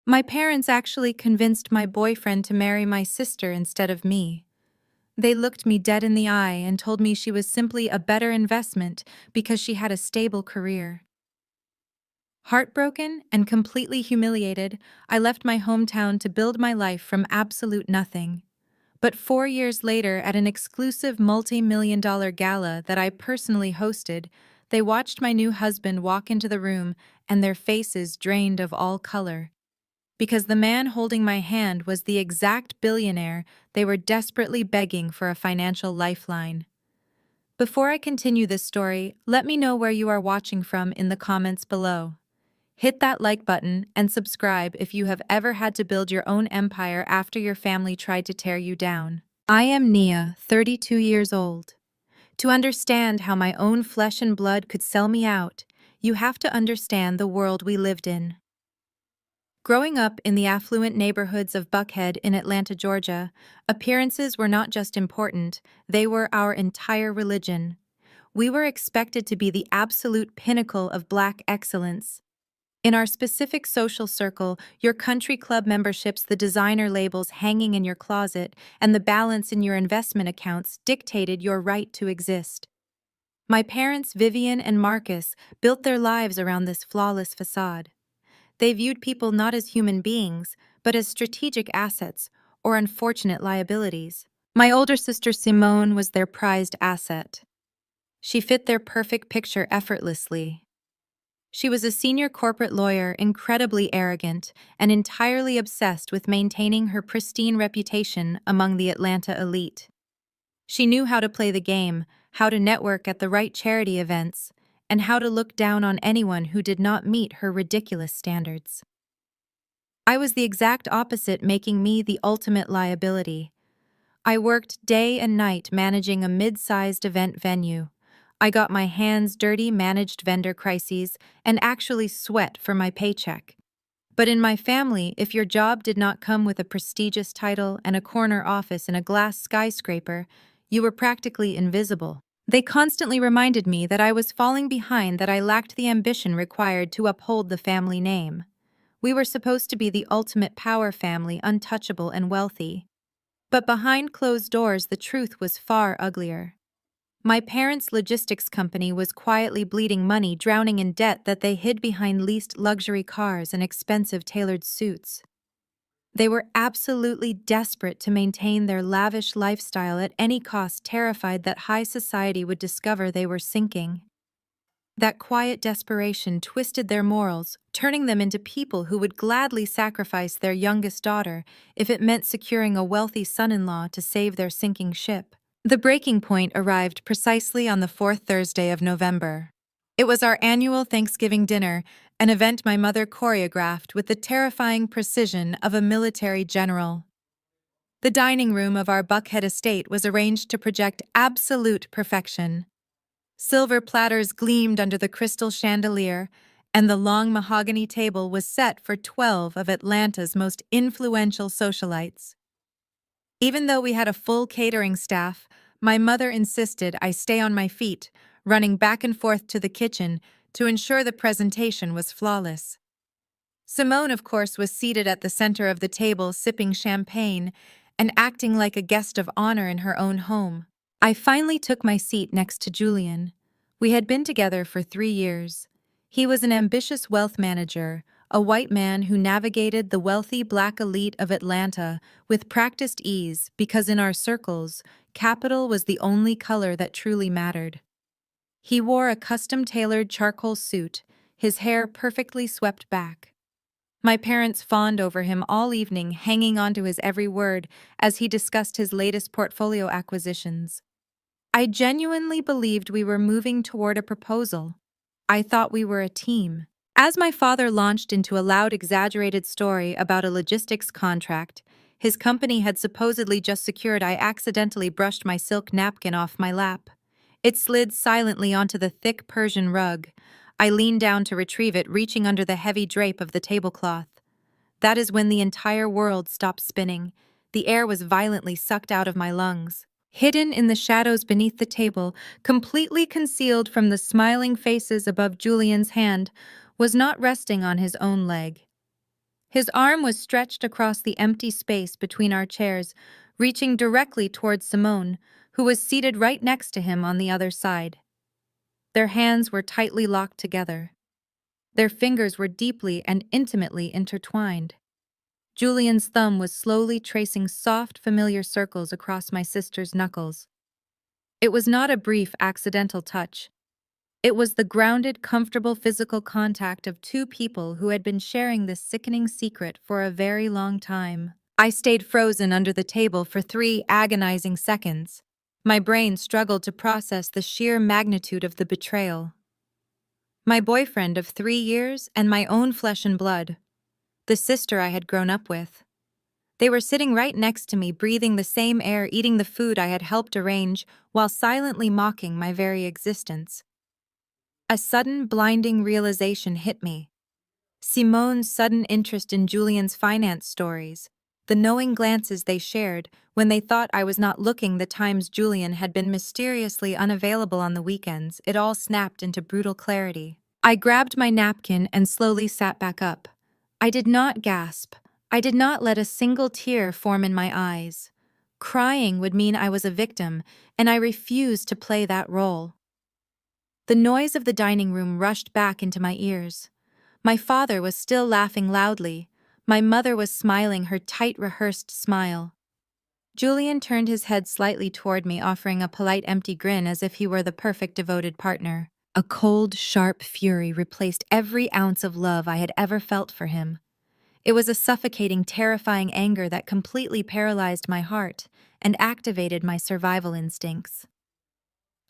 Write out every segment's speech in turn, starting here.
My parents actually convinced my boyfriend to marry my sister instead of me. They looked me dead in the eye and told me she was simply a better investment because she had a stable career. Heartbroken and completely humiliated, I left my hometown to build my life from absolute nothing. But 4 years later, at an exclusive multi-million-dollar gala that I personally hosted, they watched my new husband walk into the room and their faces drained of all color. Because the man holding my hand was the exact billionaire they were desperately begging for a financial lifeline. Before I continue this story, let me know where you are watching from in the comments below. Hit that like button and subscribe if you have ever had to build your own empire after your family tried to tear you down. I am Nia, 32 years old. To understand how my own flesh and blood could sell me out, you have to understand the world we lived in. Growing up in the affluent neighborhoods of Buckhead in Atlanta, Georgia, appearances were not just important, they were our entire religion. We were expected to be the absolute pinnacle of Black excellence. In our specific social circle, your country club memberships, the designer labels hanging in your closet, and the balance in your investment accounts dictated your right to exist. My parents, Vivian and Marcus, built their lives around this flawless facade. They viewed people not as human beings, but as strategic assets or unfortunate liabilities. My older sister Simone was their prized asset. She fit their perfect picture effortlessly. She was a senior corporate lawyer, incredibly arrogant, and entirely obsessed with maintaining her pristine reputation among the Atlanta elite. She knew how to play the game, how to network at the right charity events, and how to look down on anyone who did not meet her ridiculous standards. I was the exact opposite, making me the ultimate liability. I worked day and night managing a mid-sized event venue. I got my hands dirty, managed vendor crises, and actually sweat for my paycheck. But in my family, if your job did not come with a prestigious title and a corner office in a glass skyscraper, you were practically invisible. They constantly reminded me that I was falling behind, that I lacked the ambition required to uphold the family name. We were supposed to be the ultimate power family, untouchable and wealthy. But behind closed doors, the truth was far uglier. My parents' logistics company was quietly bleeding money, drowning in debt that they hid behind leased luxury cars and expensive tailored suits. They were absolutely desperate to maintain their lavish lifestyle at any cost, terrified that high society would discover they were sinking. That quiet desperation twisted their morals, turning them into people who would gladly sacrifice their youngest daughter if it meant securing a wealthy son-in-law to save their sinking ship. The breaking point arrived precisely on the fourth Thursday of November. It was our annual Thanksgiving dinner, an event my mother choreographed with the terrifying precision of a military general. The dining room of our Buckhead estate was arranged to project absolute perfection. Silver platters gleamed under the crystal chandelier, and the long mahogany table was set for 12 of Atlanta's most influential socialites. Even though we had a full catering staff, my mother insisted I stay on my feet, running back and forth to the kitchen to ensure the presentation was flawless. Simone, of course, was seated at the center of the table, sipping champagne and acting like a guest of honor in her own home. I finally took my seat next to Julian. We had been together for 3 years. He was an ambitious wealth manager, a white man who navigated the wealthy Black elite of Atlanta with practiced ease because in our circles, capital was the only color that truly mattered. He wore a custom-tailored charcoal suit, his hair perfectly swept back. My parents fawned over him all evening, hanging on to his every word as he discussed his latest portfolio acquisitions. I genuinely believed we were moving toward a proposal. I thought we were a team. As my father launched into a loud, exaggerated story about a logistics contract his company had supposedly just secured, I accidentally brushed my silk napkin off my lap. It slid silently onto the thick Persian rug. I leaned down to retrieve it, reaching under the heavy drape of the tablecloth. That is when the entire world stopped spinning. The air was violently sucked out of my lungs. Hidden in the shadows beneath the table, completely concealed from the smiling faces above Julian's hand, was not resting on his own leg. His arm was stretched across the empty space between our chairs, reaching directly towards Simone, who was seated right next to him on the other side. Their hands were tightly locked together. Their fingers were deeply and intimately intertwined. Julian's thumb was slowly tracing soft, familiar circles across my sister's knuckles. It was not a brief, accidental touch. It was the grounded, comfortable physical contact of two people who had been sharing this sickening secret for a very long time. I stayed frozen under the table for 3 agonizing seconds. My brain struggled to process the sheer magnitude of the betrayal. My boyfriend of 3 years and my own flesh and blood. The sister I had grown up with. They were sitting right next to me, breathing the same air, eating the food I had helped arrange, while silently mocking my very existence. A sudden, blinding realization hit me. Simone's sudden interest in Julian's finance stories, the knowing glances they shared when they thought I was not looking, the times Julian had been mysteriously unavailable on the weekends, it all snapped into brutal clarity. I grabbed my napkin and slowly sat back up. I did not gasp. I did not let a single tear form in my eyes. Crying would mean I was a victim, and I refused to play that role. The noise of the dining room rushed back into my ears. My father was still laughing loudly. My mother was smiling her tight, rehearsed smile. Julian turned his head slightly toward me, offering a polite, empty grin as if he were the perfect devoted partner. A cold, sharp fury replaced every ounce of love I had ever felt for him. It was a suffocating, terrifying anger that completely paralyzed my heart and activated my survival instincts.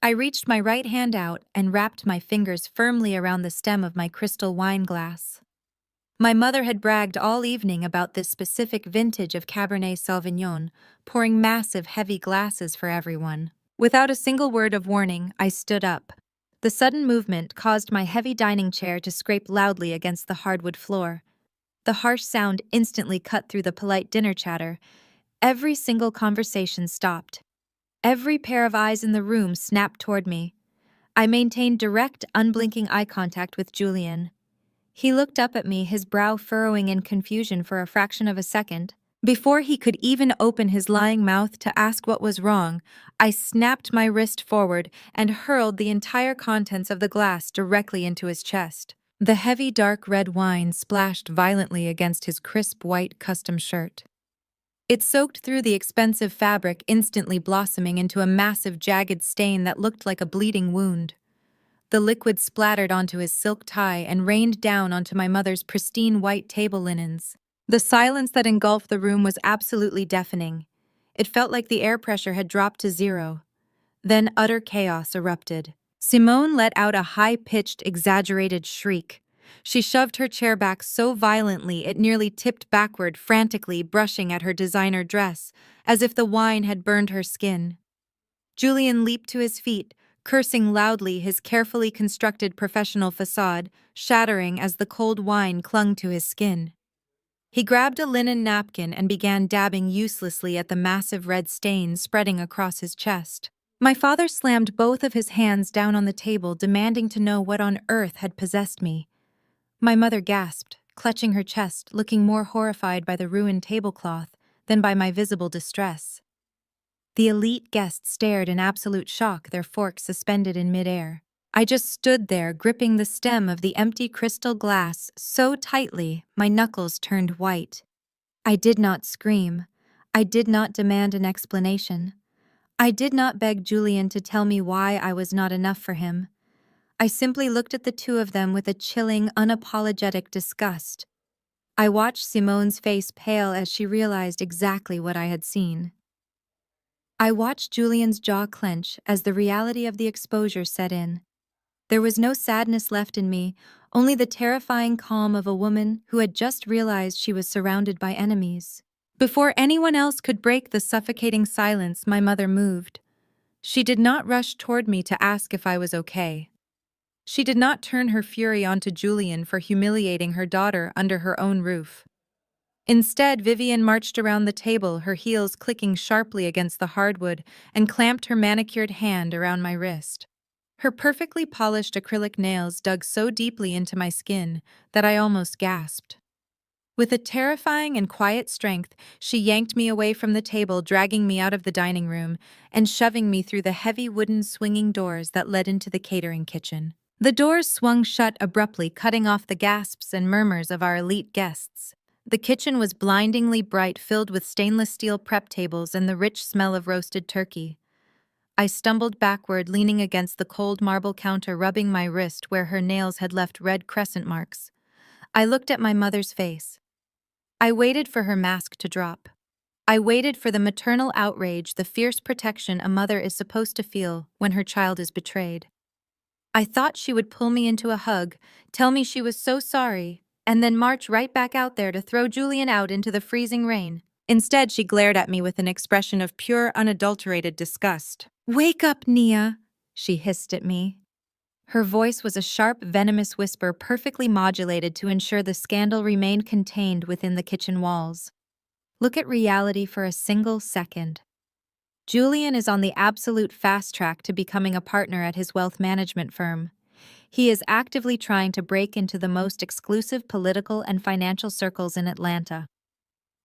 I reached my right hand out and wrapped my fingers firmly around the stem of my crystal wine glass. My mother had bragged all evening about this specific vintage of Cabernet Sauvignon, pouring massive, heavy glasses for everyone. Without a single word of warning, I stood up. The sudden movement caused my heavy dining chair to scrape loudly against the hardwood floor. The harsh sound instantly cut through the polite dinner chatter. Every single conversation stopped. Every pair of eyes in the room snapped toward me. I maintained direct, unblinking eye contact with Julian. He looked up at me, his brow furrowing in confusion for a fraction of a second. Before he could even open his lying mouth to ask what was wrong, I snapped my wrist forward and hurled the entire contents of the glass directly into his chest. The heavy, dark red wine splashed violently against his crisp white custom shirt. It soaked through the expensive fabric, instantly blossoming into a massive, jagged stain that looked like a bleeding wound. The liquid splattered onto his silk tie and rained down onto my mother's pristine white table linens. The silence that engulfed the room was absolutely deafening. It felt like the air pressure had dropped to zero. Then utter chaos erupted. Simone let out a high-pitched, exaggerated shriek. She shoved her chair back so violently it nearly tipped backward, frantically brushing at her designer dress, as if the wine had burned her skin. Julian leaped to his feet, cursing loudly, his carefully constructed professional facade shattering as the cold wine clung to his skin. He grabbed a linen napkin and began dabbing uselessly at the massive red stain spreading across his chest. My father slammed both of his hands down on the table, demanding to know what on earth had possessed me. My mother gasped, clutching her chest, looking more horrified by the ruined tablecloth than by my visible distress. The elite guests stared in absolute shock, their forks suspended in midair. I just stood there, gripping the stem of the empty crystal glass so tightly my knuckles turned white. I did not scream. I did not demand an explanation. I did not beg Julian to tell me why I was not enough for him. I simply looked at the two of them with a chilling, unapologetic disgust. I watched Simone's face pale as she realized exactly what I had seen. I watched Julian's jaw clench as the reality of the exposure set in. There was no sadness left in me, only the terrifying calm of a woman who had just realized she was surrounded by enemies. Before anyone else could break the suffocating silence, my mother moved. She did not rush toward me to ask if I was okay. She did not turn her fury onto Julian for humiliating her daughter under her own roof. Instead, Vivian marched around the table, her heels clicking sharply against the hardwood, and clamped her manicured hand around my wrist. Her perfectly polished acrylic nails dug so deeply into my skin that I almost gasped. With a terrifying and quiet strength, she yanked me away from the table, dragging me out of the dining room and shoving me through the heavy wooden swinging doors that led into the catering kitchen. The doors swung shut abruptly, cutting off the gasps and murmurs of our elite guests. The kitchen was blindingly bright, filled with stainless steel prep tables and the rich smell of roasted turkey. I stumbled backward, leaning against the cold marble counter, rubbing my wrist where her nails had left red crescent marks. I looked at my mother's face. I waited for her mask to drop. I waited for the maternal outrage, the fierce protection a mother is supposed to feel when her child is betrayed. I thought she would pull me into a hug, tell me she was so sorry, and then march right back out there to throw Julian out into the freezing rain. Instead, she glared at me with an expression of pure, unadulterated disgust. "Wake up, Nia," she hissed at me. Her voice was a sharp, venomous whisper, perfectly modulated to ensure the scandal remained contained within the kitchen walls. Look at reality for a single second. Julian is on the absolute fast track to becoming a partner at his wealth management firm. He is actively trying to break into the most exclusive political and financial circles in Atlanta.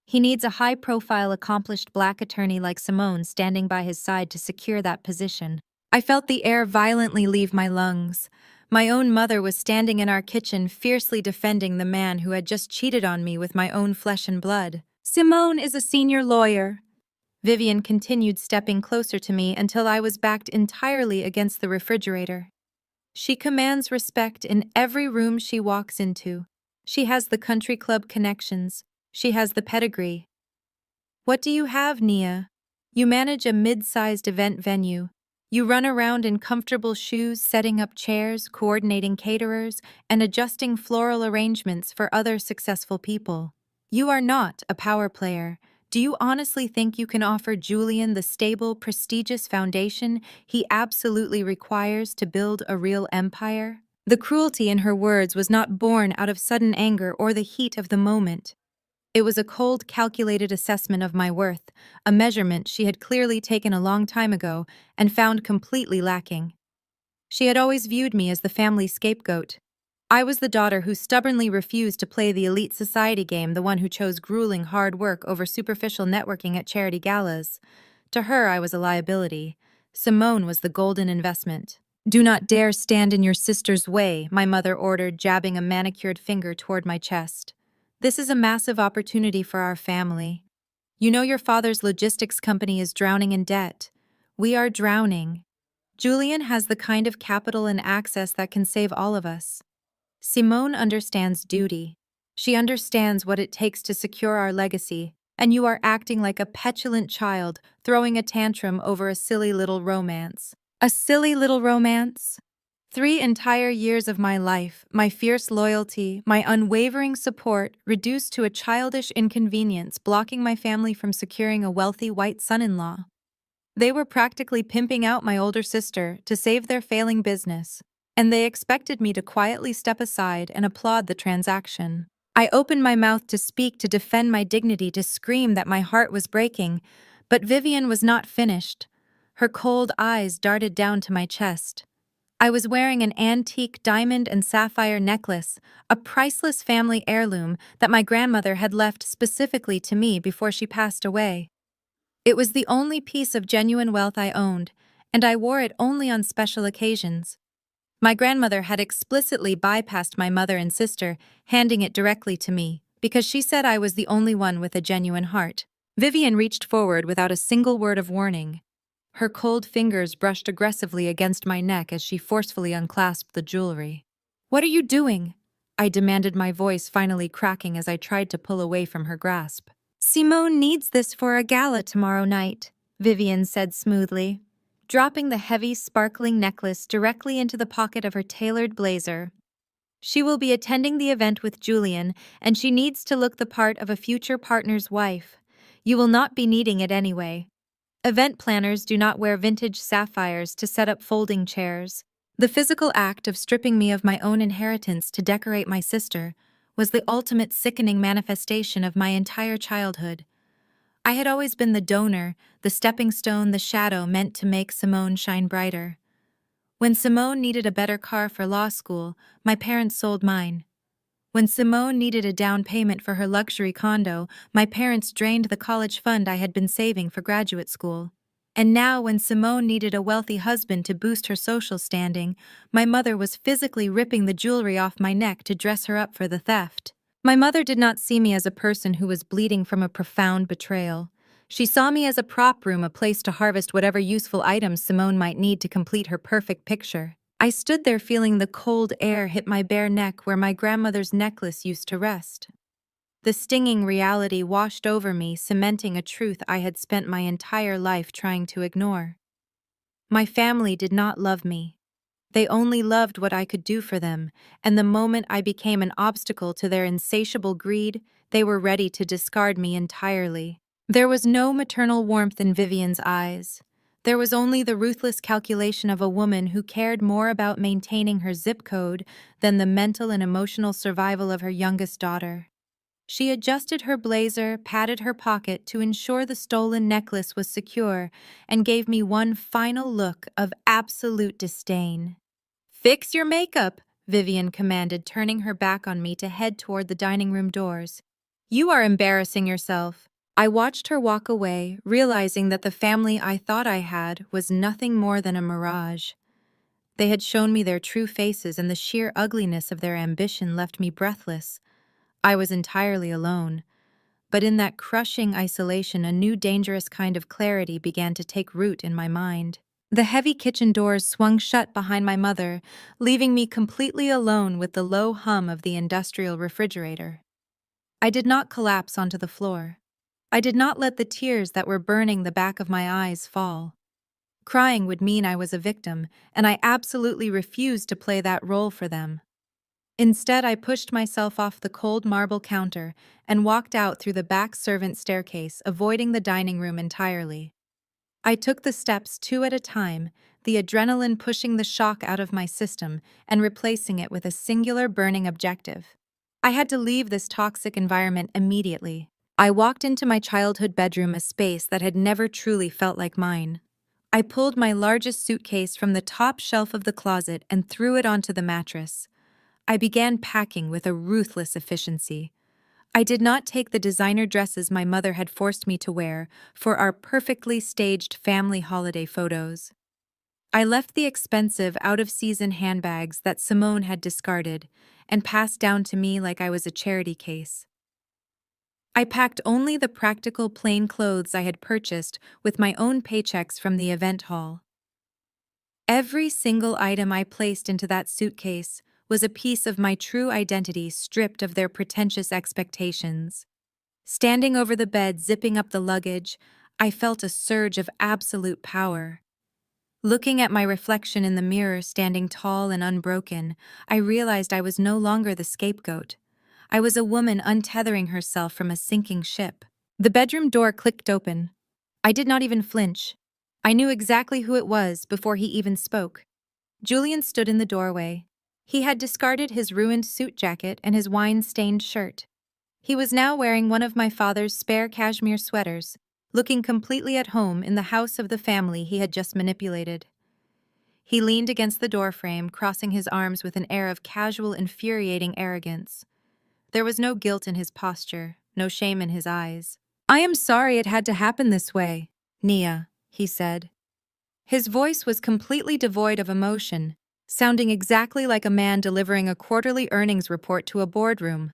He needs a high-profile, accomplished black attorney like Simone standing by his side to secure that position. I felt the air violently leave my lungs. My own mother was standing in our kitchen, fiercely defending the man who had just cheated on me with my own flesh and blood. "Simone is a senior lawyer." Vivian continued, stepping closer to me until I was backed entirely against the refrigerator. "She commands respect in every room she walks into. She has the country club connections. She has the pedigree." "What do you have, Nia? You manage a mid-sized event venue. You run around in comfortable shoes, setting up chairs, coordinating caterers, and adjusting floral arrangements for other successful people. You are not a power player. Do you honestly think you can offer Julian the stable, prestigious foundation he absolutely requires to build a real empire?" The cruelty in her words was not born out of sudden anger or the heat of the moment. It was a cold, calculated assessment of my worth, a measurement she had clearly taken a long time ago and found completely lacking. She had always viewed me as the family scapegoat. I was the daughter who stubbornly refused to play the elite society game, the one who chose grueling hard work over superficial networking at charity galas. To her, I was a liability. Simone was the golden investment. "Do not dare stand in your sister's way," my mother ordered, jabbing a manicured finger toward my chest. "This is a massive opportunity for our family. You know your father's logistics company is drowning in debt. We are drowning. Julian has the kind of capital and access that can save all of us. Simone understands duty. She understands what it takes to secure our legacy, and you are acting like a petulant child, throwing a tantrum over a silly little romance." A silly little romance? 3 entire years of my life, my fierce loyalty, my unwavering support, reduced to a childish inconvenience, blocking my family from securing a wealthy white son-in-law. They were practically pimping out my older sister to save their failing business, and they expected me to quietly step aside and applaud the transaction. I opened my mouth to speak, to defend my dignity, to scream that my heart was breaking, but Vivian was not finished. Her cold eyes darted down to my chest. I was wearing an antique diamond and sapphire necklace, a priceless family heirloom that my grandmother had left specifically to me before she passed away. It was the only piece of genuine wealth I owned, and I wore it only on special occasions. My grandmother had explicitly bypassed my mother and sister, handing it directly to me, because she said I was the only one with a genuine heart. Vivian reached forward without a single word of warning. Her cold fingers brushed aggressively against my neck as she forcefully unclasped the jewelry. "What are you doing?" I demanded, my voice finally cracking as I tried to pull away from her grasp. "Simone needs this for a gala tomorrow night," Vivian said smoothly, dropping the heavy, sparkling necklace directly into the pocket of her tailored blazer. "She will be attending the event with Julian, and she needs to look the part of a future partner's wife. You will not be needing it anyway. Event planners do not wear vintage sapphires to set up folding chairs." The physical act of stripping me of my own inheritance to decorate my sister was the ultimate sickening manifestation of my entire childhood. I had always been the donor, the stepping stone, the shadow meant to make Simone shine brighter. When Simone needed a better car for law school, my parents sold mine. When Simone needed a down payment for her luxury condo, my parents drained the college fund I had been saving for graduate school. And now, when Simone needed a wealthy husband to boost her social standing, my mother was physically ripping the jewelry off my neck to dress her up for the theft. My mother did not see me as a person who was bleeding from a profound betrayal. She saw me as a prop room, a place to harvest whatever useful items Simone might need to complete her perfect picture. I stood there feeling the cold air hit my bare neck where my grandmother's necklace used to rest. The stinging reality washed over me, cementing a truth I had spent my entire life trying to ignore. My family did not love me. They only loved what I could do for them, and the moment I became an obstacle to their insatiable greed, they were ready to discard me entirely. There was no maternal warmth in Vivian's eyes. There was only the ruthless calculation of a woman who cared more about maintaining her zip code than the mental and emotional survival of her youngest daughter. She adjusted her blazer, patted her pocket to ensure the stolen necklace was secure, and gave me one final look of absolute disdain. "Fix your makeup," Vivian commanded, turning her back on me to head toward the dining room doors. "You are embarrassing yourself." I watched her walk away, realizing that the family I thought I had was nothing more than a mirage. They had shown me their true faces, and the sheer ugliness of their ambition left me breathless. I was entirely alone. But in that crushing isolation, a new dangerous kind of clarity began to take root in my mind. The heavy kitchen doors swung shut behind my mother, leaving me completely alone with the low hum of the industrial refrigerator. I did not collapse onto the floor. I did not let the tears that were burning the back of my eyes fall. Crying would mean I was a victim, and I absolutely refused to play that role for them. Instead, I pushed myself off the cold marble counter and walked out through the back servant staircase, avoiding the dining room entirely. I took the steps two at a time, the adrenaline pushing the shock out of my system and replacing it with a singular burning objective. I had to leave this toxic environment immediately. I walked into my childhood bedroom, a space that had never truly felt like mine. I pulled my largest suitcase from the top shelf of the closet and threw it onto the mattress. I began packing with a ruthless efficiency. I did not take the designer dresses my mother had forced me to wear for our perfectly staged family holiday photos. I left the expensive, out-of-season handbags that Simone had discarded and passed down to me like I was a charity case. I packed only the practical plain clothes I had purchased with my own paychecks from the event hall. Every single item I placed into that suitcase was a piece of my true identity stripped of their pretentious expectations. Standing over the bed, zipping up the luggage, I felt a surge of absolute power. Looking at my reflection in the mirror, standing tall and unbroken, I realized I was no longer the scapegoat. I was a woman untethering herself from a sinking ship. The bedroom door clicked open. I did not even flinch. I knew exactly who it was before he even spoke. Julian stood in the doorway. He had discarded his ruined suit jacket and his wine-stained shirt. He was now wearing one of my father's spare cashmere sweaters, looking completely at home in the house of the family he had just manipulated. He leaned against the doorframe, crossing his arms with an air of casual, infuriating arrogance. There was no guilt in his posture, no shame in his eyes. "I am sorry it had to happen this way, Nia," he said. His voice was completely devoid of emotion, sounding exactly like a man delivering a quarterly earnings report to a boardroom.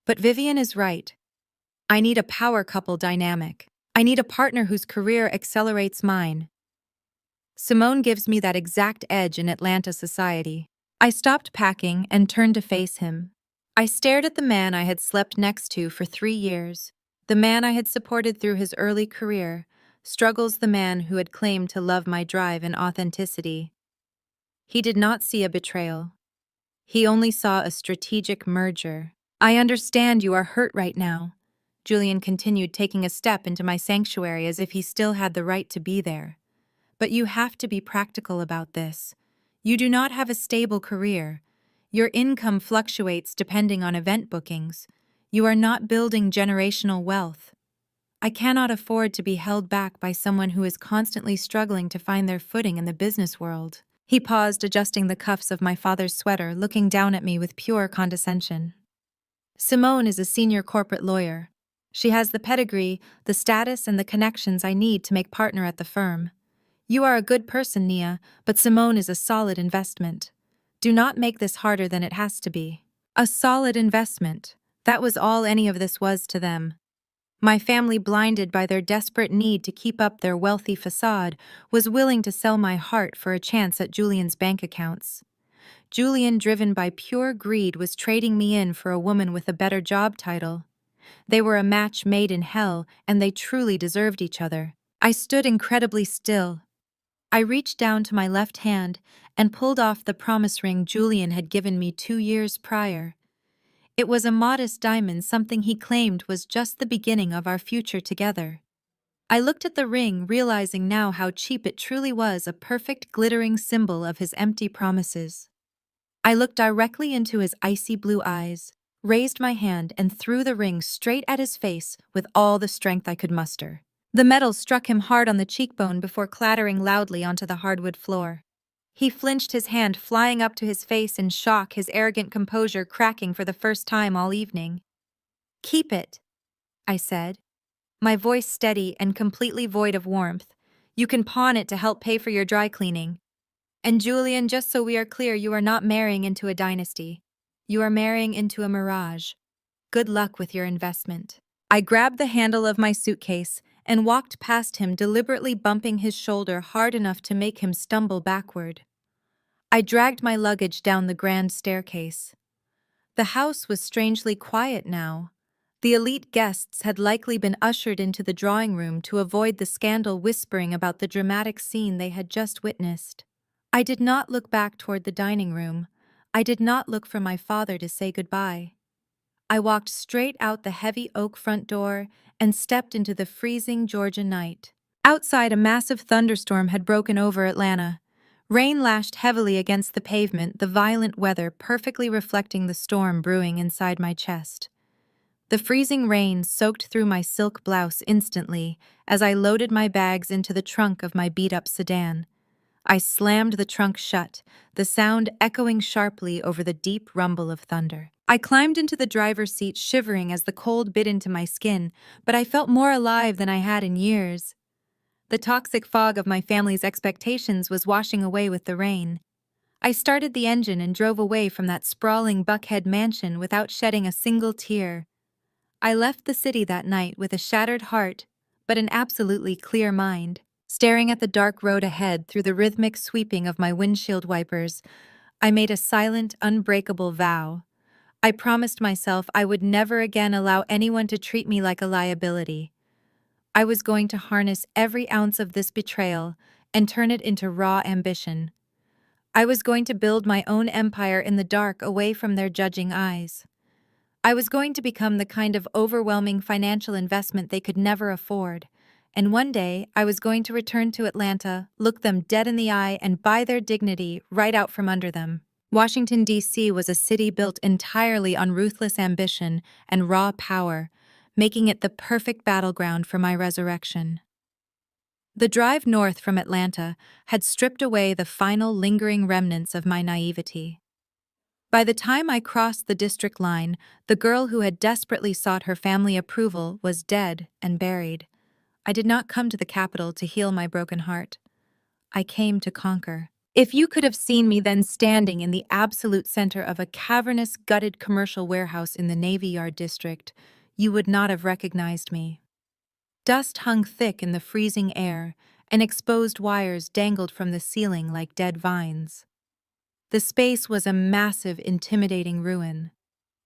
"But Vivian is right. I need a power couple dynamic. I need a partner whose career accelerates mine. Simone gives me that exact edge in Atlanta society." I stopped packing and turned to face him. I stared at the man I had slept next to for 3 years, the man I had supported through his early career, struggles the man who had claimed to love my drive and authenticity. He did not see a betrayal. He only saw a strategic merger. "I understand you are hurt right now," Julian continued, taking a step into my sanctuary as if he still had the right to be there. "But you have to be practical about this. You do not have a stable career. Your income fluctuates depending on event bookings. You are not building generational wealth. I cannot afford to be held back by someone who is constantly struggling to find their footing in the business world." He paused, adjusting the cuffs of my father's sweater, looking down at me with pure condescension. Simone is a senior corporate lawyer. She has the pedigree, the status, and the connections I need to make partner at the firm. You are a good person, Nia, but Simone is a solid investment. Do not make this harder than it has to be. A solid investment. That was all any of this was to them. My family, blinded by their desperate need to keep up their wealthy facade, was willing to sell my heart for a chance at Julian's bank accounts. Julian, driven by pure greed, was trading me in for a woman with a better job title. They were a match made in hell, and they truly deserved each other. I stood incredibly still. I reached down to my left hand and pulled off the promise ring Julian had given me 2 years prior. It was a modest diamond, something he claimed was just the beginning of our future together. I looked at the ring, realizing now how cheap it truly was, a perfect glittering symbol of his empty promises. I looked directly into his icy blue eyes, raised my hand, and threw the ring straight at his face with all the strength I could muster. The metal struck him hard on the cheekbone before clattering loudly onto the hardwood floor. He flinched, his hand flying up to his face in shock, his arrogant composure cracking for the first time all evening. "Keep it," I said, my voice steady and completely void of warmth. "You can pawn it to help pay for your dry cleaning. And Julian, just so we are clear, you are not marrying into a dynasty. You are marrying into a mirage. Good luck with your investment." I grabbed the handle of my suitcase and walked past him, deliberately bumping his shoulder hard enough to make him stumble backward. I dragged my luggage down the grand staircase. The house was strangely quiet now. The elite guests had likely been ushered into the drawing room to avoid the scandal whispering about the dramatic scene they had just witnessed. I did not look back toward the dining room. I did not look for my father to say goodbye. I walked straight out the heavy oak front door and stepped into the freezing Georgia night. Outside, a massive thunderstorm had broken over Atlanta. Rain lashed heavily against the pavement, the violent weather perfectly reflecting the storm brewing inside my chest. The freezing rain soaked through my silk blouse instantly as I loaded my bags into the trunk of my beat-up sedan. I slammed the trunk shut, the sound echoing sharply over the deep rumble of thunder. I climbed into the driver's seat, shivering as the cold bit into my skin, but I felt more alive than I had in years. The toxic fog of my family's expectations was washing away with the rain. I started the engine and drove away from that sprawling Buckhead mansion without shedding a single tear. I left the city that night with a shattered heart, but an absolutely clear mind. Staring at the dark road ahead through the rhythmic sweeping of my windshield wipers, I made a silent, unbreakable vow. I promised myself I would never again allow anyone to treat me like a liability. I was going to harness every ounce of this betrayal and turn it into raw ambition. I was going to build my own empire in the dark, away from their judging eyes. I was going to become the kind of overwhelming financial investment they could never afford. And one day, I was going to return to Atlanta, look them dead in the eye, and buy their dignity right out from under them. Washington, D.C. was a city built entirely on ruthless ambition and raw power, making it the perfect battleground for my resurrection. The drive north from Atlanta had stripped away the final lingering remnants of my naivety. By the time I crossed the district line, the girl who had desperately sought her family approval was dead and buried. I did not come to the capital to heal my broken heart. I came to conquer. If you could have seen me then standing in the absolute center of a cavernous, gutted commercial warehouse in the Navy Yard district, you would not have recognized me. Dust hung thick in the freezing air, and exposed wires dangled from the ceiling like dead vines. The space was a massive, intimidating ruin.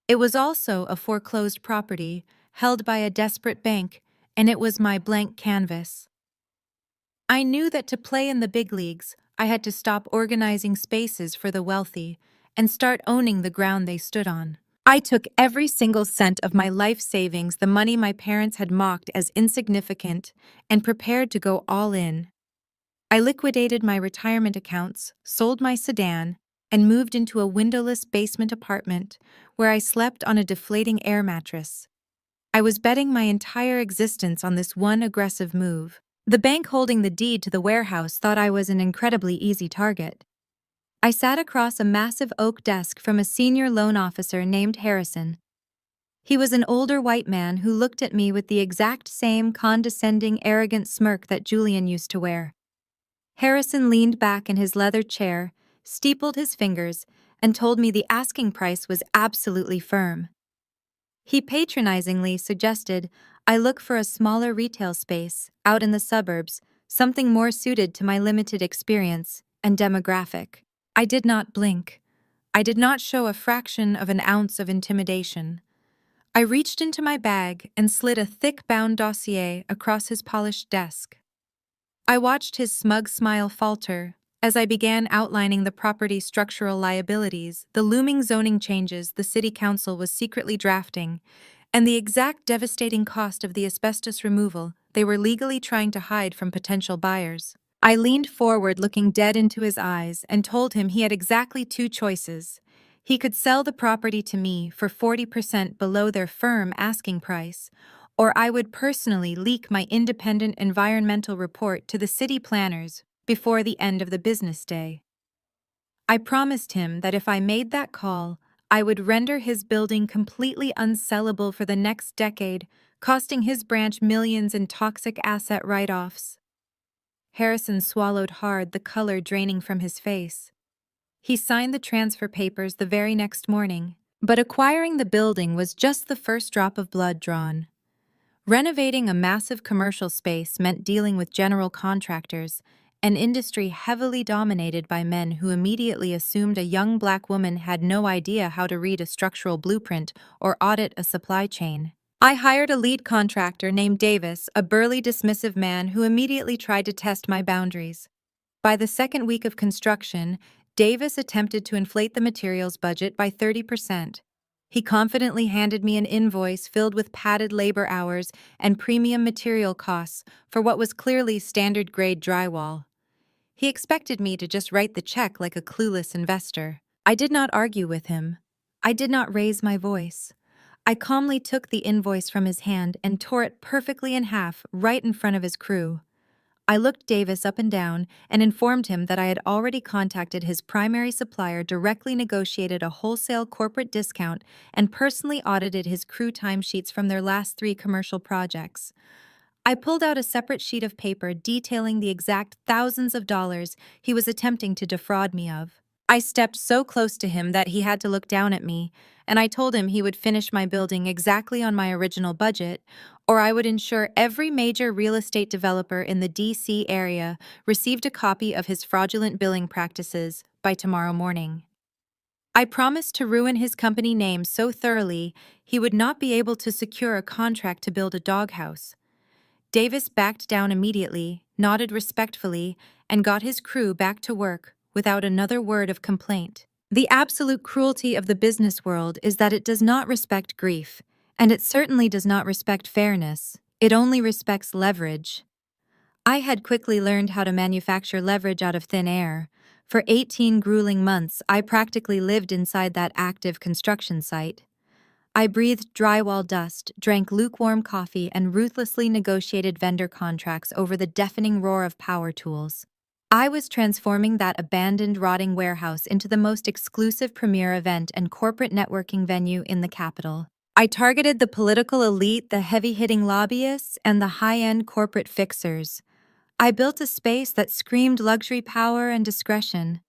It was also a foreclosed property, held by a desperate bank, and it was my blank canvas. I knew that to play in the big leagues, I had to stop organizing spaces for the wealthy and start owning the ground they stood on. I took every single cent of my life savings, the money my parents had mocked as insignificant, and prepared to go all in. I liquidated my retirement accounts, sold my sedan, and moved into a windowless basement apartment where I slept on a deflating air mattress. I was betting my entire existence on this one aggressive move. The bank holding the deed to the warehouse thought I was an incredibly easy target. I sat across a massive oak desk from a senior loan officer named Harrison. He was an older white man who looked at me with the exact same condescending, arrogant smirk that Julian used to wear. Harrison leaned back in his leather chair, steepled his fingers, and told me the asking price was absolutely firm. He patronizingly suggested I look for a smaller retail space, out in the suburbs, something more suited to my limited experience and demographic. I did not blink. I did not show a fraction of an ounce of intimidation. I reached into my bag and slid a thick-bound dossier across his polished desk. I watched his smug smile falter as I began outlining the property's structural liabilities, the looming zoning changes the city council was secretly drafting, and the exact devastating cost of the asbestos removal they were legally trying to hide from potential buyers. I leaned forward, looking dead into his eyes, and told him he had exactly two choices. He could sell the property to me for 40% below their firm asking price, or I would personally leak my independent environmental report to the city planners before the end of the business day. I promised him that if I made that call, I would render his building completely unsellable for the next decade, costing his branch millions in toxic asset write-offs. Harrison swallowed hard, the color draining from his face. He signed the transfer papers the very next morning, but acquiring the building was just the first drop of blood drawn. Renovating a massive commercial space meant dealing with general contractors, an industry heavily dominated by men who immediately assumed a young black woman had no idea how to read a structural blueprint or audit a supply chain. I hired a lead contractor named Davis, a burly, dismissive man who immediately tried to test my boundaries. By the second week of construction, Davis attempted to inflate the materials budget by 30%. He confidently handed me an invoice filled with padded labor hours and premium material costs for what was clearly standard-grade drywall. He expected me to just write the check like a clueless investor. I did not argue with him. I did not raise my voice. I calmly took the invoice from his hand and tore it perfectly in half right in front of his crew. I looked Davis up and down and informed him that I had already contacted his primary supplier, directly negotiated a wholesale corporate discount, and personally audited his crew timesheets from their last 3 commercial projects. I pulled out a separate sheet of paper detailing the exact thousands of dollars he was attempting to defraud me of. I stepped so close to him that he had to look down at me, and I told him he would finish my building exactly on my original budget, or I would ensure every major real estate developer in the DC area received a copy of his fraudulent billing practices by tomorrow morning. I promised to ruin his company name so thoroughly he would not be able to secure a contract to build a doghouse. Davis backed down immediately, nodded respectfully, and got his crew back to work without another word of complaint. The absolute cruelty of the business world is that it does not respect grief, and it certainly does not respect fairness. It only respects leverage. I had quickly learned how to manufacture leverage out of thin air. For 18 grueling months, I practically lived inside that active construction site. I breathed drywall dust, drank lukewarm coffee, and ruthlessly negotiated vendor contracts over the deafening roar of power tools. I was transforming that abandoned, rotting warehouse into the most exclusive premier event and corporate networking venue in the capital. I targeted the political elite, the heavy-hitting lobbyists, and the high-end corporate fixers. I built a space that screamed luxury, power, and discretion.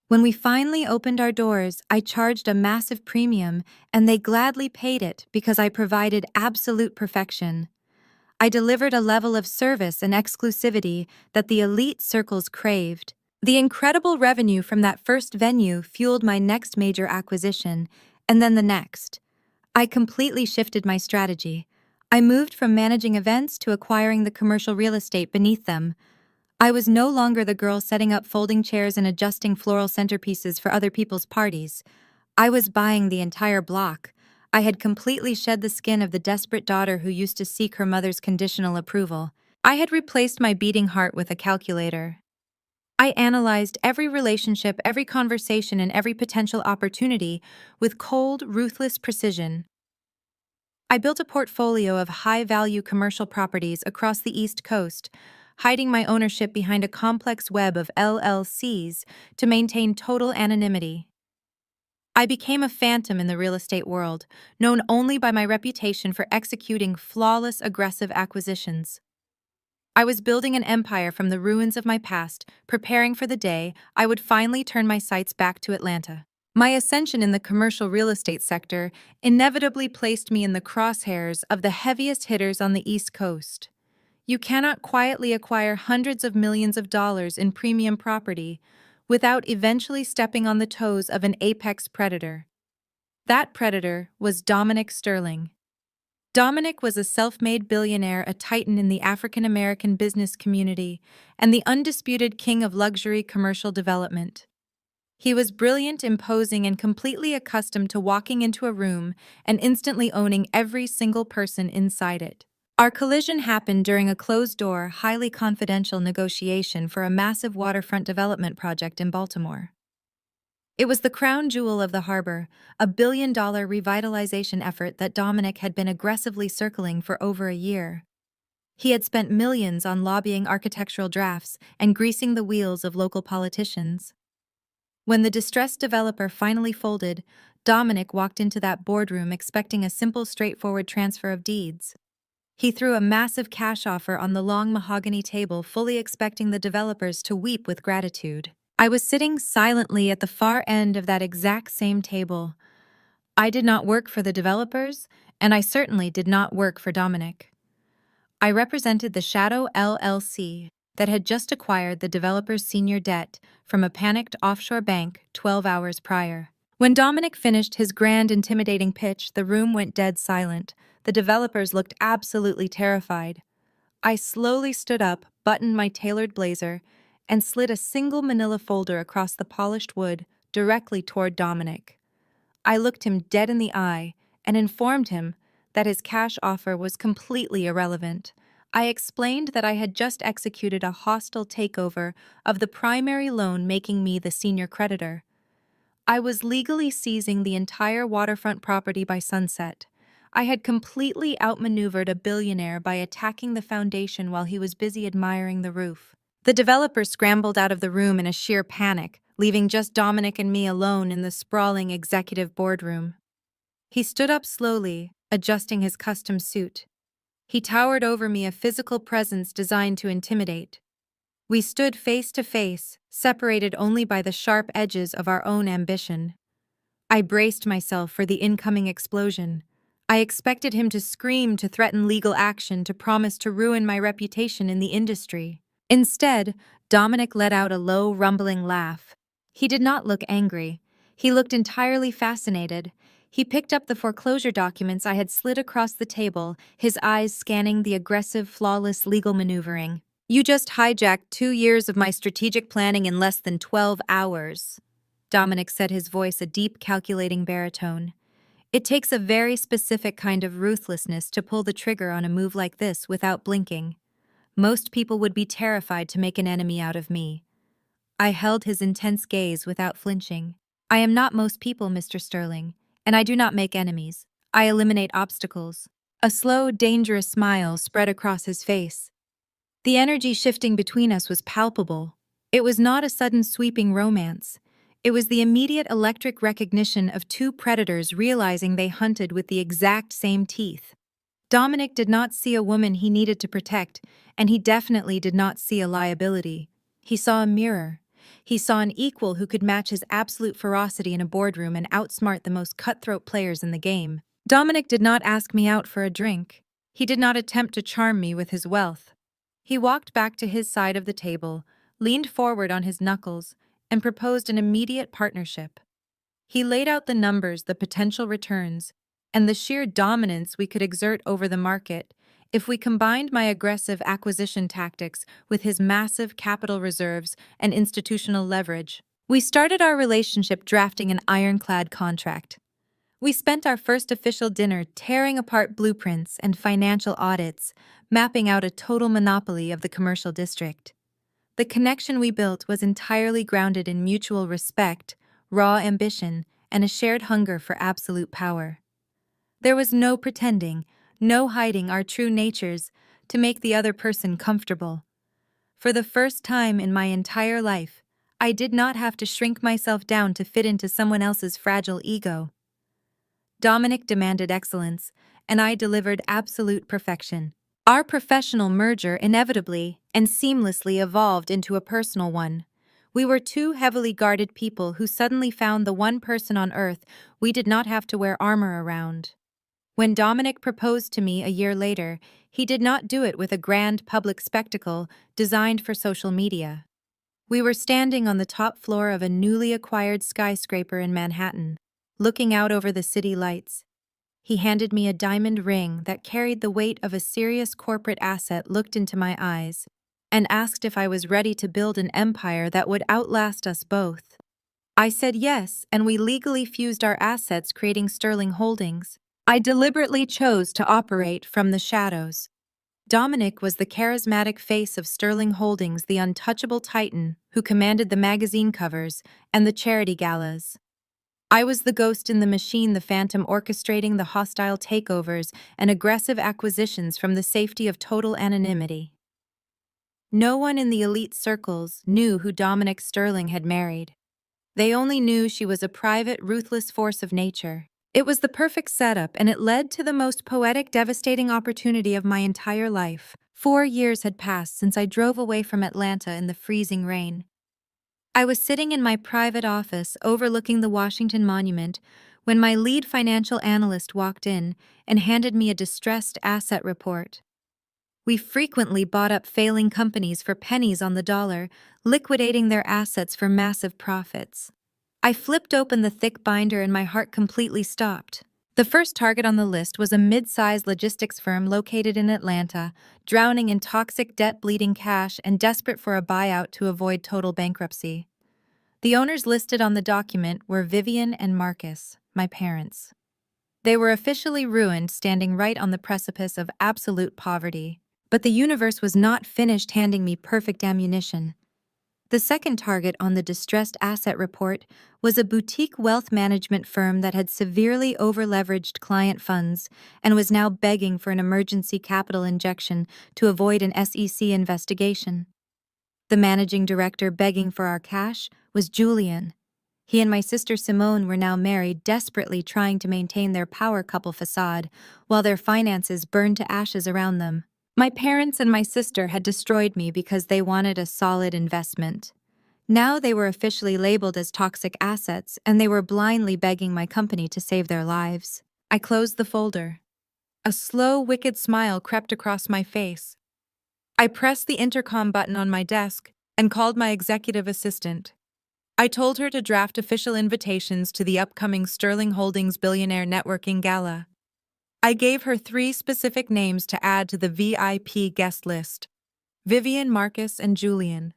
When we finally opened our doors, I charged a massive premium, and they gladly paid it because I provided absolute perfection. I delivered a level of service and exclusivity that the elite circles craved. The incredible revenue from that first venue fueled my next major acquisition, and then the next. I completely shifted my strategy. I moved from managing events to acquiring the commercial real estate beneath them. I was no longer the girl setting up folding chairs and adjusting floral centerpieces for other people's parties. I was buying the entire block. I had completely shed the skin of the desperate daughter who used to seek her mother's conditional approval. I had replaced my beating heart with a calculator. I analyzed every relationship, every conversation, and every potential opportunity with cold, ruthless precision. I built a portfolio of high-value commercial properties across the East Coast, hiding my ownership behind a complex web of LLCs to maintain total anonymity. I became a phantom in the real estate world, known only by my reputation for executing flawless, aggressive acquisitions. I was building an empire from the ruins of my past, preparing for the day I would finally turn my sights back to Atlanta. My ascension in the commercial real estate sector inevitably placed me in the crosshairs of the heaviest hitters on the East Coast. You cannot quietly acquire hundreds of millions of dollars in premium property without eventually stepping on the toes of an apex predator. That predator was Dominic Sterling. Dominic was a self-made billionaire, a titan in the African-American business community, and the undisputed king of luxury commercial development. He was brilliant, imposing, and completely accustomed to walking into a room and instantly owning every single person inside it. Our collision happened during a closed-door, highly confidential negotiation for a massive waterfront development project in Baltimore. It was the crown jewel of the harbor, a billion-dollar revitalization effort that Dominic had been aggressively circling for over a year. He had spent millions on lobbying architectural drafts and greasing the wheels of local politicians. When the distressed developer finally folded, Dominic walked into that boardroom expecting a simple, straightforward transfer of deeds. He threw a massive cash offer on the long mahogany table, fully expecting the developers to weep with gratitude. I was sitting silently at the far end of that exact same table. I did not work for the developers, and I certainly did not work for Dominic. I represented the Shadow LLC that had just acquired the developer's senior debt from a panicked offshore bank 12 hours prior. When Dominic finished his grand, intimidating pitch, the room went dead silent. The developers looked absolutely terrified. I slowly stood up, buttoned my tailored blazer, and slid a single manila folder across the polished wood directly toward Dominic. I looked him dead in the eye and informed him that his cash offer was completely irrelevant. I explained that I had just executed a hostile takeover of the primary loan, making me the senior creditor. I was legally seizing the entire waterfront property by sunset. I had completely outmaneuvered a billionaire by attacking the foundation while he was busy admiring the roof. The developer scrambled out of the room in a sheer panic, leaving just Dominic and me alone in the sprawling executive boardroom. He stood up slowly, adjusting his custom suit. He towered over me, a physical presence designed to intimidate. We stood face to face, separated only by the sharp edges of our own ambition. I braced myself for the incoming explosion. I expected him to scream, to threaten legal action, to promise to ruin my reputation in the industry. Instead, Dominic let out a low, rumbling laugh. He did not look angry. He looked entirely fascinated. He picked up the foreclosure documents I had slid across the table, his eyes scanning the aggressive, flawless legal maneuvering. "You just hijacked 2 years of my strategic planning in less than 12 hours," Dominic said, his voice a deep, calculating baritone. "It takes a very specific kind of ruthlessness to pull the trigger on a move like this without blinking. Most people would be terrified to make an enemy out of me." I held his intense gaze without flinching. "I am not most people, Mr. Sterling, and I do not make enemies. I eliminate obstacles." A slow, dangerous smile spread across his face. The energy shifting between us was palpable. It was not a sudden, sweeping romance. It was the immediate electric recognition of two predators realizing they hunted with the exact same teeth. Dominic did not see a woman he needed to protect, and he definitely did not see a liability. He saw a mirror. He saw an equal who could match his absolute ferocity in a boardroom and outsmart the most cutthroat players in the game. Dominic did not ask me out for a drink. He did not attempt to charm me with his wealth. He walked back to his side of the table, leaned forward on his knuckles, and proposed an immediate partnership. He laid out the numbers, the potential returns, and the sheer dominance we could exert over the market if we combined my aggressive acquisition tactics with his massive capital reserves and institutional leverage. We started our relationship drafting an ironclad contract. We spent our first official dinner tearing apart blueprints and financial audits, mapping out a total monopoly of the commercial district. The connection we built was entirely grounded in mutual respect, raw ambition, and a shared hunger for absolute power. There was no pretending, no hiding our true natures to make the other person comfortable. For the first time in my entire life, I did not have to shrink myself down to fit into someone else's fragile ego. Dominic demanded excellence, and I delivered absolute perfection. Our professional merger inevitably and seamlessly evolved into a personal one. We were two heavily guarded people who suddenly found the one person on earth we did not have to wear armor around. When Dominic proposed to me a year later, he did not do it with a grand public spectacle designed for social media. We were standing on the top floor of a newly acquired skyscraper in Manhattan, looking out over the city lights. He handed me a diamond ring that carried the weight of a serious corporate asset, looked into my eyes, and asked if I was ready to build an empire that would outlast us both. I said yes, and we legally fused our assets, creating Sterling Holdings. I deliberately chose to operate from the shadows. Dominic was the charismatic face of Sterling Holdings, the untouchable titan who commanded the magazine covers and the charity galas. I was the ghost in the machine, the phantom orchestrating the hostile takeovers and aggressive acquisitions from the safety of total anonymity. No one in the elite circles knew who Dominic Sterling had married. They only knew she was a private, ruthless force of nature. It was the perfect setup, and it led to the most poetic, devastating opportunity of my entire life. 4 years had passed since I drove away from Atlanta in the freezing rain. I was sitting in my private office overlooking the Washington Monument when my lead financial analyst walked in and handed me a distressed asset report. We frequently bought up failing companies for pennies on the dollar, liquidating their assets for massive profits. I flipped open the thick binder and my heart completely stopped. The first target on the list was a mid-sized logistics firm located in Atlanta, drowning in toxic debt, bleeding cash, and desperate for a buyout to avoid total bankruptcy. The owners listed on the document were Vivian and Marcus, my parents. They were officially ruined, standing right on the precipice of absolute poverty. But the universe was not finished handing me perfect ammunition. The second target on the distressed asset report was a boutique wealth management firm that had severely over-leveraged client funds and was now begging for an emergency capital injection to avoid an SEC investigation. The managing director begging for our cash was Julian. He and my sister Simone were now married, desperately trying to maintain their power couple facade while their finances burned to ashes around them. My parents and my sister had destroyed me because they wanted a solid investment. Now they were officially labeled as toxic assets, and they were blindly begging my company to save their lives. I closed the folder. A slow, wicked smile crept across my face. I pressed the intercom button on my desk and called my executive assistant. I told her to draft official invitations to the upcoming Sterling Holdings Billionaire Networking Gala. I gave her 3 specific names to add to the VIP guest list: Vivian, Marcus, and Julian.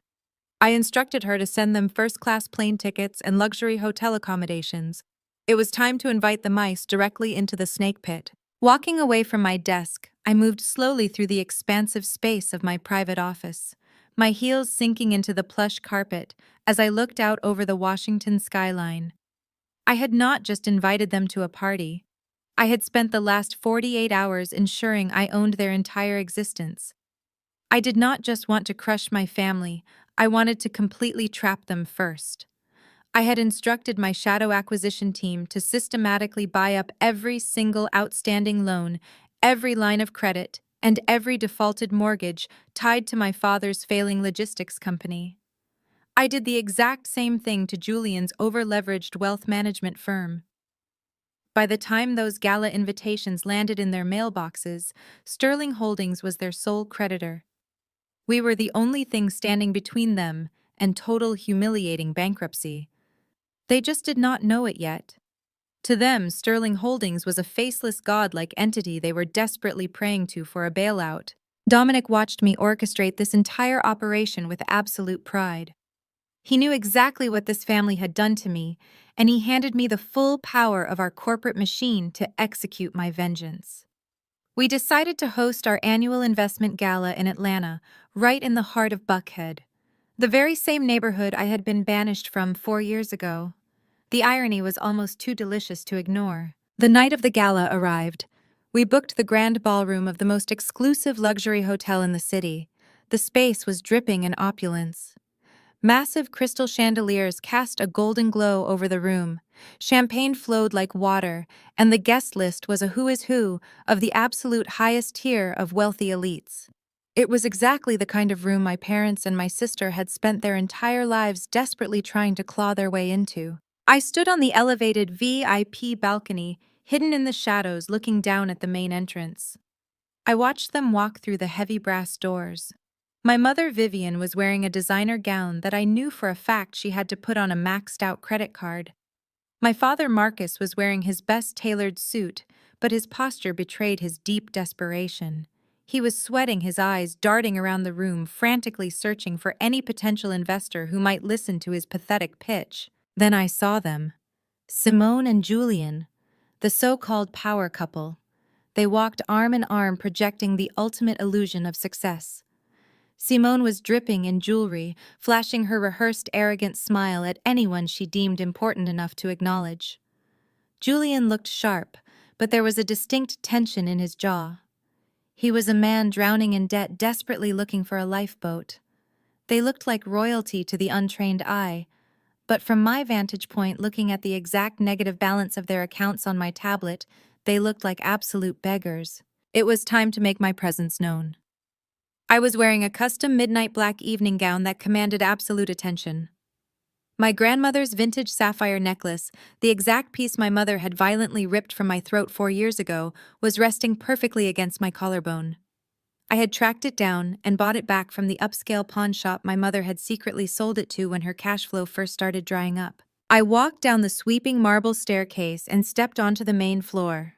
I instructed her to send them first-class plane tickets and luxury hotel accommodations. It was time to invite the mice directly into the snake pit. Walking away from my desk, I moved slowly through the expansive space of my private office, my heels sinking into the plush carpet as I looked out over the Washington skyline. I had not just invited them to a party. I had spent the last 48 hours ensuring I owned their entire existence. I did not just want to crush my family, I wanted to completely trap them first. I had instructed my shadow acquisition team to systematically buy up every single outstanding loan, every line of credit, and every defaulted mortgage tied to my father's failing logistics company. I did the exact same thing to Julian's over-leveraged wealth management firm. By the time those gala invitations landed in their mailboxes, Sterling Holdings was their sole creditor. We were the only thing standing between them and total humiliating bankruptcy. They just did not know it yet. To them, Sterling Holdings was a faceless godlike entity they were desperately praying to for a bailout. Dominic watched me orchestrate this entire operation with absolute pride. He knew exactly what this family had done to me, and he handed me the full power of our corporate machine to execute my vengeance. We decided to host our annual investment gala in Atlanta, right in the heart of Buckhead, the very same neighborhood I had been banished from 4 years ago. The irony was almost too delicious to ignore. The night of the gala arrived. We booked the grand ballroom of the most exclusive luxury hotel in the city. The space was dripping in opulence. Massive crystal chandeliers cast a golden glow over the room. Champagne flowed like water, and the guest list was a who is who of the absolute highest tier of wealthy elites. It was exactly the kind of room my parents and my sister had spent their entire lives desperately trying to claw their way into. I stood on the elevated VIP balcony, hidden in the shadows, looking down at the main entrance. I watched them walk through the heavy brass doors. My mother, Vivian, was wearing a designer gown that I knew for a fact she had to put on a maxed-out credit card. My father, Marcus, was wearing his best tailored suit, but his posture betrayed his deep desperation. He was sweating, his eyes darting around the room, frantically searching for any potential investor who might listen to his pathetic pitch. Then I saw them. Simone and Julian, the so-called power couple. They walked arm in arm, projecting the ultimate illusion of success. Simone was dripping in jewelry, flashing her rehearsed arrogant smile at anyone she deemed important enough to acknowledge. Julian looked sharp, but there was a distinct tension in his jaw. He was a man drowning in debt, desperately looking for a lifeboat. They looked like royalty to the untrained eye, but from my vantage point, looking at the exact negative balance of their accounts on my tablet, they looked like absolute beggars. It was time to make my presence known. I was wearing a custom midnight black evening gown that commanded absolute attention. My grandmother's vintage sapphire necklace, the exact piece my mother had violently ripped from my throat 4 years ago, was resting perfectly against my collarbone. I had tracked it down and bought it back from the upscale pawn shop my mother had secretly sold it to when her cash flow first started drying up. I walked down the sweeping marble staircase and stepped onto the main floor.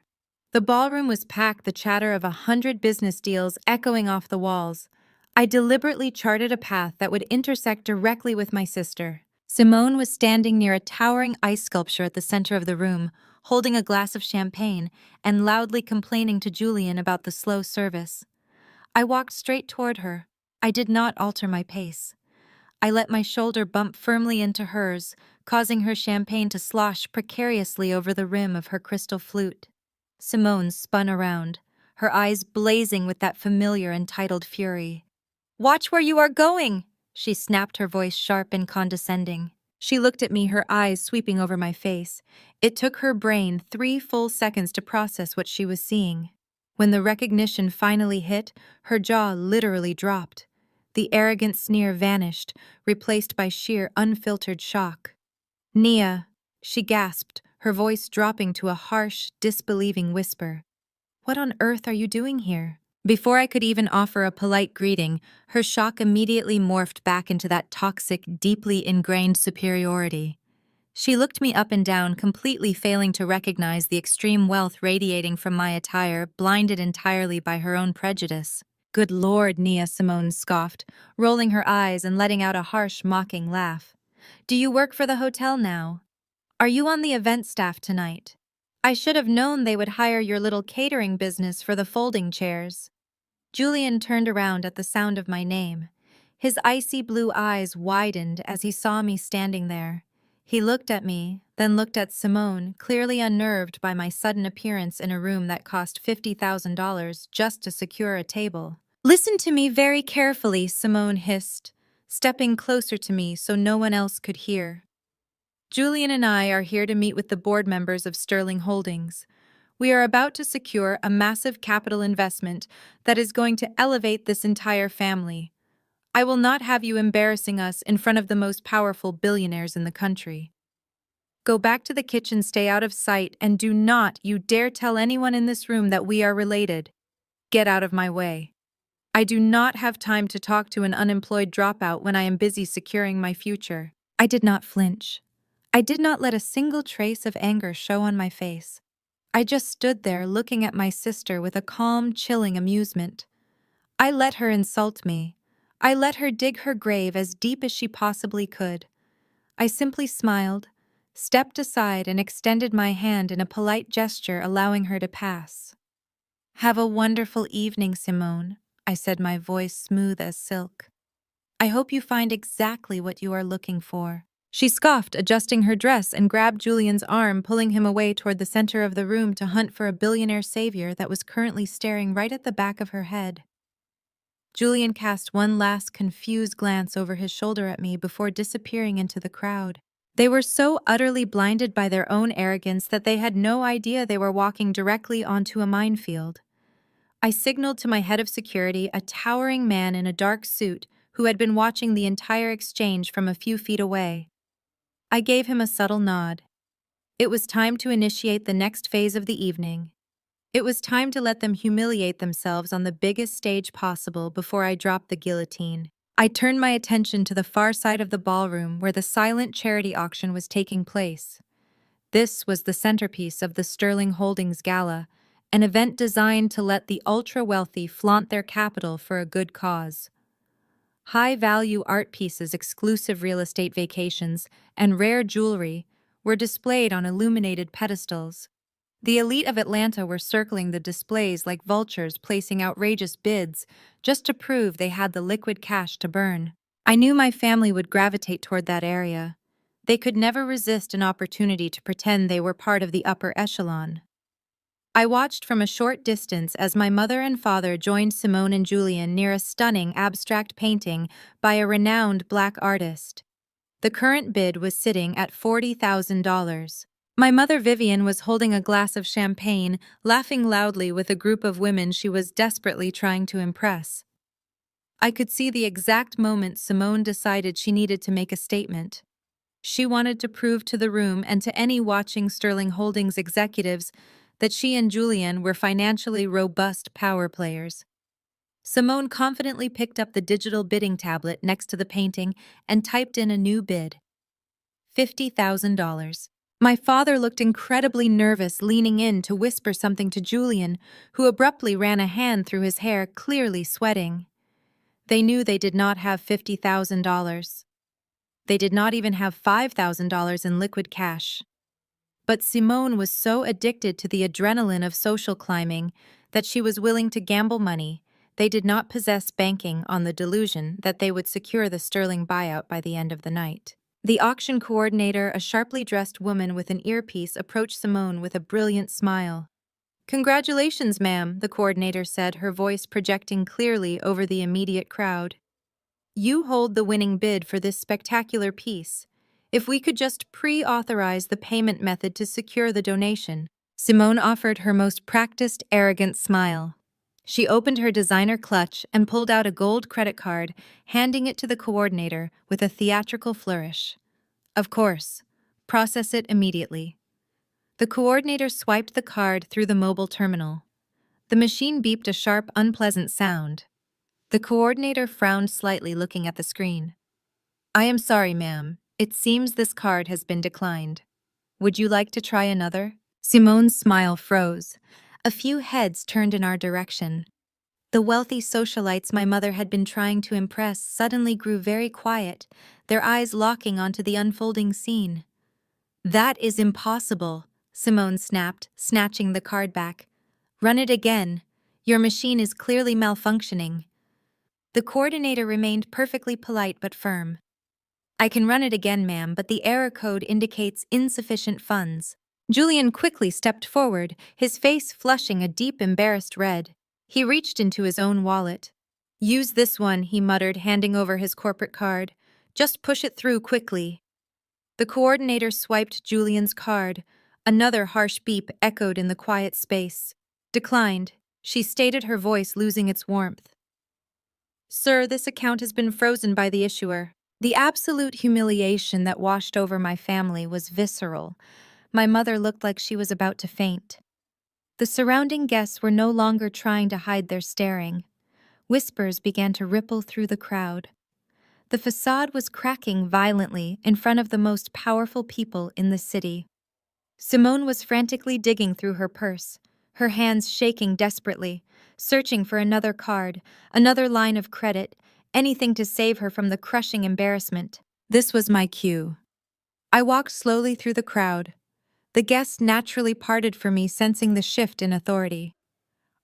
The ballroom was packed, the chatter of 100 business deals echoing off the walls. I deliberately charted a path that would intersect directly with my sister. Simone was standing near a towering ice sculpture at the center of the room, holding a glass of champagne and loudly complaining to Julian about the slow service. I walked straight toward her. I did not alter my pace. I let my shoulder bump firmly into hers, causing her champagne to slosh precariously over the rim of her crystal flute. Simone spun around, her eyes blazing with that familiar entitled fury. "Watch where you are going!" she snapped, her voice sharp and condescending. She looked at me, her eyes sweeping over my face. It took her brain 3 full seconds to process what she was seeing. When the recognition finally hit, her jaw literally dropped. The arrogant sneer vanished, replaced by sheer, unfiltered shock. "Nia," she gasped, her voice dropping to a harsh, disbelieving whisper. "What on earth are you doing here?" Before I could even offer a polite greeting, her shock immediately morphed back into that toxic, deeply ingrained superiority. She looked me up and down, completely failing to recognize the extreme wealth radiating from my attire, blinded entirely by her own prejudice. "Good Lord," Nia, Simone scoffed, rolling her eyes and letting out a harsh, mocking laugh. "Do you work for the hotel now? Are you on the event staff tonight? I should have known they would hire your little catering business for the folding chairs." Julian turned around at the sound of my name. His icy blue eyes widened as he saw me standing there. He looked at me, then looked at Simone, clearly unnerved by my sudden appearance in a room that cost $50,000 just to secure a table. "Listen to me very carefully," Simone hissed, stepping closer to me so no one else could hear. "Julian and I are here to meet with the board members of Sterling Holdings. We are about to secure a massive capital investment that is going to elevate this entire family. I will not have you embarrassing us in front of the most powerful billionaires in the country. Go back to the kitchen, stay out of sight, and do not you dare tell anyone in this room that we are related. Get out of my way. I do not have time to talk to an unemployed dropout when I am busy securing my future." I did not flinch. I did not let a single trace of anger show on my face. I just stood there looking at my sister with a calm, chilling amusement. I let her insult me. I let her dig her grave as deep as she possibly could. I simply smiled, stepped aside, and extended my hand in a polite gesture, allowing her to pass. "Have a wonderful evening, Simone," I said, my voice smooth as silk. "I hope you find exactly what you are looking for." She scoffed, adjusting her dress, and grabbed Julian's arm, pulling him away toward the center of the room to hunt for a billionaire savior that was currently staring right at the back of her head. Julian cast one last confused glance over his shoulder at me before disappearing into the crowd. They were so utterly blinded by their own arrogance that they had no idea they were walking directly onto a minefield. I signaled to my head of security, a towering man in a dark suit who had been watching the entire exchange from a few feet away. I gave him a subtle nod. It was time to initiate the next phase of the evening. It was time to let them humiliate themselves on the biggest stage possible before I dropped the guillotine. I turned my attention to the far side of the ballroom where the silent charity auction was taking place. This was the centerpiece of the Sterling Holdings Gala, an event designed to let the ultra-wealthy flaunt their capital for a good cause. High-value art pieces, exclusive real estate vacations, and rare jewelry were displayed on illuminated pedestals. The elite of Atlanta were circling the displays like vultures, placing outrageous bids just to prove they had the liquid cash to burn. I knew my family would gravitate toward that area. They could never resist an opportunity to pretend they were part of the upper echelon. I watched from a short distance as my mother and father joined Simone and Julian near a stunning abstract painting by a renowned black artist. The current bid was sitting at $40,000. My mother Vivian was holding a glass of champagne, laughing loudly with a group of women she was desperately trying to impress. I could see the exact moment Simone decided she needed to make a statement. She wanted to prove to the room and to any watching Sterling Holdings executives that she and Julian were financially robust power players. Simone confidently picked up the digital bidding tablet next to the painting and typed in a new bid. $50,000. My father looked incredibly nervous, leaning in to whisper something to Julian, who abruptly ran a hand through his hair, clearly sweating. They knew they did not have $50,000. They did not even have $5,000 in liquid cash. But Simone was so addicted to the adrenaline of social climbing that she was willing to gamble money. They did not possess banking on the delusion that they would secure the sterling buyout by the end of the night. The auction coordinator, a sharply dressed woman with an earpiece, approached Simone with a brilliant smile. "Congratulations, ma'am," the coordinator said, her voice projecting clearly over the immediate crowd. "You hold the winning bid for this spectacular piece. If we could just pre-authorize the payment method to secure the donation." Simone offered her most practiced, arrogant smile. She opened her designer clutch and pulled out a gold credit card, handing it to the coordinator with a theatrical flourish. "Of course. Process it immediately." The coordinator swiped the card through the mobile terminal. The machine beeped a sharp, unpleasant sound. The coordinator frowned slightly, looking at the screen. "I am sorry, ma'am. It seems this card has been declined. Would you like to try another?" Simone's smile froze. A few heads turned in our direction. The wealthy socialites my mother had been trying to impress suddenly grew very quiet, their eyes locking onto the unfolding scene. "That is impossible," Simone snapped, snatching the card back. "Run it again. Your machine is clearly malfunctioning." The coordinator remained perfectly polite but firm. "I can run it again, ma'am, but the error code indicates insufficient funds." Julian quickly stepped forward, his face flushing a deep, embarrassed red. He reached into his own wallet. "Use this one," he muttered, handing over his corporate card. "Just push it through quickly." The coordinator swiped Julian's card. Another harsh beep echoed in the quiet space. "Declined," she stated, her voice losing its warmth. "Sir, this account has been frozen by the issuer." The absolute humiliation that washed over my family was visceral. My mother looked like she was about to faint. The surrounding guests were no longer trying to hide their staring. Whispers began to ripple through the crowd. The facade was cracking violently in front of the most powerful people in the city. Simone was frantically digging through her purse, her hands shaking desperately, searching for another card, another line of credit, anything to save her from the crushing embarrassment. This was my cue. I walked slowly through the crowd. The guests naturally parted for me, sensing the shift in authority.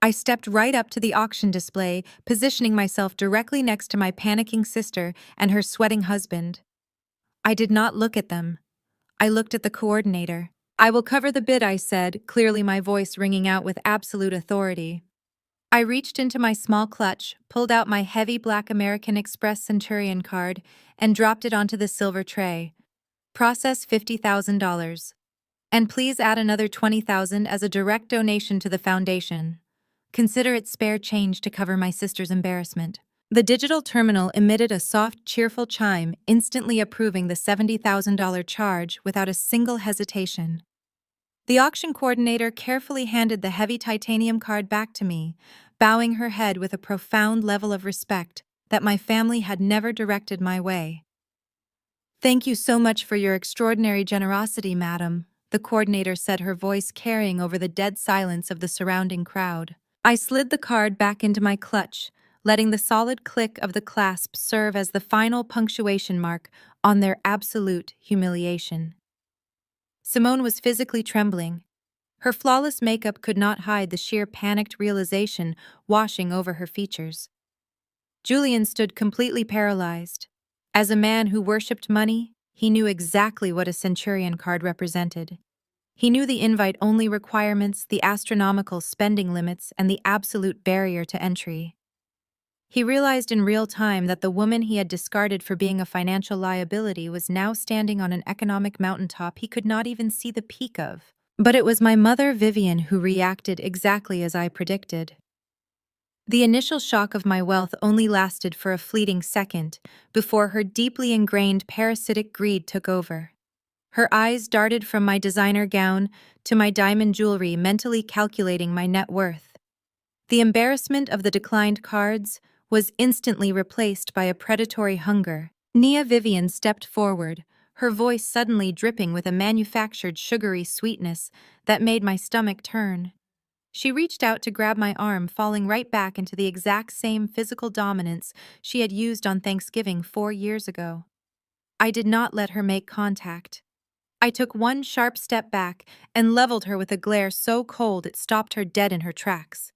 I stepped right up to the auction display, positioning myself directly next to my panicking sister and her sweating husband. I did not look at them. I looked at the coordinator. "I will cover the bid," I said, clearly my voice ringing out with absolute authority. I reached into my small clutch, pulled out my heavy black American Express Centurion card, and dropped it onto the silver tray. Process $50,000. And please add another $20,000 as a direct donation to the foundation. Consider it spare change to cover my sister's embarrassment. The digital terminal emitted a soft, cheerful chime, instantly approving the $70,000 charge without a single hesitation. The auction coordinator carefully handed the heavy titanium card back to me, bowing her head with a profound level of respect that my family had never directed my way. "Thank you so much for your extraordinary generosity, madam," the coordinator said, her voice carrying over the dead silence of the surrounding crowd. I slid the card back into my clutch, letting the solid click of the clasp serve as the final punctuation mark on their absolute humiliation. Simone was physically trembling. Her flawless makeup could not hide the sheer panicked realization washing over her features. Julian stood completely paralyzed. As a man who worshipped money, he knew exactly what a Centurion card represented. He knew the invite-only requirements, the astronomical spending limits, and the absolute barrier to entry. He realized in real time that the woman he had discarded for being a financial liability was now standing on an economic mountaintop he could not even see the peak of. But it was my mother, Vivian, who reacted exactly as I predicted. The initial shock of my wealth only lasted for a fleeting second before her deeply ingrained parasitic greed took over. Her eyes darted from my designer gown to my diamond jewelry, mentally calculating my net worth. The embarrassment of the declined cards was instantly replaced by a predatory hunger. Nia Vivian stepped forward, her voice suddenly dripping with a manufactured sugary sweetness that made my stomach turn. She reached out to grab my arm, falling right back into the exact same physical dominance she had used on Thanksgiving 4 years ago. I did not let her make contact. I took one sharp step back and leveled her with a glare so cold it stopped her dead in her tracks.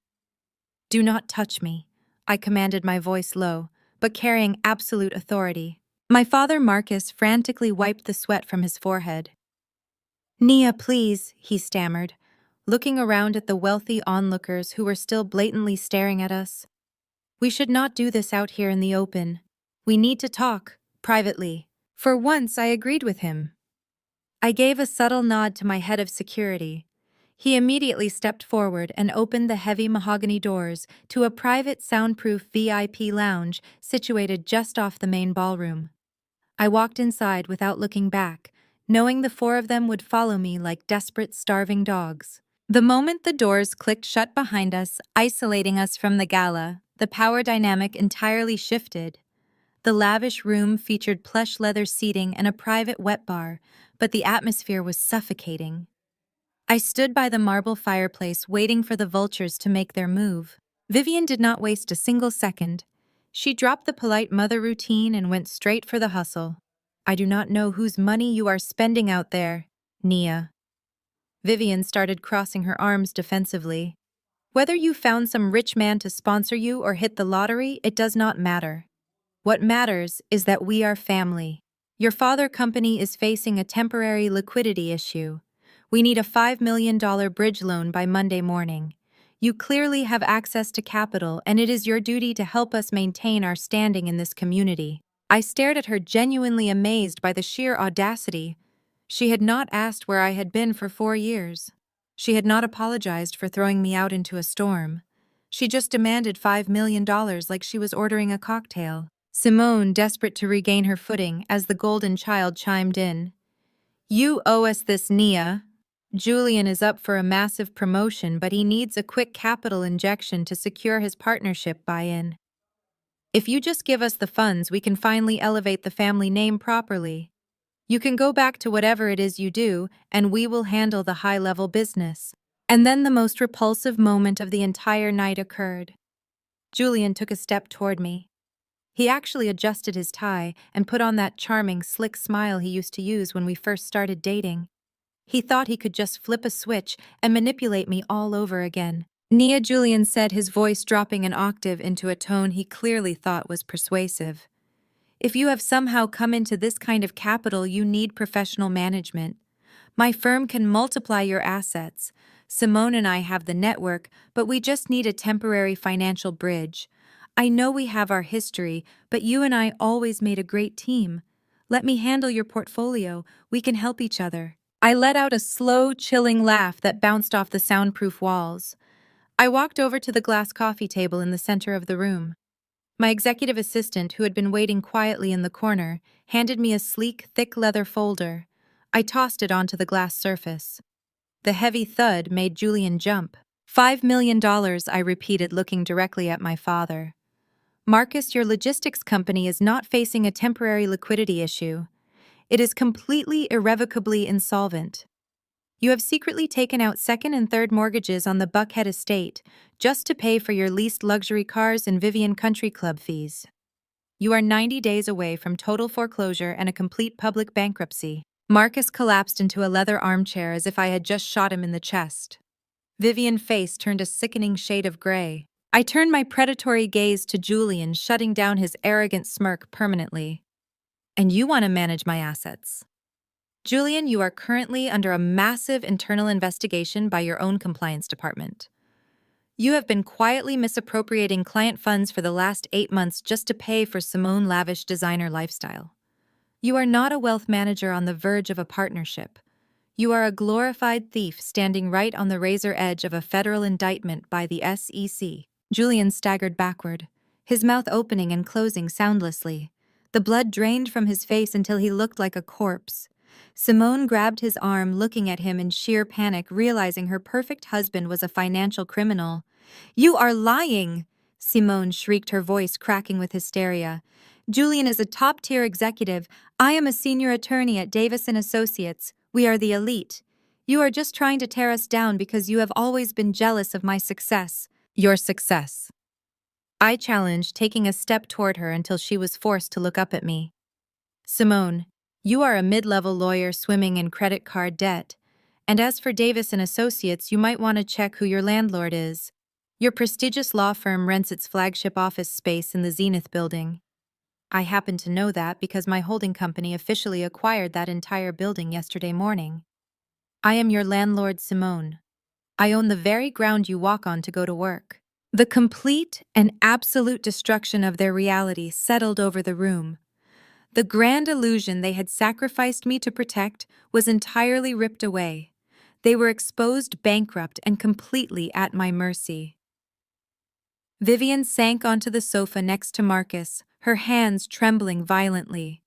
"Do not touch me," I commanded, my voice low, but carrying absolute authority. My father Marcus frantically wiped the sweat from his forehead. "Nia, please," he stammered, looking around at the wealthy onlookers who were still blatantly staring at us. "We should not do this out here in the open. We need to talk, privately." For once, I agreed with him. I gave a subtle nod to my head of security. He immediately stepped forward and opened the heavy mahogany doors to a private soundproof VIP lounge situated just off the main ballroom. I walked inside without looking back, knowing the 4 of them would follow me like desperate, starving dogs. The moment the doors clicked shut behind us, isolating us from the gala, the power dynamic entirely shifted. The lavish room featured plush leather seating and a private wet bar, but the atmosphere was suffocating. I stood by the marble fireplace waiting for the vultures to make their move. Vivian did not waste a single second. She dropped the polite mother routine and went straight for the hustle. "I do not know whose money you are spending out there, Nia." Vivian started crossing her arms defensively. "Whether you found some rich man to sponsor you or hit the lottery, it does not matter. What matters is that we are family. Your father company is facing a temporary liquidity issue. We need a $5 million bridge loan by Monday morning. You clearly have access to capital, and it is your duty to help us maintain our standing in this community." I stared at her, genuinely amazed by the sheer audacity. She had not asked where I had been for 4 years. She had not apologized for throwing me out into a storm. She just demanded $5 million like she was ordering a cocktail. Simone, desperate to regain her footing as the golden child, chimed in. "You owe us this, Nia. Julian is up for a massive promotion, but he needs a quick capital injection to secure his partnership buy-in. If you just give us the funds, we can finally elevate the family name properly. You can go back to whatever it is you do, and we will handle the high-level business." And then the most repulsive moment of the entire night occurred. Julian took a step toward me. He actually adjusted his tie and put on that charming, slick smile he used to use when we first started dating. He thought he could just flip a switch and manipulate me all over again. "Nia," Julian said, his voice dropping an octave into a tone he clearly thought was persuasive. "If you have somehow come into this kind of capital, you need professional management. My firm can multiply your assets, Simone and I have the network, but we just need a temporary financial bridge. I know we have our history, but you and I always made a great team. Let me handle your portfolio. We can help each other." I let out a slow, chilling laugh that bounced off the soundproof walls. I walked over to the glass coffee table in the center of the room. My executive assistant, who had been waiting quietly in the corner, handed me a sleek, thick leather folder. I tossed it onto the glass surface. The heavy thud made Julian jump. $5 million, I repeated, looking directly at my father. "Marcus, your logistics company is not facing a temporary liquidity issue. It is completely irrevocably insolvent. You have secretly taken out second and third mortgages on the Buckhead estate just to pay for your leased luxury cars and Vivian Country Club fees. You are 90 days away from total foreclosure and a complete public bankruptcy." Marcus collapsed into a leather armchair as if I had just shot him in the chest. Vivian's face turned a sickening shade of gray. I turned my predatory gaze to Julian, shutting down his arrogant smirk permanently. "And you want to manage my assets?" "Julian, you are currently under a massive internal investigation by your own compliance department. You have been quietly misappropriating client funds for the last 8 months just to pay for Simone lavish designer lifestyle. You are not a wealth manager on the verge of a partnership. You are a glorified thief standing right on the razor edge of a federal indictment by the SEC." Julian staggered backward, his mouth opening and closing soundlessly. The blood drained from his face until he looked like a corpse. Simone grabbed his arm, looking at him in sheer panic, realizing her perfect husband was a financial criminal. "You are lying!" Simone shrieked, her voice cracking with hysteria. "Julian is a top-tier executive. I am a senior attorney at Davis & Associates. We are the elite. You are just trying to tear us down because you have always been jealous of my success." "Your success?" I challenged, taking a step toward her until she was forced to look up at me. "Simone, you are a mid-level lawyer swimming in credit card debt. And as for Davis & Associates, you might want to check who your landlord is. Your prestigious law firm rents its flagship office space in the Zenith building. I happen to know that because my holding company officially acquired that entire building yesterday morning. I am your landlord, Simone. I own the very ground you walk on to go to work." The complete and absolute destruction of their reality settled over the room. The grand illusion they had sacrificed me to protect was entirely ripped away. They were exposed, bankrupt, and completely at my mercy. Vivian sank onto the sofa next to Marcus, her hands trembling violently.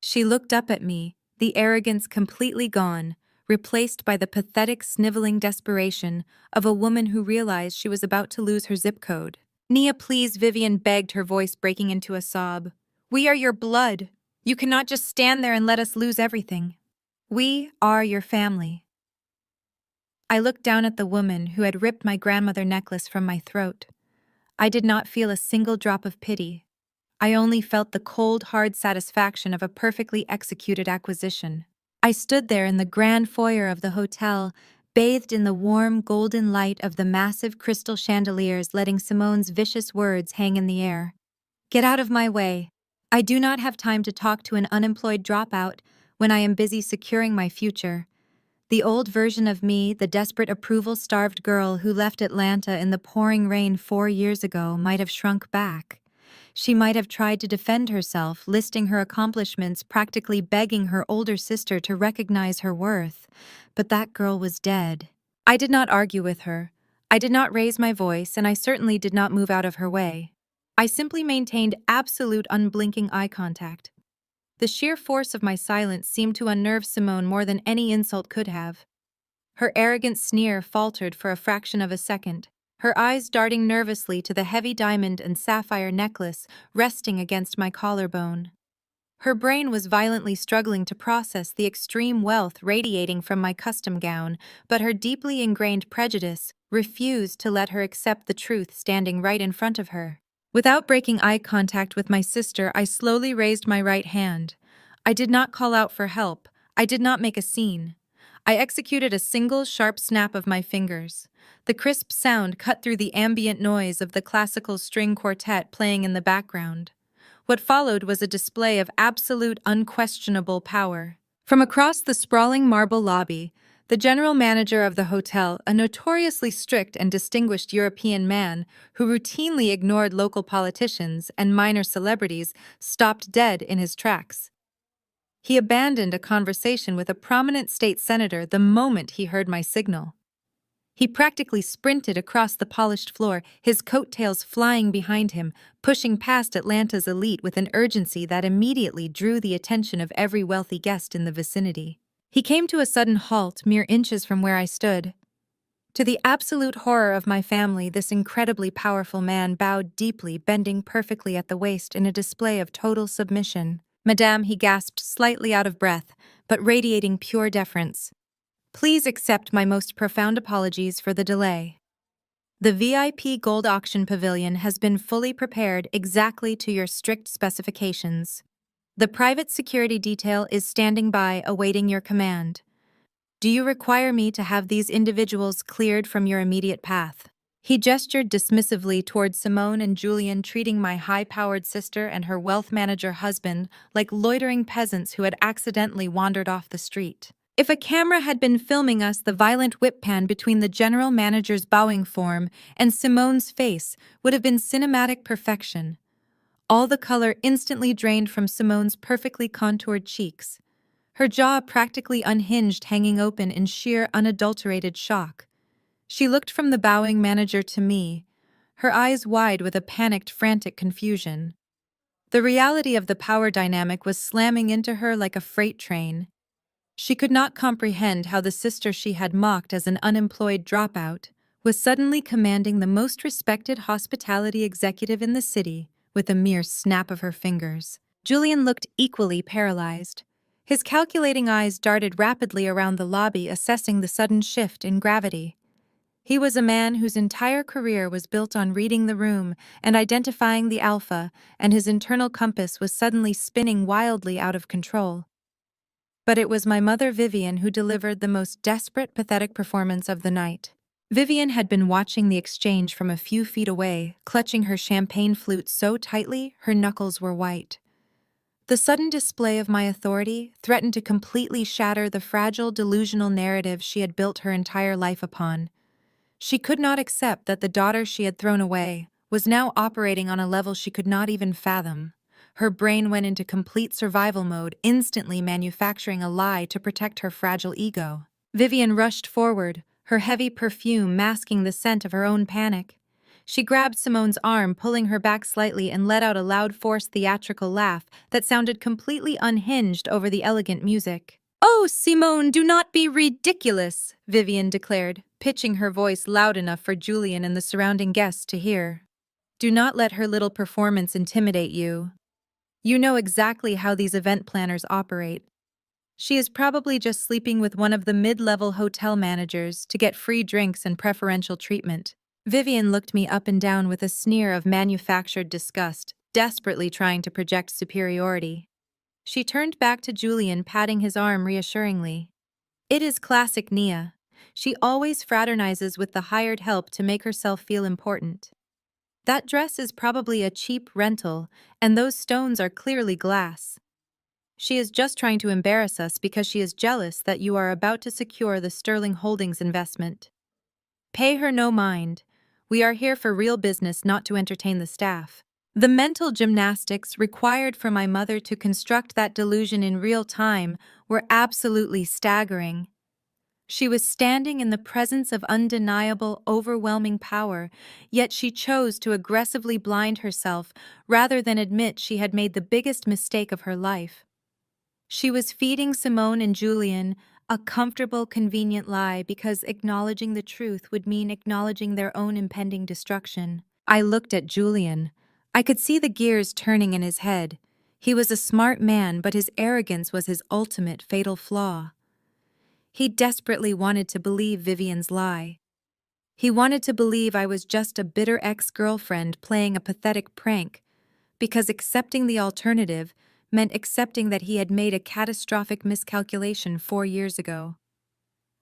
She looked up at me, the arrogance completely gone, replaced by the pathetic, sniveling desperation of a woman who realized she was about to lose her zip code. "Nia, please," Vivian begged, her voice breaking into a sob. "We are your blood. You cannot just stand there and let us lose everything. We are your family." I looked down at the woman who had ripped my grandmother necklace from my throat. I did not feel a single drop of pity. I only felt the cold, hard satisfaction of a perfectly executed acquisition. I stood there in the grand foyer of the hotel, bathed in the warm, golden light of the massive crystal chandeliers, letting Simone's vicious words hang in the air. "Get out of my way. I do not have time to talk to an unemployed dropout when I am busy securing my future." The old version of me, the desperate, approval-starved girl who left Atlanta in the pouring rain 4 years ago, might have shrunk back. She might have tried to defend herself, listing her accomplishments, practically begging her older sister to recognize her worth. But that girl was dead. I did not argue with her. I did not raise my voice, and I certainly did not move out of her way. I simply maintained absolute, unblinking eye contact. The sheer force of my silence seemed to unnerve Simone more than any insult could have. Her arrogant sneer faltered for a fraction of a second, her eyes darting nervously to the heavy diamond and sapphire necklace resting against my collarbone. Her brain was violently struggling to process the extreme wealth radiating from my custom gown, but her deeply ingrained prejudice refused to let her accept the truth standing right in front of her. Without breaking eye contact with my sister, I slowly raised my right hand. I did not call out for help. I did not make a scene. I executed a single sharp snap of my fingers. The crisp sound cut through the ambient noise of the classical string quartet playing in the background. What followed was a display of absolute, unquestionable power. From across the sprawling marble lobby, The general manager of the hotel, a notoriously strict and distinguished European man who routinely ignored local politicians and minor celebrities, stopped dead in his tracks. He abandoned a conversation with a prominent state senator the moment he heard my signal. He practically sprinted across the polished floor, his coattails flying behind him, pushing past Atlanta's elite with an urgency that immediately drew the attention of every wealthy guest in the vicinity. He came to a sudden halt mere inches from where I stood. To the absolute horror of my family, this incredibly powerful man bowed deeply, bending perfectly at the waist in a display of total submission. "Madame," he gasped, slightly out of breath, but radiating pure deference. "Please accept my most profound apologies for the delay. The VIP Gold Auction Pavilion has been fully prepared exactly to your strict specifications. The private security detail is standing by awaiting your command. Do you require me to have these individuals cleared from your immediate path?" He gestured dismissively toward Simone and Julian, treating my high-powered sister and her wealth manager husband like loitering peasants who had accidentally wandered off the street. If a camera had been filming us, the violent whip pan between the general manager's bowing form and Simone's face would have been cinematic perfection. All the color instantly drained from Simone's perfectly contoured cheeks, her jaw practically unhinged, hanging open in sheer unadulterated shock. She looked from the bowing manager to me, her eyes wide with a panicked, frantic confusion. The reality of the power dynamic was slamming into her like a freight train. She could not comprehend how the sister she had mocked as an unemployed dropout was suddenly commanding the most respected hospitality executive in the city with a mere snap of her fingers. Julian looked equally paralyzed. His calculating eyes darted rapidly around the lobby, assessing the sudden shift in gravity. He was a man whose entire career was built on reading the room and identifying the alpha, and his internal compass was suddenly spinning wildly out of control. But it was my mother Vivian who delivered the most desperate, pathetic performance of the night. Vivian had been watching the exchange from a few feet away, clutching her champagne flute so tightly her knuckles were white. The sudden display of my authority threatened to completely shatter the fragile, delusional narrative she had built her entire life upon. She could not accept that the daughter she had thrown away was now operating on a level she could not even fathom. Her brain went into complete survival mode, instantly manufacturing a lie to protect her fragile ego. Vivian rushed forward, her heavy perfume masking the scent of her own panic. She grabbed Simone's arm, pulling her back slightly, and let out a loud, forced theatrical laugh that sounded completely unhinged over the elegant music. "Oh, Simone, do not be ridiculous," Vivian declared, pitching her voice loud enough for Julian and the surrounding guests to hear. "Do not let her little performance intimidate you. You know exactly how these event planners operate. She is probably just sleeping with one of the mid-level hotel managers to get free drinks and preferential treatment." Vivian looked me up and down with a sneer of manufactured disgust, desperately trying to project superiority. She turned back to Julian, patting his arm reassuringly. "It is classic Nia. She always fraternizes with the hired help to make herself feel important. That dress is probably a cheap rental, and those stones are clearly glass. She is just trying to embarrass us because she is jealous that you are about to secure the Sterling Holdings investment. Pay her no mind. We are here for real business, not to entertain the staff." The mental gymnastics required for my mother to construct that delusion in real time were absolutely staggering. She was standing in the presence of undeniable, overwhelming power, yet she chose to aggressively blind herself rather than admit she had made the biggest mistake of her life. She was feeding Simone and Julian a comfortable, convenient lie because acknowledging the truth would mean acknowledging their own impending destruction. I looked at Julian. I could see the gears turning in his head. He was a smart man, but his arrogance was his ultimate fatal flaw. He desperately wanted to believe Vivian's lie. He wanted to believe I was just a bitter ex-girlfriend playing a pathetic prank, because accepting the alternative meant accepting that he had made a catastrophic miscalculation 4 years ago.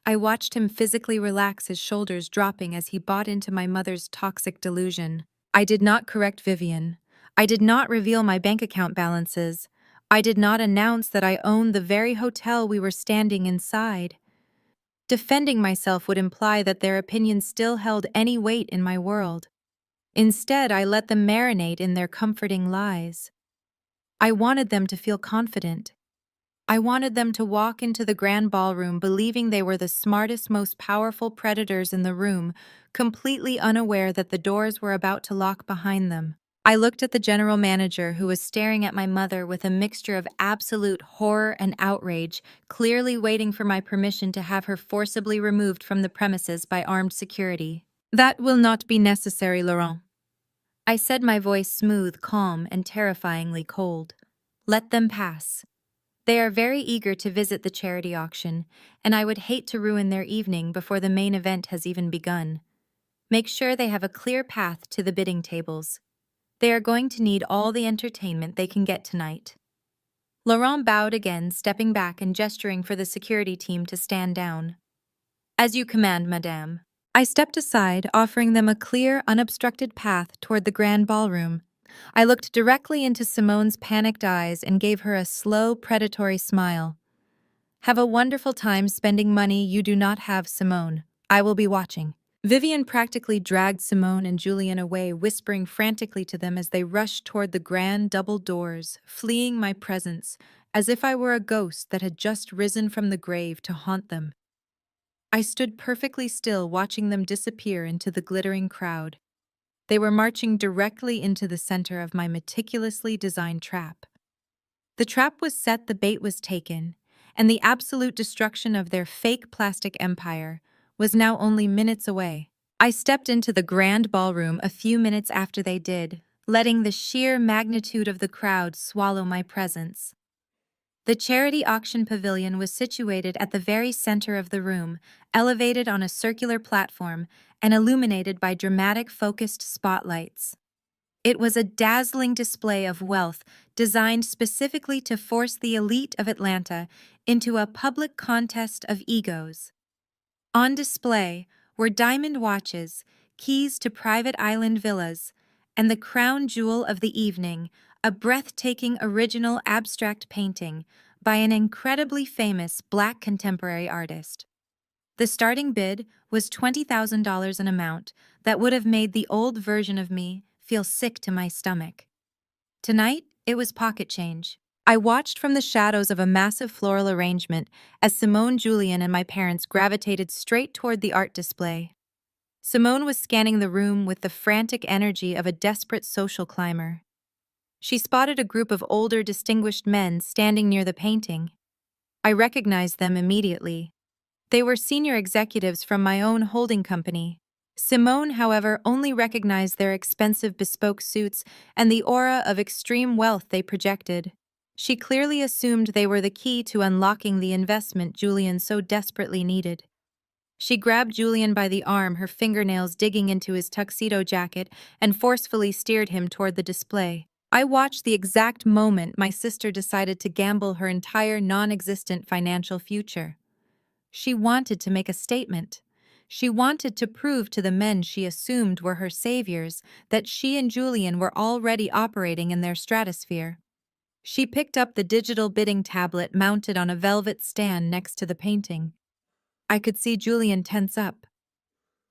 I watched him physically relax, his shoulders dropping as he bought into my mother's toxic delusion. I did not correct Vivian. I did not reveal my bank account balances. I did not announce that I owned the very hotel we were standing inside. Defending myself would imply that their opinion still held any weight in my world. Instead, I let them marinate in their comforting lies. I wanted them to feel confident. I wanted them to walk into the grand ballroom believing they were the smartest, most powerful predators in the room, completely unaware that the doors were about to lock behind them. I looked at the general manager, who was staring at my mother with a mixture of absolute horror and outrage, clearly waiting for my permission to have her forcibly removed from the premises by armed security. "That will not be necessary, Laurent," I said, my voice smooth, calm, and terrifyingly cold. "Let them pass. They are very eager to visit the charity auction, and I would hate to ruin their evening before the main event has even begun. Make sure they have a clear path to the bidding tables. They are going to need all the entertainment they can get tonight." Laurent bowed again, stepping back and gesturing for the security team to stand down. "As you command, madame." I stepped aside, offering them a clear, unobstructed path toward the grand ballroom. I looked directly into Simone's panicked eyes and gave her a slow, predatory smile. "Have a wonderful time spending money you do not have, Simone. I will be watching." Vivian practically dragged Simone and Julian away, whispering frantically to them as they rushed toward the grand double doors, fleeing my presence, as if I were a ghost that had just risen from the grave to haunt them. I stood perfectly still, watching them disappear into the glittering crowd. They were marching directly into the center of my meticulously designed trap. The trap was set, the bait was taken, and the absolute destruction of their fake plastic empire was now only minutes away. I stepped into the grand ballroom a few minutes after they did, letting the sheer magnitude of the crowd swallow my presence. The charity auction pavilion was situated at the very center of the room, elevated on a circular platform and illuminated by dramatic focused spotlights. It was a dazzling display of wealth designed specifically to force the elite of Atlanta into a public contest of egos. On display were diamond watches, keys to private island villas, and the crown jewel of the evening, a breathtaking original abstract painting by an incredibly famous Black contemporary artist. The starting bid was $20,000, an amount that would have made the old version of me feel sick to my stomach. Tonight, it was pocket change. I watched from the shadows of a massive floral arrangement as Simone, Julian, and my parents gravitated straight toward the art display. Simone was scanning the room with the frantic energy of a desperate social climber. She spotted a group of older, distinguished men standing near the painting. I recognized them immediately. They were senior executives from my own holding company. Simone, however, only recognized their expensive bespoke suits and the aura of extreme wealth they projected. She clearly assumed they were the key to unlocking the investment Julian so desperately needed. She grabbed Julian by the arm, her fingernails digging into his tuxedo jacket, and forcefully steered him toward the display. I watched the exact moment my sister decided to gamble her entire non-existent financial future. She wanted to make a statement. She wanted to prove to the men she assumed were her saviors that she and Julian were already operating in their stratosphere. She picked up the digital bidding tablet mounted on a velvet stand next to the painting. I could see Julian tense up.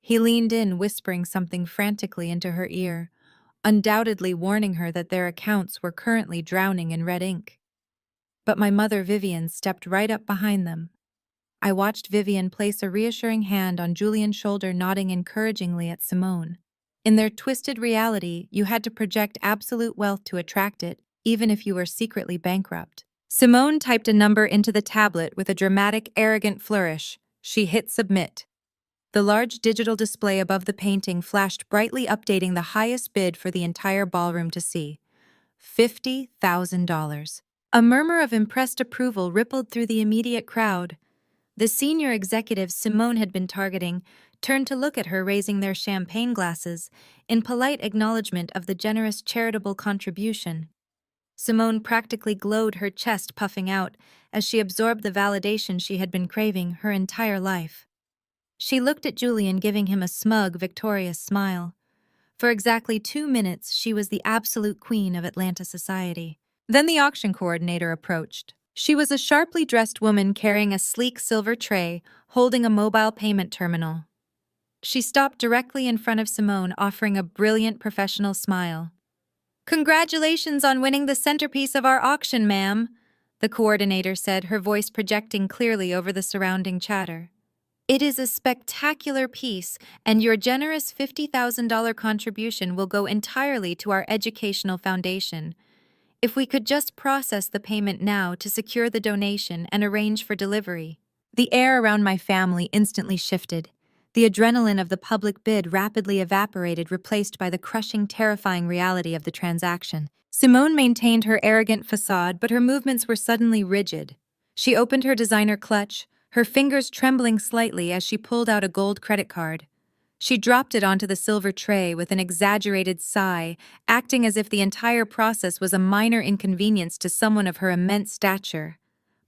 He leaned in, whispering something frantically into her ear, undoubtedly warning her that their accounts were currently drowning in red ink. But my mother, Vivian, stepped right up behind them. I watched Vivian place a reassuring hand on Julian's shoulder, nodding encouragingly at Simone. In their twisted reality, you had to project absolute wealth to attract it, even if you were secretly bankrupt. Simone typed a number into the tablet with a dramatic, arrogant flourish. She hit submit. The large digital display above the painting flashed brightly, updating the highest bid for the entire ballroom to see: $50,000. A murmur of impressed approval rippled through the immediate crowd. The senior executives Simone had been targeting turned to look at her, raising their champagne glasses in polite acknowledgement of the generous charitable contribution. Simone practically glowed, her chest puffing out as she absorbed the validation she had been craving her entire life. She looked at Julian, giving him a smug, victorious smile. For exactly 2 minutes, she was the absolute queen of Atlanta society. Then the auction coordinator approached. She was a sharply dressed woman carrying a sleek silver tray, holding a mobile payment terminal. She stopped directly in front of Simone, offering a brilliant professional smile. "Congratulations on winning the centerpiece of our auction, ma'am," the coordinator said, her voice projecting clearly over the surrounding chatter. "It is a spectacular piece, and your generous $50,000 contribution will go entirely to our educational foundation. If we could just process the payment now to secure the donation and arrange for delivery." The air around my family instantly shifted. The adrenaline of the public bid rapidly evaporated, replaced by the crushing, terrifying reality of the transaction. Simone maintained her arrogant facade, but her movements were suddenly rigid. She opened her designer clutch, her fingers trembling slightly as she pulled out a gold credit card. She dropped it onto the silver tray with an exaggerated sigh, acting as if the entire process was a minor inconvenience to someone of her immense stature.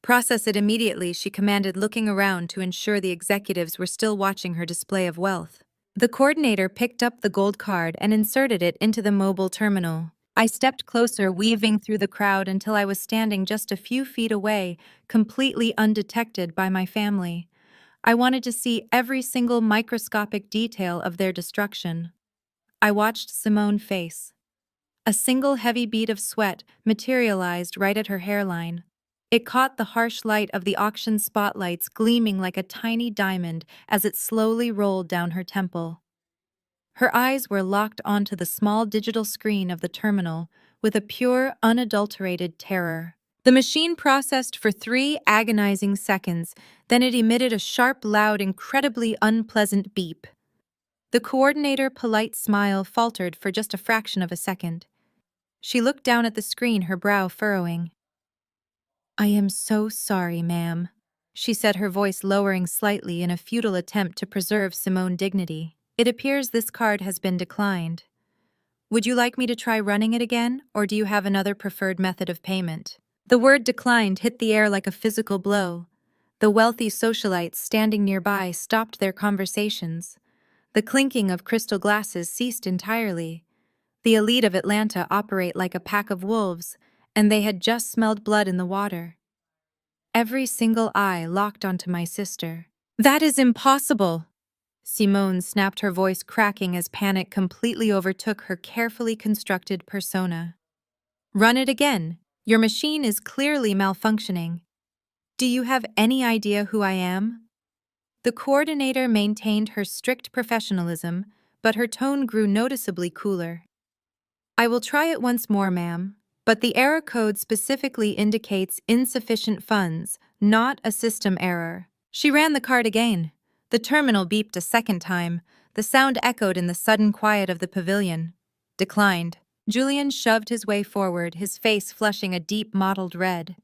"Process it immediately," she commanded, looking around to ensure the executives were still watching her display of wealth. The coordinator picked up the gold card and inserted it into the mobile terminal. I stepped closer, weaving through the crowd until I was standing just a few feet away, completely undetected by my family. I wanted to see every single microscopic detail of their destruction. I watched Simone face. A single heavy bead of sweat materialized right at her hairline. It caught the harsh light of the auction spotlights, gleaming like a tiny diamond as it slowly rolled down her temple. Her eyes were locked onto the small digital screen of the terminal with a pure, unadulterated terror. The machine processed for 3 agonizing seconds, then it emitted a sharp, loud, incredibly unpleasant beep. The coordinator's polite smile faltered for just a fraction of a second. She looked down at the screen, her brow furrowing. "I am so sorry, ma'am," she said, her voice lowering slightly in a futile attempt to preserve Simone's dignity. "It appears this card has been declined. Would you like me to try running it again, or do you have another preferred method of payment?" The word "declined" hit the air like a physical blow. The wealthy socialites standing nearby stopped their conversations. The clinking of crystal glasses ceased entirely. The elite of Atlanta operate like a pack of wolves, and they had just smelled blood in the water. Every single eye locked onto my sister. "That is impossible!" Simone snapped, her voice cracking as panic completely overtook her carefully constructed persona. "Run it again. Your machine is clearly malfunctioning. Do you have any idea who I am?" The coordinator maintained her strict professionalism, but her tone grew noticeably cooler. "I will try it once more, ma'am, but the error code specifically indicates insufficient funds, not a system error." She ran the card again. The terminal beeped a second time. The sound echoed in the sudden quiet of the pavilion. "Declined." Julian shoved his way forward, his face flushing a deep mottled red.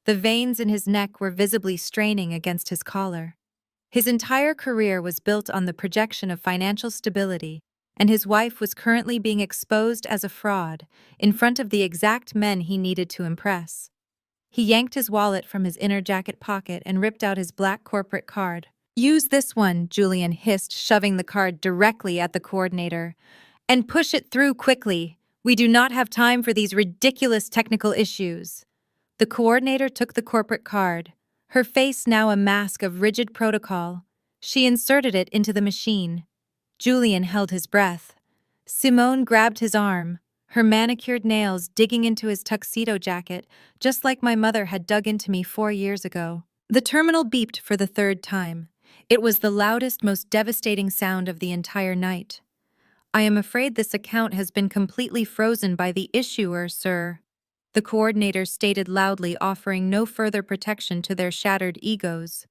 The veins in his neck were visibly straining against his collar. His entire career was built on the projection of financial stability, and his wife was currently being exposed as a fraud in front of the exact men he needed to impress. He yanked his wallet from his inner jacket pocket and ripped out his black corporate card. "Use this one," Julian hissed, shoving the card directly at the coordinator. "And push it through quickly. We do not have time for these ridiculous technical issues." The coordinator took the corporate card, her face now a mask of rigid protocol. She inserted it into the machine. Julian held his breath. Simone grabbed his arm, her manicured nails digging into his tuxedo jacket, just like my mother had dug into me 4 years ago. The terminal beeped for the 3rd time. It was the loudest, most devastating sound of the entire night. "I am afraid this account has been completely frozen by the issuer, sir," the coordinator stated loudly, offering no further protection to their shattered egos.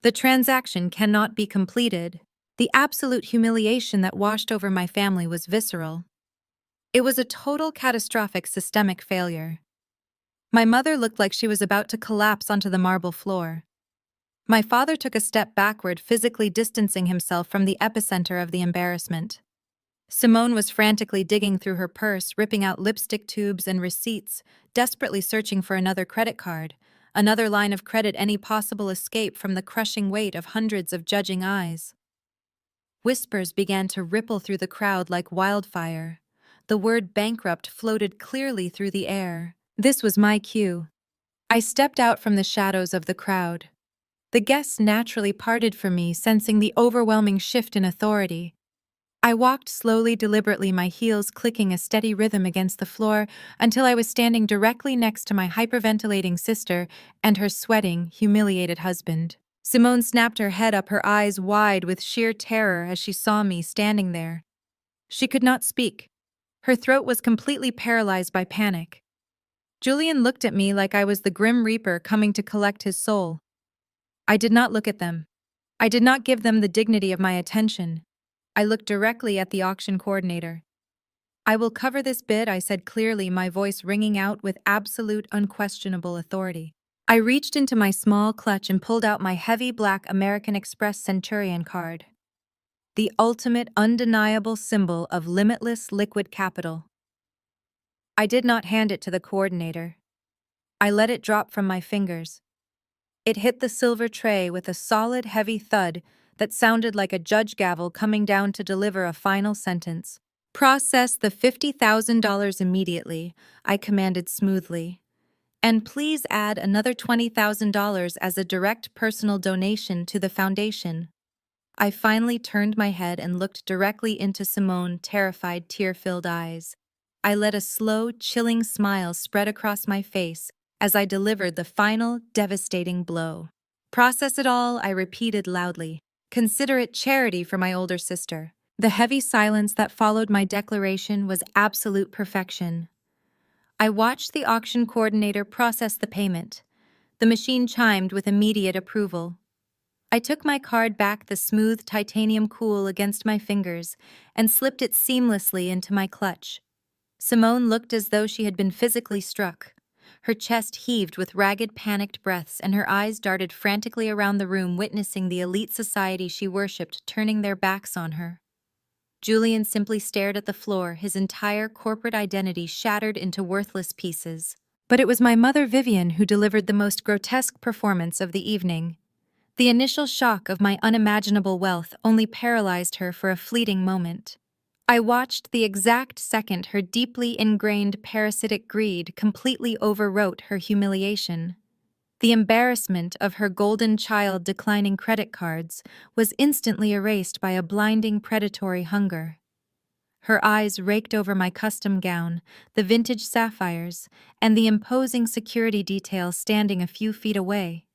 "The transaction cannot be completed." The absolute humiliation that washed over my family was visceral. It was a total catastrophic systemic failure. My mother looked like she was about to collapse onto the marble floor. My father took a step backward, physically distancing himself from the epicenter of the embarrassment. Simone was frantically digging through her purse, ripping out lipstick tubes and receipts, desperately searching for another credit card, another line of credit, any possible escape from the crushing weight of hundreds of judging eyes. Whispers began to ripple through the crowd like wildfire. The word bankrupt floated clearly through the air. This was my cue. I stepped out from the shadows of the crowd. The guests naturally parted from me, sensing the overwhelming shift in authority. I walked slowly, deliberately, my heels clicking a steady rhythm against the floor until I was standing directly next to my hyperventilating sister and her sweating, humiliated husband. Simone snapped her head up, her eyes wide with sheer terror as she saw me standing there. She could not speak. Her throat was completely paralyzed by panic. Julian looked at me like I was the Grim Reaper coming to collect his soul. I did not look at them. I did not give them the dignity of my attention. I looked directly at the auction coordinator. "I will cover this bid," I said clearly, my voice ringing out with absolute, unquestionable authority. I reached into my small clutch and pulled out my heavy black American Express Centurion card. The ultimate, undeniable symbol of limitless liquid capital. I did not hand it to the coordinator. I let it drop from my fingers. It hit the silver tray with a solid, heavy thud that sounded like a judge gavel coming down to deliver a final sentence. "Process the $50,000 immediately," I commanded smoothly. "And please add another $20,000 as a direct personal donation to the foundation." I finally turned my head and looked directly into Simone's terrified, tear-filled eyes. I let a slow, chilling smile spread across my face as I delivered the final, devastating blow. "Process it all," I repeated loudly. "Consider it charity for my older sister." The heavy silence that followed my declaration was absolute perfection. I watched the auction coordinator process the payment. The machine chimed with immediate approval. I took my card back, the smooth titanium cool against my fingers, and slipped it seamlessly into my clutch. Simone looked as though she had been physically struck. Her chest heaved with ragged, panicked breaths, and her eyes darted frantically around the room, witnessing the elite society she worshipped turning their backs on her. Julian simply stared at the floor, his entire corporate identity shattered into worthless pieces. But it was my mother, Vivian, who delivered the most grotesque performance of the evening. The initial shock of my unimaginable wealth only paralyzed her for a fleeting moment. I watched the exact second her deeply ingrained parasitic greed completely overwrote her humiliation. The embarrassment of her golden child declining credit cards was instantly erased by a blinding predatory hunger. Her eyes raked over my custom gown, the vintage sapphires, and the imposing security detail standing a few feet away.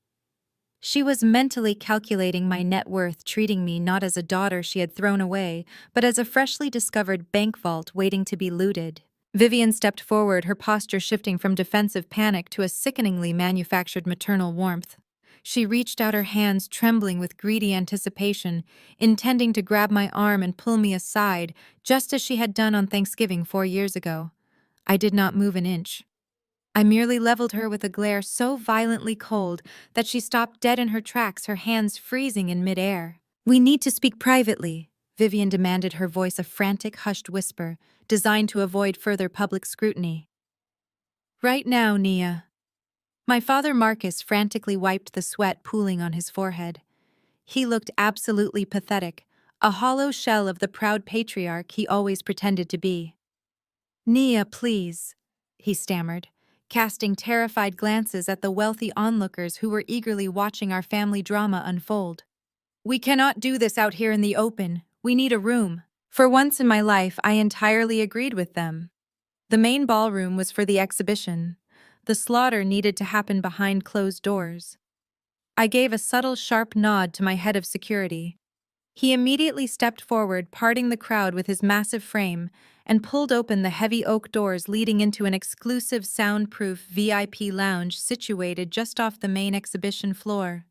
She was mentally calculating my net worth, treating me not as a daughter she had thrown away, but as a freshly discovered bank vault waiting to be looted. Vivian stepped forward, her posture shifting from defensive panic to a sickeningly manufactured maternal warmth. She reached out her hands, trembling with greedy anticipation, intending to grab my arm and pull me aside, just as she had done on Thanksgiving 4 years ago. I did not move an inch. I merely leveled her with a glare so violently cold that she stopped dead in her tracks, her hands freezing in midair. "We need to speak privately," Vivian demanded, her voice a frantic, hushed whisper, designed to avoid further public scrutiny. "Right now, Nia." My father Marcus frantically wiped the sweat pooling on his forehead. He looked absolutely pathetic, a hollow shell of the proud patriarch he always pretended to be. "Nia, please," he stammered, casting terrified glances at the wealthy onlookers who were eagerly watching our family drama unfold. "We cannot do this out here in the open. We need a room." For once in my life, I entirely agreed with them. The main ballroom was for the exhibition. The slaughter needed to happen behind closed doors. I gave a subtle, sharp nod to my head of security. He immediately stepped forward, parting the crowd with his massive frame, and pulled open the heavy oak doors leading into an exclusive soundproof VIP lounge situated just off the main exhibition floor.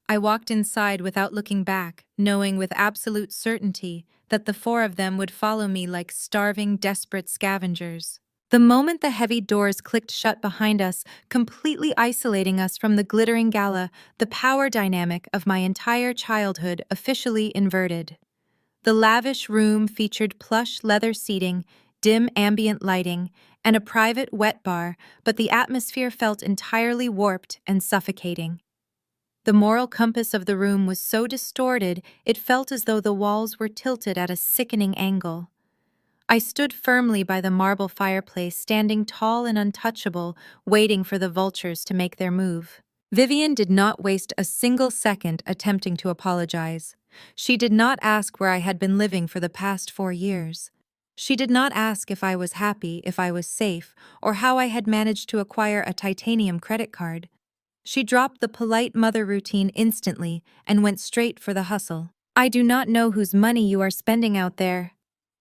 I walked inside without looking back, knowing with absolute certainty that the 4 of them would follow me like starving, desperate scavengers. The moment the heavy doors clicked shut behind us, completely isolating us from the glittering gala, the power dynamic of my entire childhood officially inverted. The lavish room featured plush leather seating, dim ambient lighting, and a private wet bar, but the atmosphere felt entirely warped and suffocating. The moral compass of the room was so distorted it felt as though the walls were tilted at a sickening angle. I stood firmly by the marble fireplace, standing tall and untouchable, waiting for the vultures to make their move. Vivian did not waste a single second attempting to apologize. She did not ask where I had been living for the past 4 years. She did not ask if I was happy, if I was safe, or how I had managed to acquire a titanium credit card. She dropped the polite mother routine instantly and went straight for the hustle. I do not know whose money you are spending out there,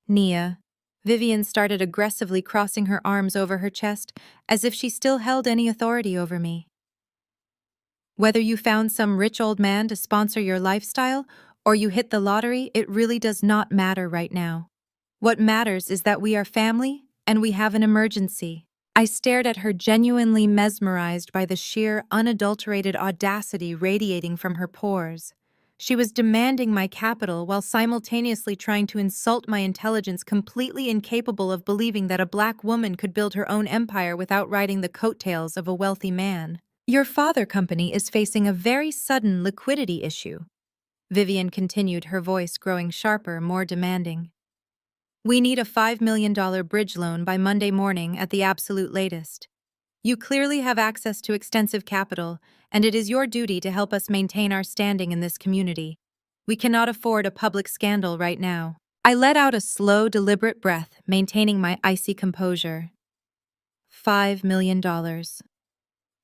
Nia. Vivian started aggressively crossing her arms over her chest, as if she still held any authority over me. Whether you found some rich old man to sponsor your lifestyle, or you hit the lottery, it really does not matter right now. What matters is that we are family, and we have an emergency. I stared at her, genuinely mesmerized by the sheer, unadulterated audacity radiating from her pores. She was demanding my capital while simultaneously trying to insult my intelligence, completely incapable of believing that a black woman could build her own empire without riding the coattails of a wealthy man. Your father company is facing a very sudden liquidity issue. Vivian continued, her voice growing sharper, more demanding. We need a $5 million bridge loan by Monday morning at the absolute latest. You clearly have access to extensive capital, and it is your duty to help us maintain our standing in this community. We cannot afford a public scandal right now. I let out a slow, deliberate breath, maintaining my icy composure. $5 million.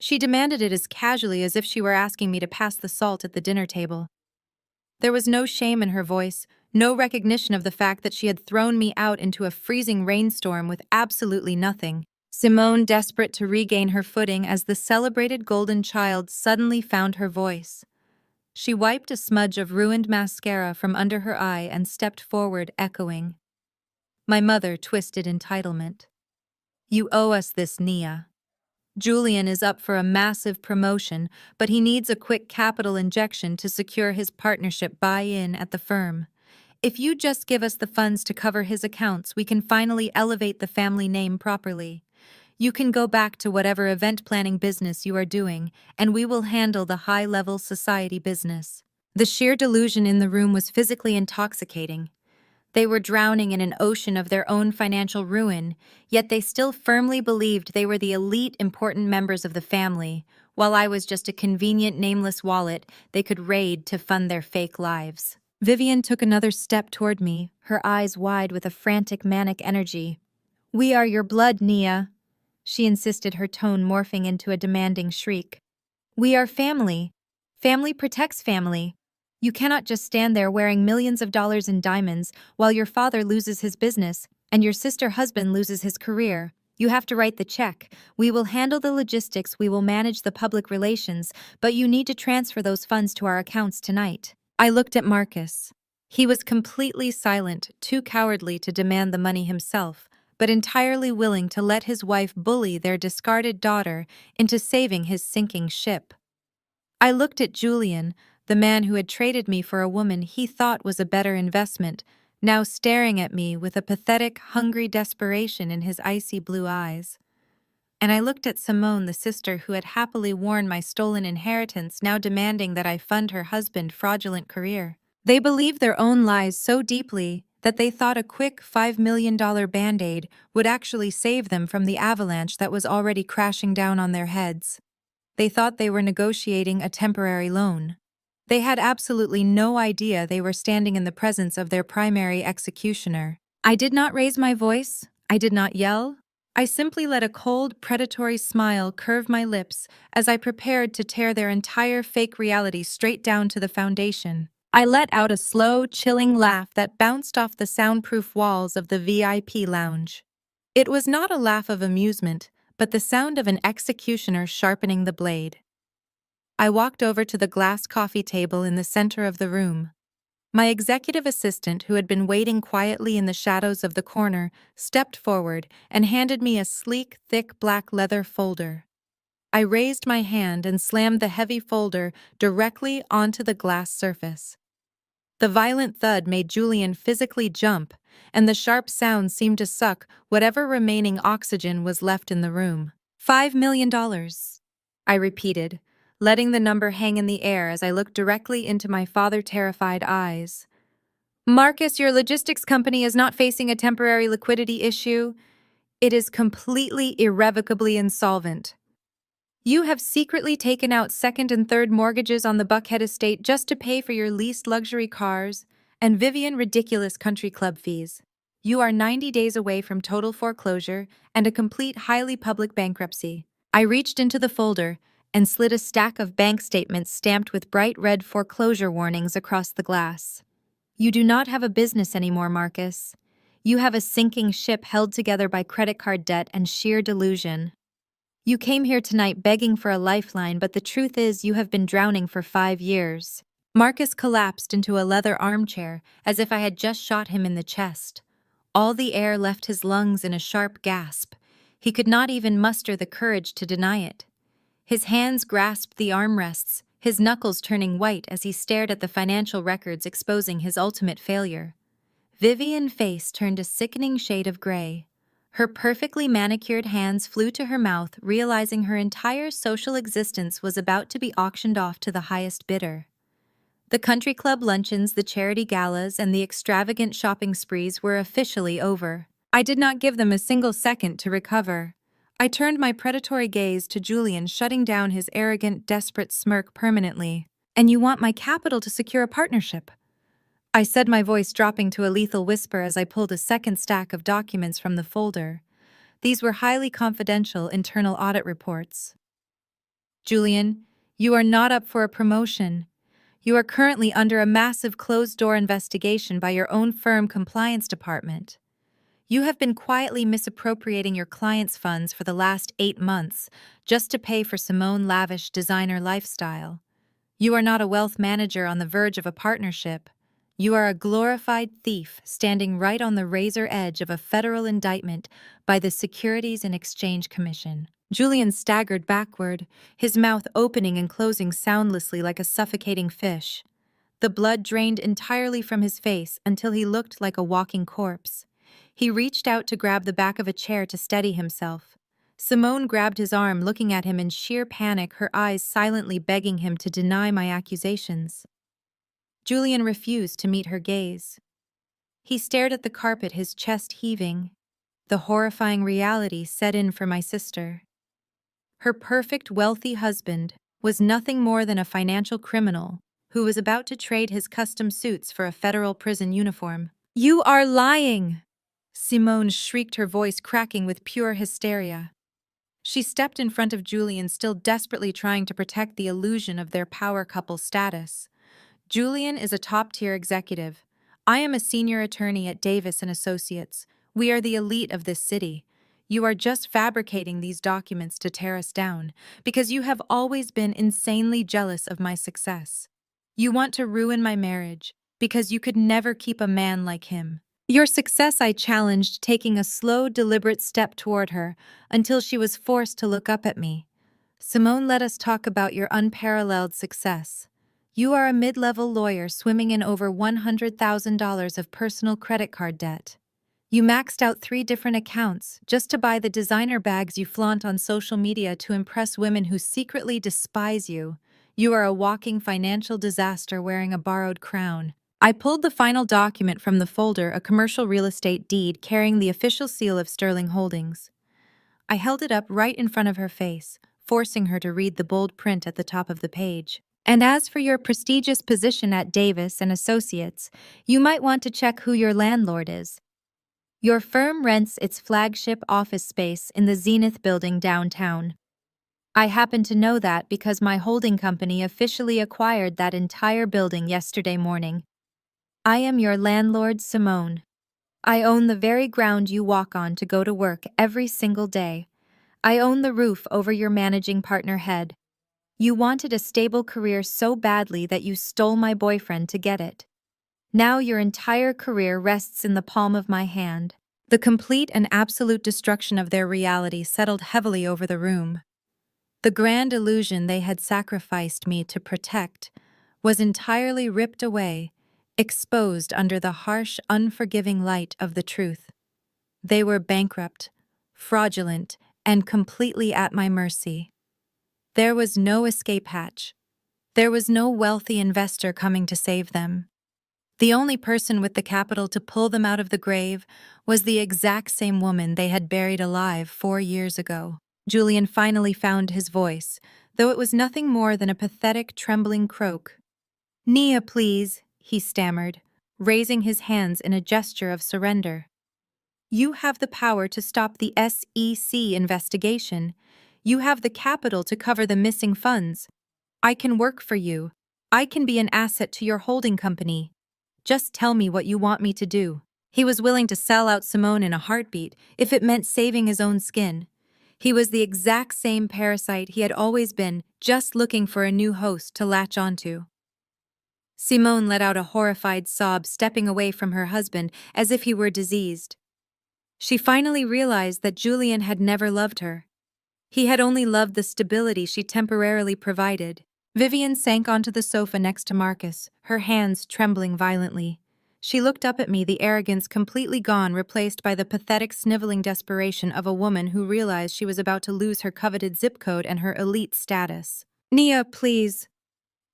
She demanded it as casually as if she were asking me to pass the salt at the dinner table. There was no shame in her voice, no recognition of the fact that she had thrown me out into a freezing rainstorm with absolutely nothing. Simone, desperate to regain her footing as the celebrated golden child, suddenly found her voice. She wiped a smudge of ruined mascara from under her eye and stepped forward, echoing. My mother twisted entitlement. You owe us this, Nia. Julian is up for a massive promotion, but he needs a quick capital injection to secure his partnership buy-in at the firm. If you just give us the funds to cover his accounts, we can finally elevate the family name properly. You can go back to whatever event planning business you are doing, and we will handle the high-level society business. The sheer delusion in the room was physically intoxicating. They were drowning in an ocean of their own financial ruin, yet they still firmly believed they were the elite, important members of the family, while I was just a convenient, nameless wallet they could raid to fund their fake lives. Vivian took another step toward me, her eyes wide with a frantic, manic energy. We are your blood, Nia, she insisted, her tone morphing into a demanding shriek. We are family. Family protects family. You cannot just stand there wearing millions of dollars in diamonds while your father loses his business and your sister husband loses his career. You have to write the check. We will handle the logistics, we will manage the public relations, but you need to transfer those funds to our accounts tonight. I looked at Marcus. He was completely silent, too cowardly to demand the money himself, but entirely willing to let his wife bully their discarded daughter into saving his sinking ship. I looked at Julian, the man who had traded me for a woman he thought was a better investment, now staring at me with a pathetic, hungry desperation in his icy blue eyes. And I looked at Simone, the sister who had happily worn my stolen inheritance, now demanding that I fund her husband's fraudulent career. They believed their own lies so deeply that they thought a quick $5 million band-aid would actually save them from the avalanche that was already crashing down on their heads. They thought they were negotiating a temporary loan. They had absolutely no idea they were standing in the presence of their primary executioner. I did not raise my voice. I did not yell. I simply let a cold, predatory smile curve my lips as I prepared to tear their entire fake reality straight down to the foundation. I let out a slow, chilling laugh that bounced off the soundproof walls of the VIP lounge. It was not a laugh of amusement, but the sound of an executioner sharpening the blade. I walked over to the glass coffee table in the center of the room. My executive assistant, who had been waiting quietly in the shadows of the corner, stepped forward and handed me a sleek, thick black leather folder. I raised my hand and slammed the heavy folder directly onto the glass surface. The violent thud made Julian physically jump, and the sharp sound seemed to suck whatever remaining oxygen was left in the room. $5 million, I repeated, letting the number hang in the air as I looked directly into my father-terrified eyes. Marcus, your logistics company is not facing a temporary liquidity issue. It is completely irrevocably insolvent. You have secretly taken out second and third mortgages on the Buckhead estate just to pay for your leased luxury cars and Vivian ridiculous country club fees. You are 90 days away from total foreclosure and a complete highly public bankruptcy. I reached into the folder and slid a stack of bank statements stamped with bright red foreclosure warnings across the glass. You do not have a business anymore, Marcus. You have a sinking ship held together by credit card debt and sheer delusion. You came here tonight begging for a lifeline, but the truth is you have been drowning for 5 years. Marcus collapsed into a leather armchair as if I had just shot him in the chest. All the air left his lungs in a sharp gasp. He could not even muster the courage to deny it. His hands grasped the armrests, his knuckles turning white as he stared at the financial records exposing his ultimate failure. Vivian's face turned a sickening shade of gray. Her perfectly manicured hands flew to her mouth, realizing her entire social existence was about to be auctioned off to the highest bidder. The country club luncheons, the charity galas, and the extravagant shopping sprees were officially over. I did not give them a single second to recover. I turned my predatory gaze to Julian, shutting down his arrogant, desperate smirk permanently. "And you want my capital to secure a partnership?" I said, my voice dropping to a lethal whisper as I pulled a second stack of documents from the folder. These were highly confidential internal audit reports. "Julian, you are not up for a promotion. You are currently under a massive closed-door investigation by your own firm compliance department. You have been quietly misappropriating your clients' funds for the last 8 months just to pay for Simone's lavish designer lifestyle. You are not a wealth manager on the verge of a partnership. You are a glorified thief standing right on the razor edge of a federal indictment by the Securities and Exchange Commission." Julian staggered backward, his mouth opening and closing soundlessly like a suffocating fish. The blood drained entirely from his face until he looked like a walking corpse. He reached out to grab the back of a chair to steady himself. Simone grabbed his arm, looking at him in sheer panic, her eyes silently begging him to deny my accusations. Julian refused to meet her gaze. He stared at the carpet, his chest heaving. The horrifying reality set in for my sister. Her perfect, wealthy husband was nothing more than a financial criminal who was about to trade his custom suits for a federal prison uniform. "You are lying!" Simone shrieked, her voice cracking with pure hysteria. She stepped in front of Julian, still desperately trying to protect the illusion of their power couple status. "Julian is a top-tier executive. I am a senior attorney at Davis & Associates. We are the elite of this city. You are just fabricating these documents to tear us down, because you have always been insanely jealous of my success. You want to ruin my marriage, because you could never keep a man like him." "Your success," I challenged, taking a slow, deliberate step toward her, until she was forced to look up at me. "Simone, let us talk about your unparalleled success. You are a mid-level lawyer swimming in over $100,000 of personal credit card debt. You maxed out 3 different accounts just to buy the designer bags you flaunt on social media to impress women who secretly despise you. You are a walking financial disaster wearing a borrowed crown." I pulled the final document from the folder, a commercial real estate deed carrying the official seal of Sterling Holdings. I held it up right in front of her face, forcing her to read the bold print at the top of the page. "And as for your prestigious position at Davis & Associates, you might want to check who your landlord is. Your firm rents its flagship office space in the Zenith building downtown. I happen to know that because my holding company officially acquired that entire building yesterday morning. I am your landlord, Simone. I own the very ground you walk on to go to work every single day. I own the roof over your managing partner head. You wanted a stable career so badly that you stole my boyfriend to get it. Now your entire career rests in the palm of my hand." The complete and absolute destruction of their reality settled heavily over the room. The grand illusion they had sacrificed me to protect was entirely ripped away, exposed under the harsh, unforgiving light of the truth. They were bankrupt, fraudulent, and completely at my mercy. There was no escape hatch. There was no wealthy investor coming to save them. The only person with the capital to pull them out of the grave was the exact same woman they had buried alive 4 years ago. Julian finally found his voice, though it was nothing more than a pathetic, trembling croak. "Nia, please," he stammered, raising his hands in a gesture of surrender. "You have the power to stop the SEC investigation. You have the capital to cover the missing funds. I can work for you. I can be an asset to your holding company. Just tell me what you want me to do." He was willing to sell out Simone in a heartbeat if it meant saving his own skin. He was the exact same parasite he had always been, just looking for a new host to latch onto. Simone let out a horrified sob, stepping away from her husband as if he were diseased. She finally realized that Julian had never loved her. He had only loved the stability she temporarily provided. Vivian sank onto the sofa next to Marcus, her hands trembling violently. She looked up at me, the arrogance completely gone, replaced by the pathetic sniveling desperation of a woman who realized she was about to lose her coveted zip code and her elite status. "Nia, please,"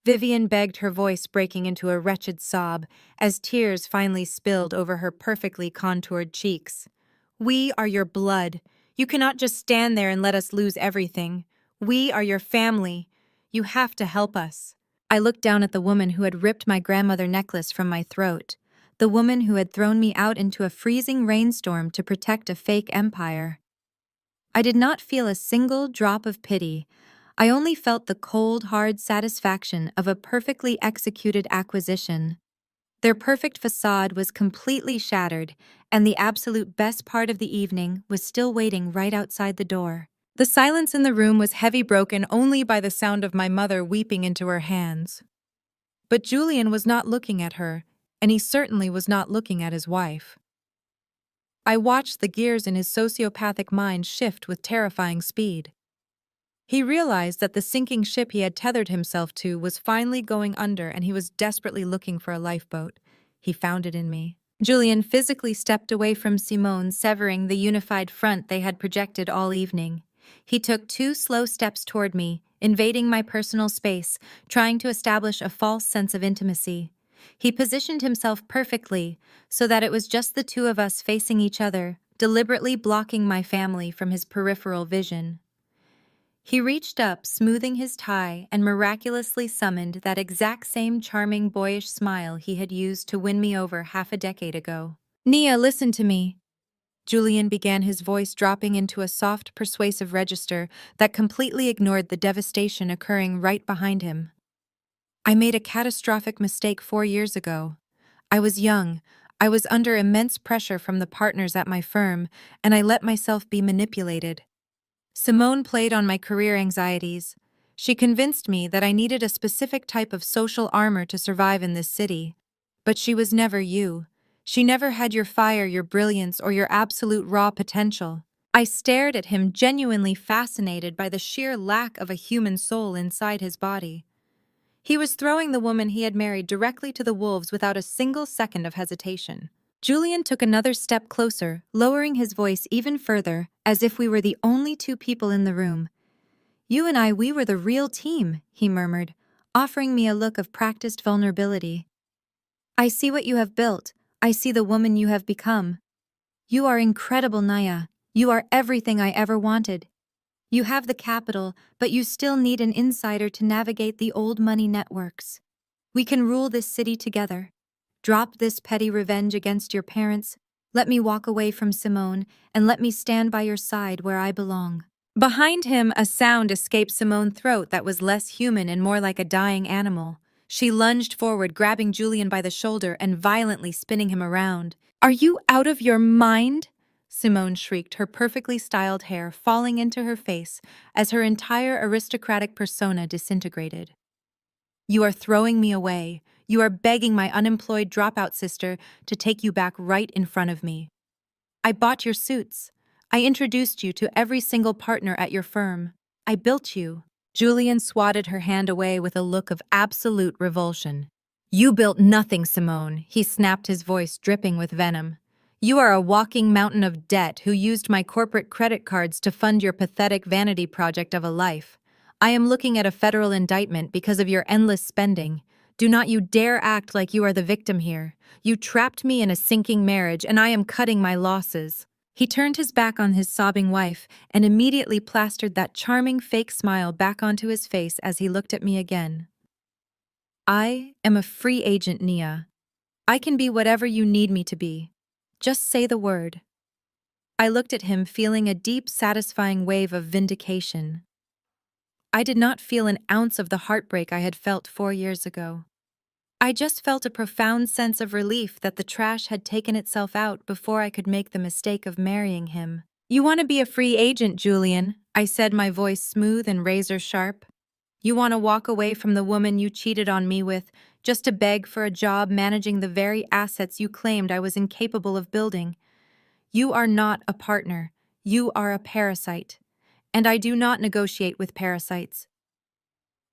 Vivian begged, her voice breaking into a wretched sob as tears finally spilled over her perfectly contoured cheeks. "We are your blood. You cannot just stand there and let us lose everything. We are your family. You have to help us." I looked down at the woman who had ripped my grandmother necklace from my throat, the woman who had thrown me out into a freezing rainstorm to protect a fake empire. I did not feel a single drop of pity. I only felt the cold, hard satisfaction of a perfectly executed acquisition. Their perfect facade was completely shattered, and the absolute best part of the evening was still waiting right outside the door. The silence in the room was heavy, broken only by the sound of my mother weeping into her hands. But Julian was not looking at her, and he certainly was not looking at his wife. I watched the gears in his sociopathic mind shift with terrifying speed. He realized that the sinking ship he had tethered himself to was finally going under, and he was desperately looking for a lifeboat. He found it in me. Julian physically stepped away from Simone, severing the unified front they had projected all evening. He took 2 slow steps toward me, invading my personal space, trying to establish a false sense of intimacy. He positioned himself perfectly, so that it was just the two of us facing each other, deliberately blocking my family from his peripheral vision. He reached up, smoothing his tie, and miraculously summoned that exact same charming, boyish smile he had used to win me over half a decade ago. "Nia, listen to me." Julian began, his voice dropping into a soft, persuasive register that completely ignored the devastation occurring right behind him. "I made a catastrophic mistake 4 years ago. I was young, I was under immense pressure from the partners at my firm, and I let myself be manipulated. Simone played on my career anxieties. She convinced me that I needed a specific type of social armor to survive in this city. But she was never you. She never had your fire, your brilliance, or your absolute raw potential." I stared at him, genuinely fascinated by the sheer lack of a human soul inside his body. He was throwing the woman he had married directly to the wolves without a single second of hesitation. Julian took another step closer, lowering his voice even further, as if we were the only 2 people in the room. "You and I, we were the real team," he murmured, offering me a look of practiced vulnerability. "I see what you have built. I see the woman you have become. You are incredible, Naya. You are everything I ever wanted. You have the capital, but you still need an insider to navigate the old money networks. We can rule this city together. Drop this petty revenge against your parents. Let me walk away from Simone, and let me stand by your side where I belong." Behind him, a sound escaped Simone's throat that was less human and more like a dying animal. She lunged forward, grabbing Julian by the shoulder and violently spinning him around. "Are you out of your mind?" Simone shrieked, her perfectly styled hair falling into her face as her entire aristocratic persona disintegrated. "You are throwing me away. You are begging my unemployed dropout sister to take you back right in front of me. I bought your suits. I introduced you to every single partner at your firm. I built you." Julian swatted her hand away with a look of absolute revulsion. "You built nothing, Simone," he snapped, his voice dripping with venom. "You are a walking mountain of debt who used my corporate credit cards to fund your pathetic vanity project of a life. I am looking at a federal indictment because of your endless spending. Do not you dare act like you are the victim here. You trapped me in a sinking marriage, and I am cutting my losses." He turned his back on his sobbing wife and immediately plastered that charming fake smile back onto his face as he looked at me again. "I am a free agent, Nia. I can be whatever you need me to be. Just say the word." I looked at him, feeling a deep, satisfying wave of vindication. I did not feel an ounce of the heartbreak I had felt 4 years ago. I just felt a profound sense of relief that the trash had taken itself out before I could make the mistake of marrying him. "You want to be a free agent, Julian," I said, my voice smooth and razor sharp. "You want to walk away from the woman you cheated on me with just to beg for a job managing the very assets you claimed I was incapable of building. You are not a partner. You are a parasite. And I do not negotiate with parasites."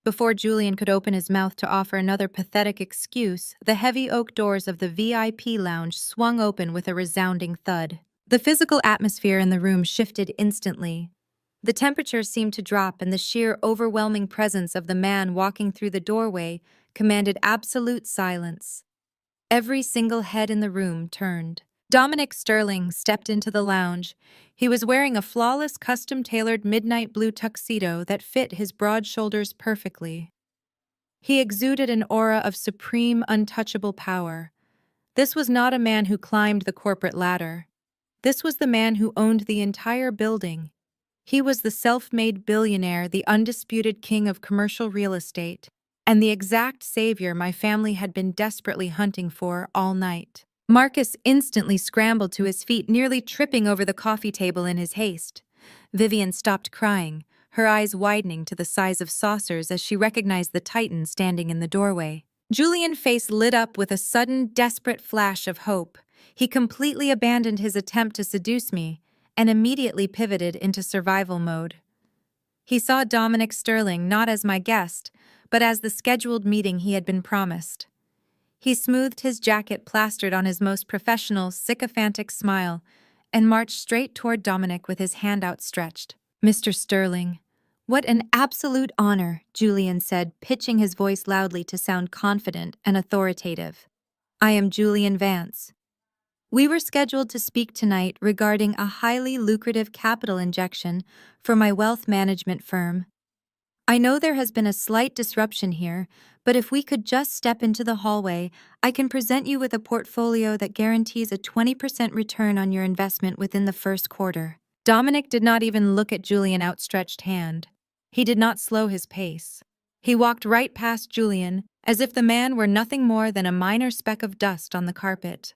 Before Julian could open his mouth to offer another pathetic excuse, the heavy oak doors of the VIP lounge swung open with a resounding thud. The physical atmosphere in the room shifted instantly. The temperature seemed to drop, and the sheer, overwhelming presence of the man walking through the doorway commanded absolute silence. Every single head in the room turned. Dominic Sterling stepped into the lounge. He was wearing a flawless, custom-tailored midnight blue tuxedo that fit his broad shoulders perfectly. He exuded an aura of supreme, untouchable power. This was not a man who climbed the corporate ladder. This was the man who owned the entire building. He was the self-made billionaire, the undisputed king of commercial real estate, and the exact savior my family had been desperately hunting for all night. Marcus instantly scrambled to his feet, nearly tripping over the coffee table in his haste. Vivian stopped crying, her eyes widening to the size of saucers as she recognized the Titan standing in the doorway. Julian's face lit up with a sudden, desperate flash of hope. He completely abandoned his attempt to seduce me and immediately pivoted into survival mode. He saw Dominic Sterling not as my guest, but as the scheduled meeting he had been promised. He smoothed his jacket, plastered on his most professional, sycophantic smile, and marched straight toward Dominic with his hand outstretched. "Mr. Sterling, what an absolute honor," Julian said, pitching his voice loudly to sound confident and authoritative. "I am Julian Vance. We were scheduled to speak tonight regarding a highly lucrative capital injection for my wealth management firm. I know there has been a slight disruption here, but if we could just step into the hallway, I can present you with a portfolio that guarantees a 20% return on your investment within the first quarter." Dominic did not even look at Julian's outstretched hand. He did not slow his pace. He walked right past Julian, as if the man were nothing more than a minor speck of dust on the carpet.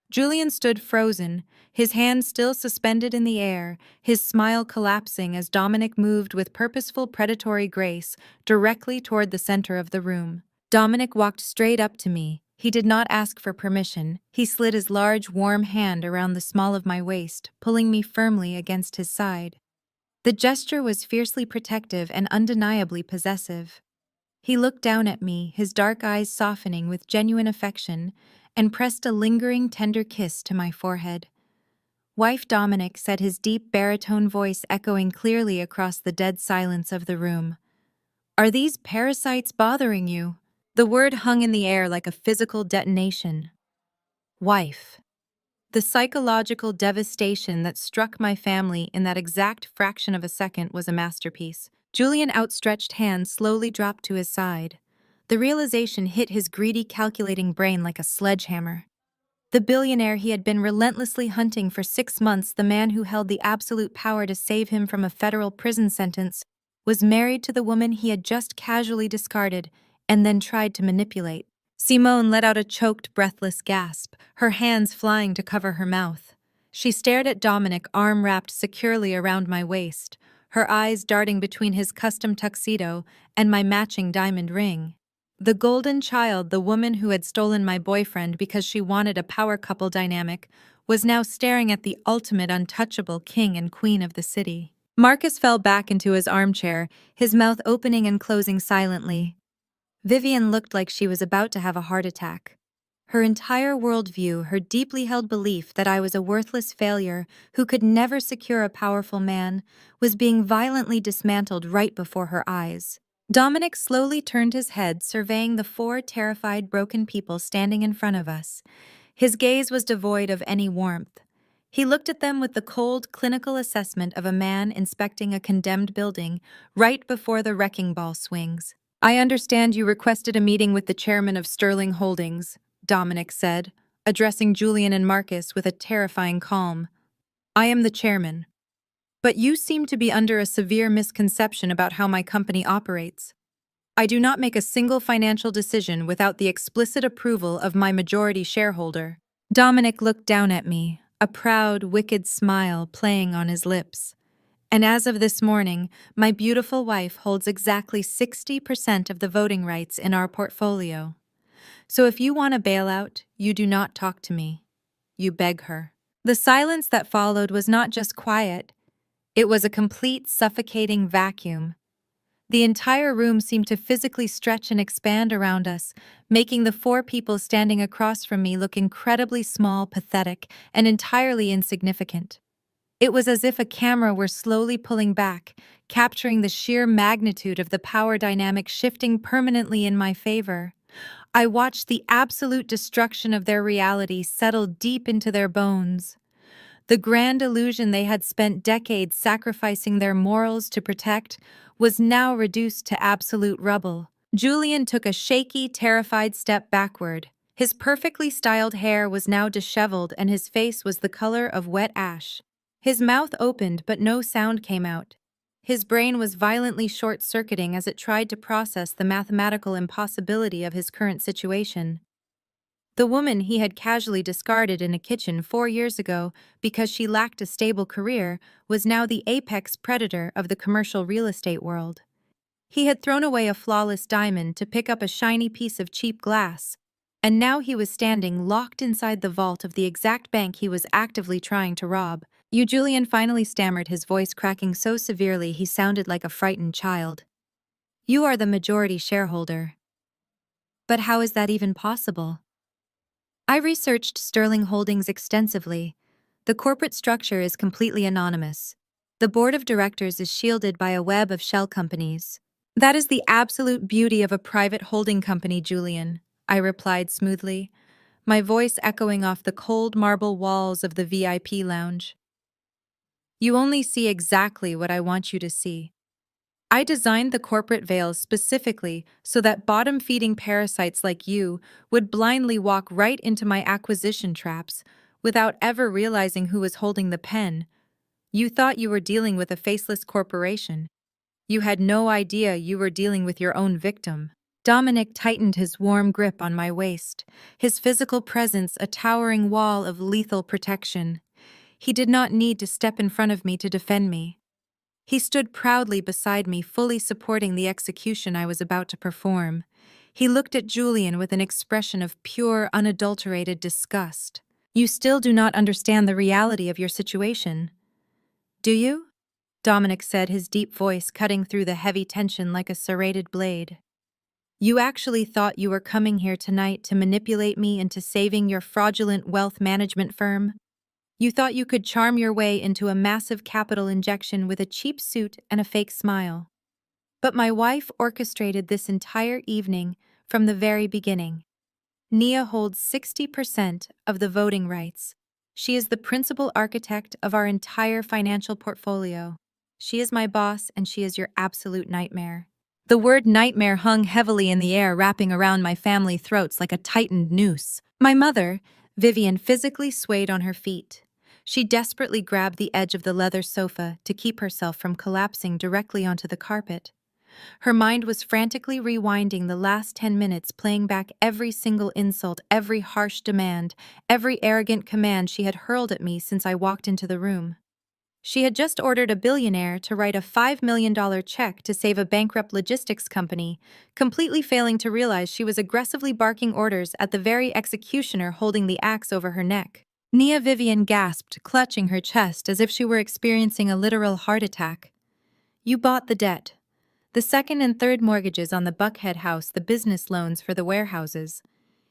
Julian stood frozen, his hands still suspended in the air, his smile collapsing as Dominic moved with purposeful predatory grace directly toward the center of the room. Dominic walked straight up to me. He did not ask for permission. He slid his large, warm hand around the small of my waist, pulling me firmly against his side. The gesture was fiercely protective and undeniably possessive. He looked down at me, his dark eyes softening with genuine affection, and pressed a lingering, tender kiss to my forehead. "Wife Dominic," said his deep baritone voice echoing clearly across the dead silence of the room. "Are these parasites bothering you?" The word hung in the air like a physical detonation. Wife. The psychological devastation that struck my family in that exact fraction of a second was a masterpiece. Julian's outstretched hand slowly dropped to his side. The realization hit his greedy, calculating brain like a sledgehammer. The billionaire he had been relentlessly hunting for 6 months, the man who held the absolute power to save him from a federal prison sentence, was married to the woman he had just casually discarded and then tried to manipulate. Simone let out a choked, breathless gasp, her hands flying to cover her mouth. She stared at Dominic, arm wrapped securely around my waist, her eyes darting between his custom tuxedo and my matching diamond ring. The golden child, the woman who had stolen my boyfriend because she wanted a power couple dynamic, was now staring at the ultimate untouchable king and queen of the city. Marcus fell back into his armchair, his mouth opening and closing silently. Vivian looked like she was about to have a heart attack. Her entire worldview, her deeply held belief that I was a worthless failure who could never secure a powerful man, was being violently dismantled right before her eyes. Dominic slowly turned his head, surveying the four terrified, broken people standing in front of us. His gaze was devoid of any warmth. He looked at them with the cold, clinical assessment of a man inspecting a condemned building right before the wrecking ball swings. "I understand you requested a meeting with the chairman of Sterling Holdings," Dominic said, addressing Julian and Marcus with a terrifying calm. "I am the chairman. But you seem to be under a severe misconception about how my company operates. I do not make a single financial decision without the explicit approval of my majority shareholder." Dominic looked down at me, a proud, wicked smile playing on his lips. "And as of this morning, my beautiful wife holds exactly 60% of the voting rights in our portfolio. So if you want a bailout, you do not talk to me. You beg her." The silence that followed was not just quiet, it was a complete, suffocating vacuum. The entire room seemed to physically stretch and expand around us, making the four people standing across from me look incredibly small, pathetic, and entirely insignificant. It was as if a camera were slowly pulling back, capturing the sheer magnitude of the power dynamic shifting permanently in my favor. I watched the absolute destruction of their reality settle deep into their bones. The grand illusion they had spent decades sacrificing their morals to protect was now reduced to absolute rubble. Julian took a shaky, terrified step backward. His perfectly styled hair was now disheveled and his face was the color of wet ash. His mouth opened but no sound came out. His brain was violently short-circuiting as it tried to process the mathematical impossibility of his current situation. The woman he had casually discarded in a kitchen 4 years ago because she lacked a stable career was now the apex predator of the commercial real estate world. He had thrown away a flawless diamond to pick up a shiny piece of cheap glass, and now he was standing locked inside the vault of the exact bank he was actively trying to rob. "You," Julian finally stammered, his voice cracking so severely he sounded like a frightened child. "You are the majority shareholder. But how is that even possible?" "I researched Sterling Holdings extensively. The corporate structure is completely anonymous. The board of directors is shielded by a web of shell companies." "That is the absolute beauty of a private holding company, Julian," I replied smoothly, my voice echoing off the cold marble walls of the VIP lounge. "You only see exactly what I want you to see. I designed the corporate veils specifically so that bottom-feeding parasites like you would blindly walk right into my acquisition traps without ever realizing who was holding the pen. You thought you were dealing with a faceless corporation. You had no idea you were dealing with your own victim." Dominic tightened his warm grip on my waist, his physical presence a towering wall of lethal protection. He did not need to step in front of me to defend me. He stood proudly beside me, fully supporting the execution I was about to perform. He looked at Julian with an expression of pure, unadulterated disgust. "You still do not understand the reality of your situation, do you?" Dominic said, his deep voice cutting through the heavy tension like a serrated blade. "You actually thought you were coming here tonight to manipulate me into saving your fraudulent wealth management firm? You thought you could charm your way into a massive capital injection with a cheap suit and a fake smile. But my wife orchestrated this entire evening from the very beginning. Nia holds 60% of the voting rights. She is the principal architect of our entire financial portfolio. She is my boss and she is your absolute nightmare." The word nightmare hung heavily in the air, wrapping around my family throats like a tightened noose. My mother, Vivian, physically swayed on her feet. She desperately grabbed the edge of the leather sofa to keep herself from collapsing directly onto the carpet. Her mind was frantically rewinding the last 10 minutes, playing back every single insult, every harsh demand, every arrogant command she had hurled at me since I walked into the room. She had just ordered a billionaire to write a $5 million check to save a bankrupt logistics company, completely failing to realize she was aggressively barking orders at the very executioner holding the axe over her neck. Nia Vivian gasped, clutching her chest as if she were experiencing a literal heart attack. "You bought the debt. The second and third mortgages on the Buckhead house, the business loans for the warehouses.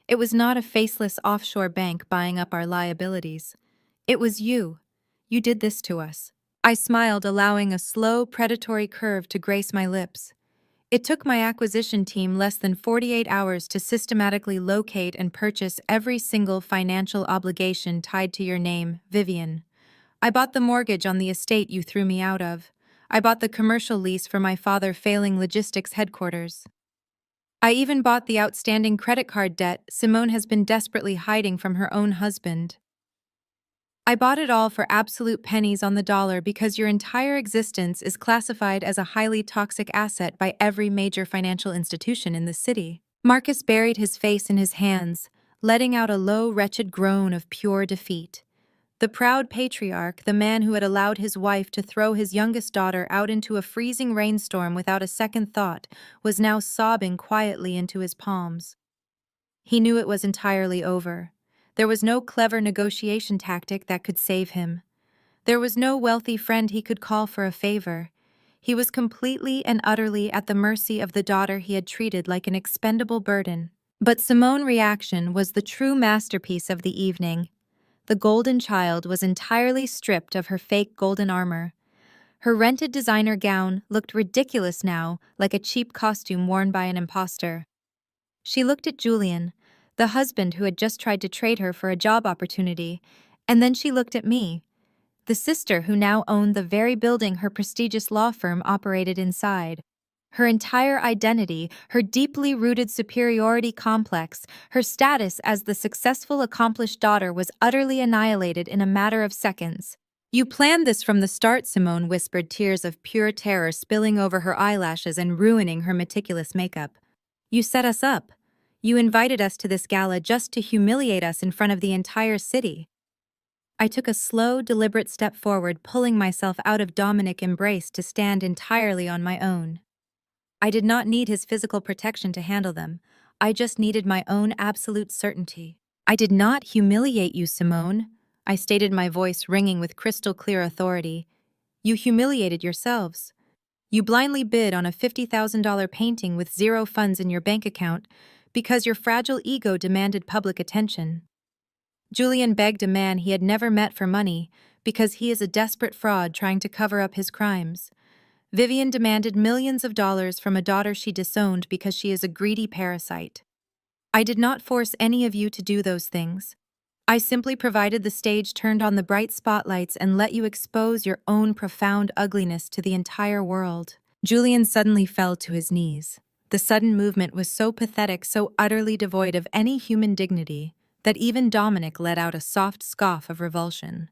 It was not a faceless offshore bank buying up our liabilities. It was you. You did this to us." I smiled, allowing a slow, predatory curve to grace my lips. It took my acquisition team less than 48 hours to systematically locate and purchase every single financial obligation tied to your name, Vivian. I bought the mortgage on the estate you threw me out of. I bought the commercial lease for my father failing logistics headquarters. I even bought the outstanding credit card debt Simone has been desperately hiding from her own husband. I bought it all for absolute pennies on the dollar because your entire existence is classified as a highly toxic asset by every major financial institution in the city. Marcus buried his face in his hands, letting out a low, wretched groan of pure defeat. The proud patriarch, the man who had allowed his wife to throw his youngest daughter out into a freezing rainstorm without a second thought, was now sobbing quietly into his palms. He knew it was entirely over. There was no clever negotiation tactic that could save him. There was no wealthy friend he could call for a favor. He was completely and utterly at the mercy of the daughter he had treated like an expendable burden. But Simone's reaction was the true masterpiece of the evening. The golden child was entirely stripped of her fake golden armor. Her rented designer gown looked ridiculous now, like a cheap costume worn by an imposter. She looked at Julian, the husband who had just tried to trade her for a job opportunity, and then she looked at me, the sister who now owned the very building her prestigious law firm operated inside. Her entire identity, her deeply rooted superiority complex, her status as the successful, accomplished daughter was utterly annihilated in a matter of seconds. "You planned this from the start," Simone whispered, tears of pure terror spilling over her eyelashes and ruining her meticulous makeup. "You set us up. You invited us to this gala just to humiliate us in front of the entire city." I took a slow, deliberate step forward, pulling myself out of Dominic's embrace to stand entirely on my own. I did not need his physical protection to handle them. I just needed my own absolute certainty. "I did not humiliate you, Simone," I stated, my voice ringing with crystal-clear authority. "You humiliated yourselves. You blindly bid on a $50,000 painting with zero funds in your bank account because your fragile ego demanded public attention. Julian begged a man he had never met for money because he is a desperate fraud trying to cover up his crimes. Vivian demanded millions of dollars from a daughter she disowned because she is a greedy parasite. I did not force any of you to do those things. I simply provided the stage, turned on the bright spotlights, and let you expose your own profound ugliness to the entire world." Julian suddenly fell to his knees. The sudden movement was so pathetic, so utterly devoid of any human dignity, that even Dominic let out a soft scoff of revulsion.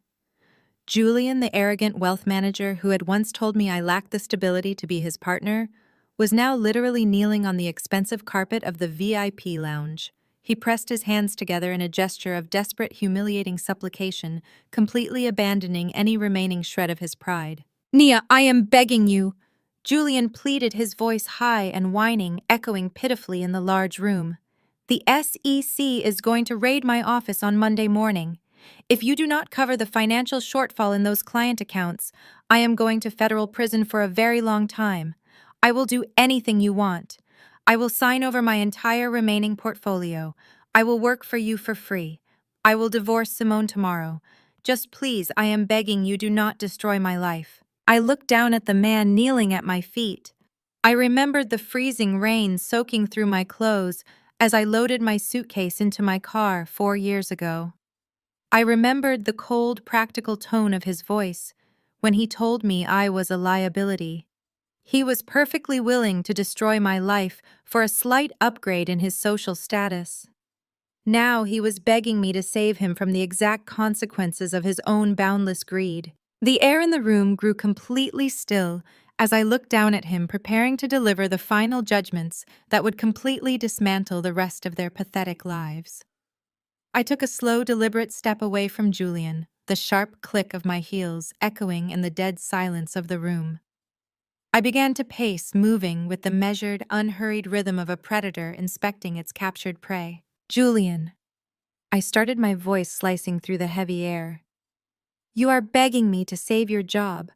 Julian, the arrogant wealth manager who had once told me I lacked the stability to be his partner, was now literally kneeling on the expensive carpet of the VIP lounge. He pressed his hands together in a gesture of desperate, humiliating supplication, completely abandoning any remaining shred of his pride. "Nia, I am begging you!" Julian pleaded, his voice high and whining, echoing pitifully in the large room. "The SEC is going to raid my office on Monday morning. If you do not cover the financial shortfall in those client accounts, I am going to federal prison for a very long time. I will do anything you want. I will sign over my entire remaining portfolio. I will work for you for free. I will divorce Simone tomorrow. Just please, I am begging you, do not destroy my life." I looked down at the man kneeling at my feet. I remembered the freezing rain soaking through my clothes as I loaded my suitcase into my car 4 years ago. I remembered the cold, practical tone of his voice when he told me I was a liability. He was perfectly willing to destroy my life for a slight upgrade in his social status. Now he was begging me to save him from the exact consequences of his own boundless greed. The air in the room grew completely still as I looked down at him, preparing to deliver the final judgments that would completely dismantle the rest of their pathetic lives. I took a slow, deliberate step away from Julian, the sharp click of my heels echoing in the dead silence of the room. I began to pace, moving with the measured, unhurried rhythm of a predator inspecting its captured prey. "Julian," I started, my voice slicing through the heavy air. "You are begging me to save your job,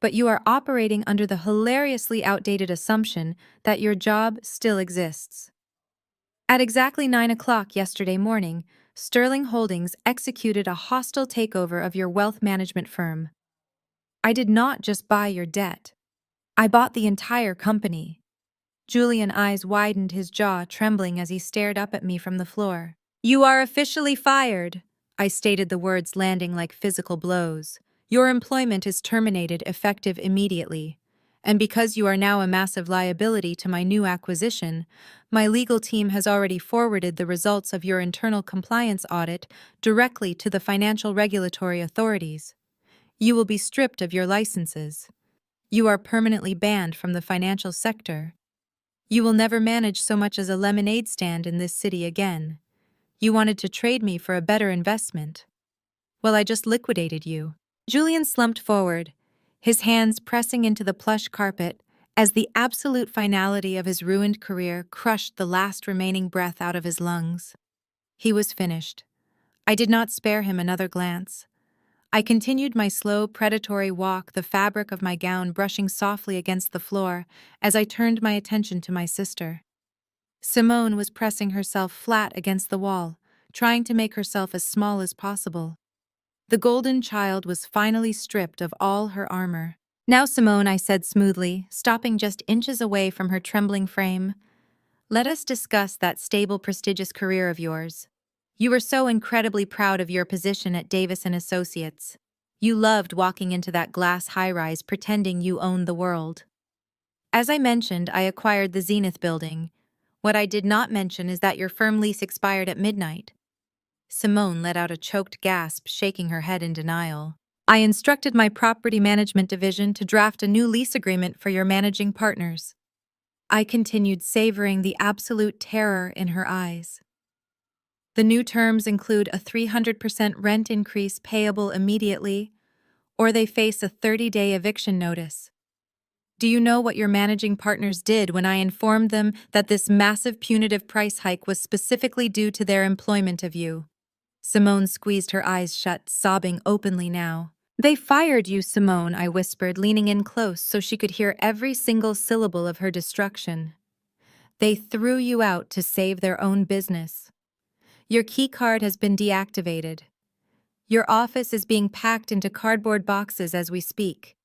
but you are operating under the hilariously outdated assumption that your job still exists. At exactly 9 o'clock yesterday morning, Sterling Holdings executed a hostile takeover of your wealth management firm. I did not just buy your debt. I bought the entire company. Julian's eyes widened, his jaw trembling as he stared up at me from the floor. "You are officially fired," I stated, the words landing like physical blows. "Your employment is terminated, effective immediately. And because you are now a massive liability to my new acquisition, my legal team has already forwarded the results of your internal compliance audit directly to the financial regulatory authorities. You will be stripped of your licenses. You are permanently banned from the financial sector. You will never manage so much as a lemonade stand in this city again. You wanted to trade me for a better investment. Well, I just liquidated you." Julian slumped forward, his hands pressing into the plush carpet as the absolute finality of his ruined career crushed the last remaining breath out of his lungs. He was finished. I did not spare him another glance. I continued my slow, predatory walk, the fabric of my gown brushing softly against the floor as I turned my attention to my sister. Simone was pressing herself flat against the wall, trying to make herself as small as possible. The golden child was finally stripped of all her armor. "Now, Simone," I said smoothly, stopping just inches away from her trembling frame, "let us discuss that stable, prestigious career of yours. You were so incredibly proud of your position at Davis & Associates. You loved walking into that glass high-rise pretending you owned the world. As I mentioned, I acquired the Zenith building. What I did not mention is that your firm lease expired at midnight." Simone let out a choked gasp, shaking her head in denial. "I instructed my property management division to draft a new lease agreement for your managing partners." I continued, savoring the absolute terror in her eyes. "The new terms include a 300% rent increase payable immediately, or they face a 30-day eviction notice. Do you know what your managing partners did when I informed them that this massive punitive price hike was specifically due to their employment of you?" Simone squeezed her eyes shut, sobbing openly now. "They fired you, Simone," I whispered, leaning in close so she could hear every single syllable of her destruction. "They threw you out to save their own business. Your key card has been deactivated. Your office is being packed into cardboard boxes as we speak.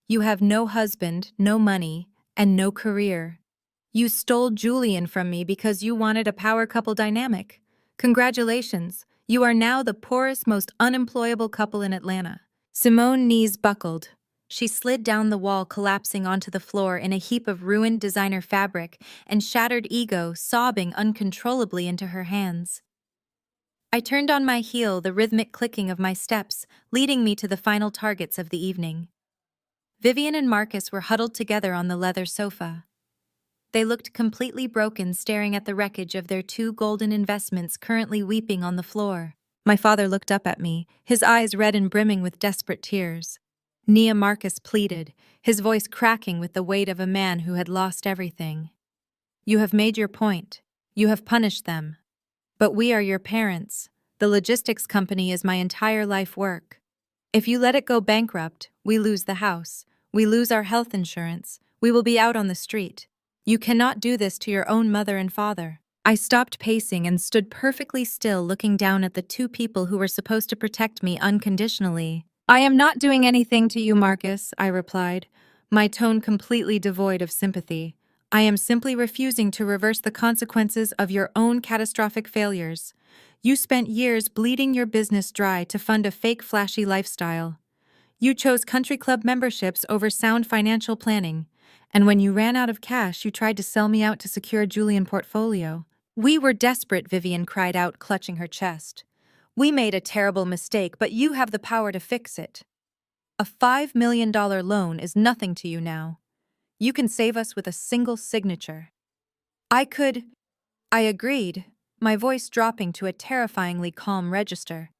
You have no husband, no money, and no career. You stole Julian from me because you wanted a power couple dynamic. Congratulations, you are now the poorest, most unemployable couple in Atlanta." Simone's knees buckled. She slid down the wall, collapsing onto the floor in a heap of ruined designer fabric and shattered ego, sobbing uncontrollably into her hands. I turned on my heel, the rhythmic clicking of my steps, leading me to the final targets of the evening. Vivian and Marcus were huddled together on the leather sofa. They looked completely broken, staring at the wreckage of their two golden investments currently weeping on the floor. My father looked up at me, his eyes red and brimming with desperate tears. Nia, Marcus pleaded, his voice cracking with the weight of a man who had lost everything. "You have made your point. You have punished them. But we are your parents. The logistics company is my entire life work. If you let it go bankrupt, we lose the house. We lose our health insurance. We will be out on the street. You cannot do this to your own mother and father." I stopped pacing and stood perfectly still, looking down at the two people who were supposed to protect me unconditionally. "I am not doing anything to you, Marcus," I replied, my tone completely devoid of sympathy. "I am simply refusing to reverse the consequences of your own catastrophic failures. You spent years bleeding your business dry to fund a fake flashy lifestyle. You chose country club memberships over sound financial planning, and when you ran out of cash, you tried to sell me out to secure a Julian portfolio." "We were desperate," Vivian cried out, clutching her chest. "We made a terrible mistake, but you have the power to fix it. A $5 million loan is nothing to you now. You can save us with a single signature." I agreed, my voice dropping to a terrifyingly calm register.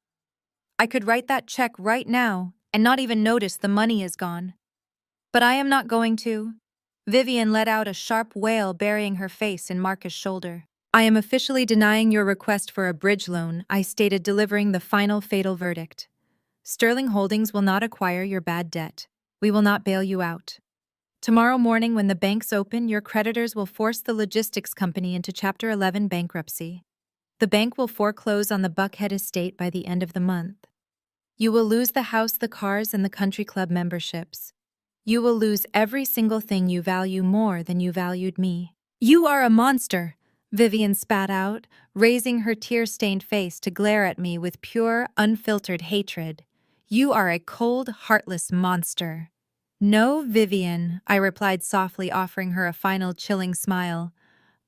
"I could write that check right now and not even notice the money is gone. But I am not going to." Vivian let out a sharp wail, burying her face in Marcus' shoulder. "I am officially denying your request for a bridge loan," I stated, delivering the final fatal verdict. "Sterling Holdings will not acquire your bad debt. We will not bail you out. Tomorrow morning, when the banks open, your creditors will force the logistics company into Chapter 11 bankruptcy. The bank will foreclose on the Buckhead estate by the end of the month. You will lose the house, the cars, and the country club memberships. You will lose every single thing you value more than you valued me. You are a monster, Vivian spat out, raising her tear-stained face to glare at me with pure, unfiltered hatred. You are a cold, heartless monster. No, Vivian, I replied softly, offering her a final chilling smile.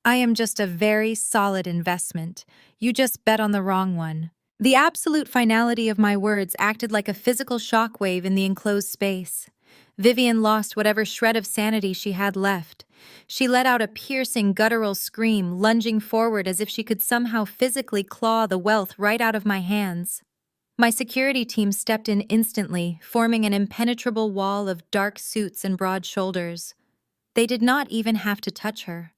I am just a very solid investment. You just bet on the wrong one. The absolute finality of my words acted like a physical shockwave in the enclosed space. Vivian lost whatever shred of sanity she had left. She let out a piercing, guttural scream, lunging forward as if she could somehow physically claw the wealth right out of my hands. My security team stepped in instantly, forming an impenetrable wall of dark suits and broad shoulders. They did not even have to touch her.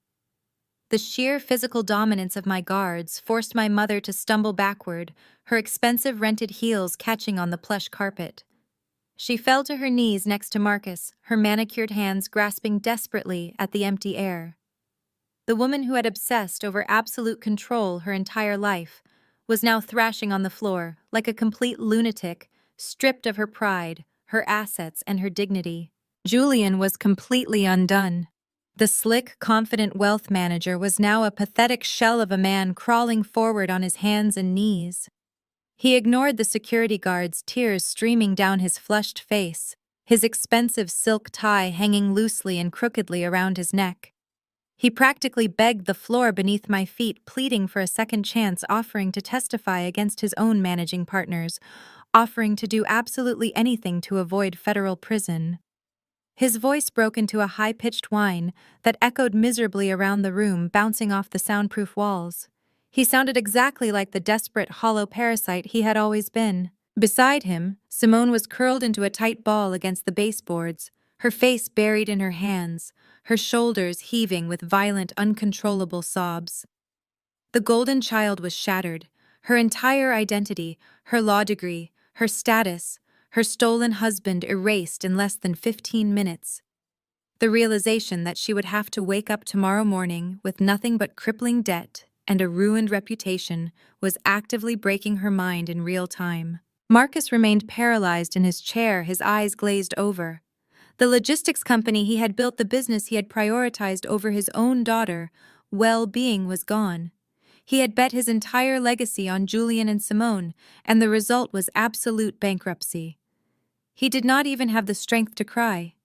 The sheer physical dominance of my guards forced my mother to stumble backward, her expensive rented heels catching on the plush carpet. She fell to her knees next to Marcus, her manicured hands grasping desperately at the empty air. The woman who had obsessed over absolute control her entire life was now thrashing on the floor like a complete lunatic, stripped of her pride, her assets, and her dignity. Julian was completely undone. The slick, confident wealth manager was now a pathetic shell of a man crawling forward on his hands and knees. He ignored the security guards, tears streaming down his flushed face, his expensive silk tie hanging loosely and crookedly around his neck. He practically begged the floor beneath my feet, pleading for a second chance, offering to testify against his own managing partners, offering to do absolutely anything to avoid federal prison. His voice broke into a high-pitched whine that echoed miserably around the room, bouncing off the soundproof walls. He sounded exactly like the desperate, hollow parasite he had always been. Beside him, Simone was curled into a tight ball against the baseboards, her face buried in her hands, her shoulders heaving with violent, uncontrollable sobs. The golden child was shattered, her entire identity, her law degree, her status, her stolen husband erased in less than 15 minutes. The realization that she would have to wake up tomorrow morning with nothing but crippling debt and a ruined reputation was actively breaking her mind in real time. Marcus remained paralyzed in his chair, his eyes glazed over. The logistics company he had built, the business he had prioritized over his own daughter, well-being was gone. He had bet his entire legacy on Julian and Simone, and the result was absolute bankruptcy. He did not even have the strength to cry.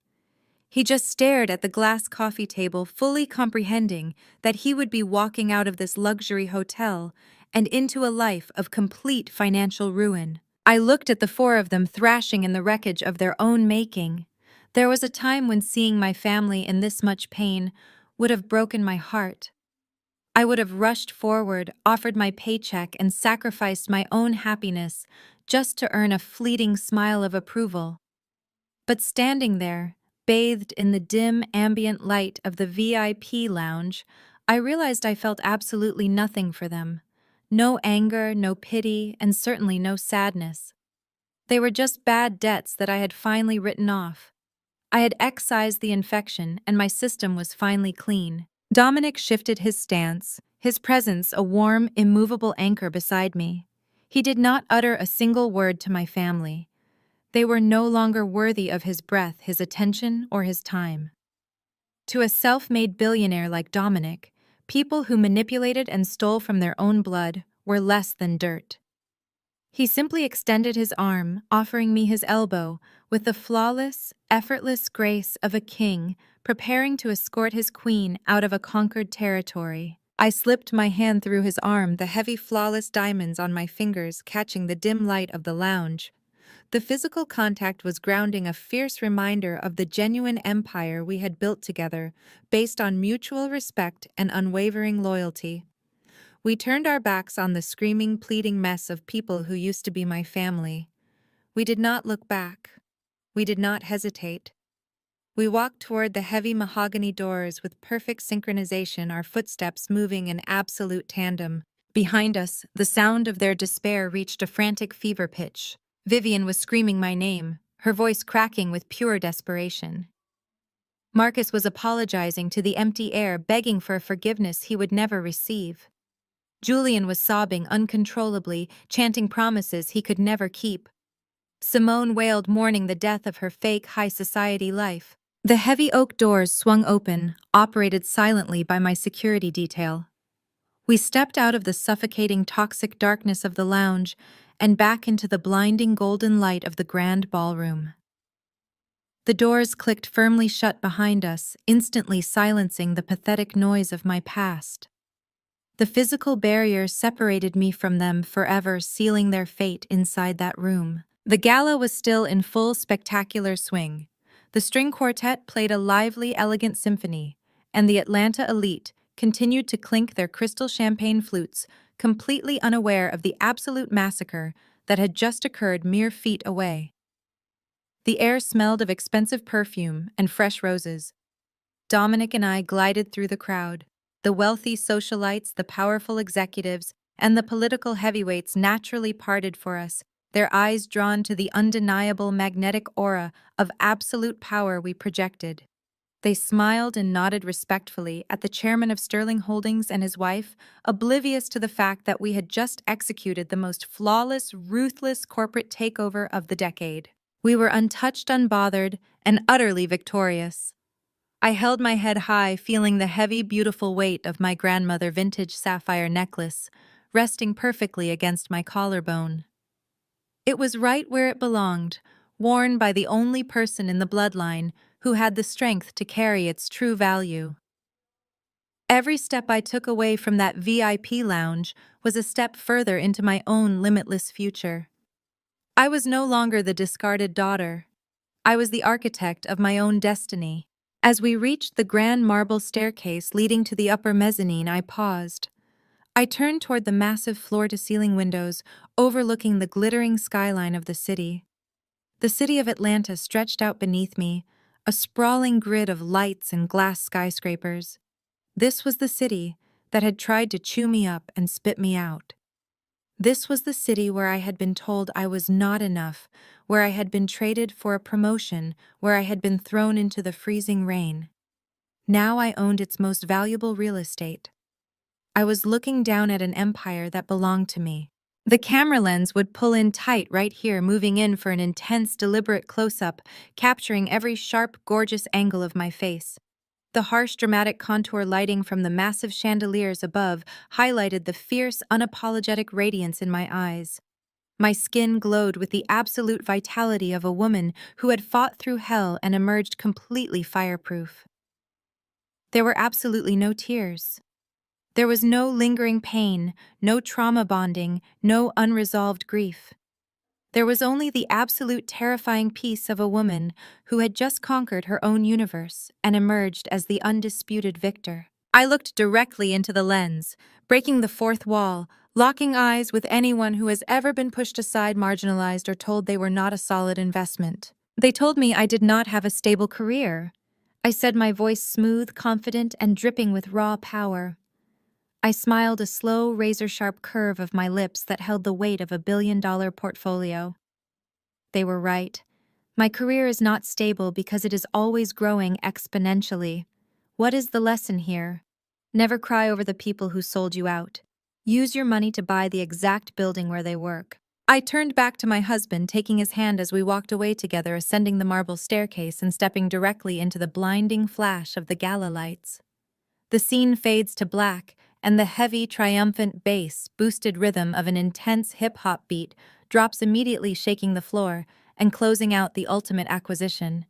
He just stared at the glass coffee table, fully comprehending that he would be walking out of this luxury hotel and into a life of complete financial ruin. I looked at the four of them thrashing in the wreckage of their own making. There was a time when seeing my family in this much pain would have broken my heart. I would have rushed forward, offered my paycheck, and sacrificed my own happiness just to earn a fleeting smile of approval. But standing there, bathed in the dim, ambient light of the VIP lounge, I realized I felt absolutely nothing for them. No anger, no pity, and certainly no sadness. They were just bad debts that I had finally written off. I had excised the infection, and my system was finally clean. Dominic shifted his stance, his presence a warm, immovable anchor beside me. He did not utter a single word to my family. They were no longer worthy of his breath, his attention, or his time. To a self-made billionaire like Dominic, people who manipulated and stole from their own blood were less than dirt. He simply extended his arm, offering me his elbow, with the flawless, effortless grace of a king preparing to escort his queen out of a conquered territory. I slipped my hand through his arm, the heavy, flawless diamonds on my fingers catching the dim light of the lounge. The physical contact was grounding, a fierce reminder of the genuine empire we had built together, based on mutual respect and unwavering loyalty. We turned our backs on the screaming, pleading mess of people who used to be my family. We did not look back. We did not hesitate. We walked toward the heavy mahogany doors with perfect synchronization, our footsteps moving in absolute tandem. Behind us, the sound of their despair reached a frantic fever pitch. Vivian was screaming my name, her voice cracking with pure desperation. Marcus was apologizing to the empty air, begging for a forgiveness he would never receive. Julian was sobbing uncontrollably, chanting promises he could never keep. Simone wailed, mourning the death of her fake high society life. The heavy oak doors swung open, operated silently by my security detail. We stepped out of the suffocating toxic darkness of the lounge and back into the blinding golden light of the grand ballroom. The doors clicked firmly shut behind us, instantly silencing the pathetic noise of my past. The physical barrier separated me from them forever, sealing their fate inside that room. The gala was still in full spectacular swing. The string quartet played a lively, elegant symphony, and the Atlanta elite continued to clink their crystal champagne flutes, completely unaware of the absolute massacre that had just occurred mere feet away. The air smelled of expensive perfume and fresh roses. Dominic and I glided through the crowd. The wealthy socialites, the powerful executives, and the political heavyweights naturally parted for us, their eyes drawn to the undeniable magnetic aura of absolute power we projected. They smiled and nodded respectfully at the chairman of Sterling Holdings and his wife, oblivious to the fact that we had just executed the most flawless, ruthless corporate takeover of the decade. We were untouched, unbothered, and utterly victorious. I held my head high, feeling the heavy, beautiful weight of my grandmother vintage sapphire necklace resting perfectly against my collarbone. It was right where it belonged, worn by the only person in the bloodline who had the strength to carry its true value. Every step I took away from that VIP lounge was a step further into my own limitless future. I was no longer the discarded daughter. I was the architect of my own destiny. As we reached the grand marble staircase leading to the upper mezzanine, I paused. I turned toward the massive floor-to-ceiling windows overlooking the glittering skyline of the city. The city of Atlanta stretched out beneath me, a sprawling grid of lights and glass skyscrapers. This was the city that had tried to chew me up and spit me out. This was the city where I had been told I was not enough, where I had been traded for a promotion, where I had been thrown into the freezing rain. Now I owned its most valuable real estate. I was looking down at an empire that belonged to me. The camera lens would pull in tight right here, moving in for an intense, deliberate close-up, capturing every sharp, gorgeous angle of my face. The harsh, dramatic contour lighting from the massive chandeliers above highlighted the fierce, unapologetic radiance in my eyes. My skin glowed with the absolute vitality of a woman who had fought through hell and emerged completely fireproof. There were absolutely no tears. There was no lingering pain, no trauma bonding, no unresolved grief. There was only the absolute terrifying peace of a woman who had just conquered her own universe and emerged as the undisputed victor. I looked directly into the lens, breaking the fourth wall, locking eyes with anyone who has ever been pushed aside, marginalized, or told they were not a solid investment. They told me I did not have a stable career. I said, my voice smooth, confident, and dripping with raw power. I smiled, a slow, razor-sharp curve of my lips that held the weight of a billion-dollar portfolio. They were right. My career is not stable because it is always growing exponentially. What is the lesson here? Never cry over the people who sold you out. Use your money to buy the exact building where they work. I turned back to my husband, taking his hand as we walked away together, ascending the marble staircase and stepping directly into the blinding flash of the gala lights. The scene fades to black, and the heavy, triumphant bass, boosted rhythm of an intense hip-hop beat drops immediately, shaking the floor and closing out the ultimate acquisition.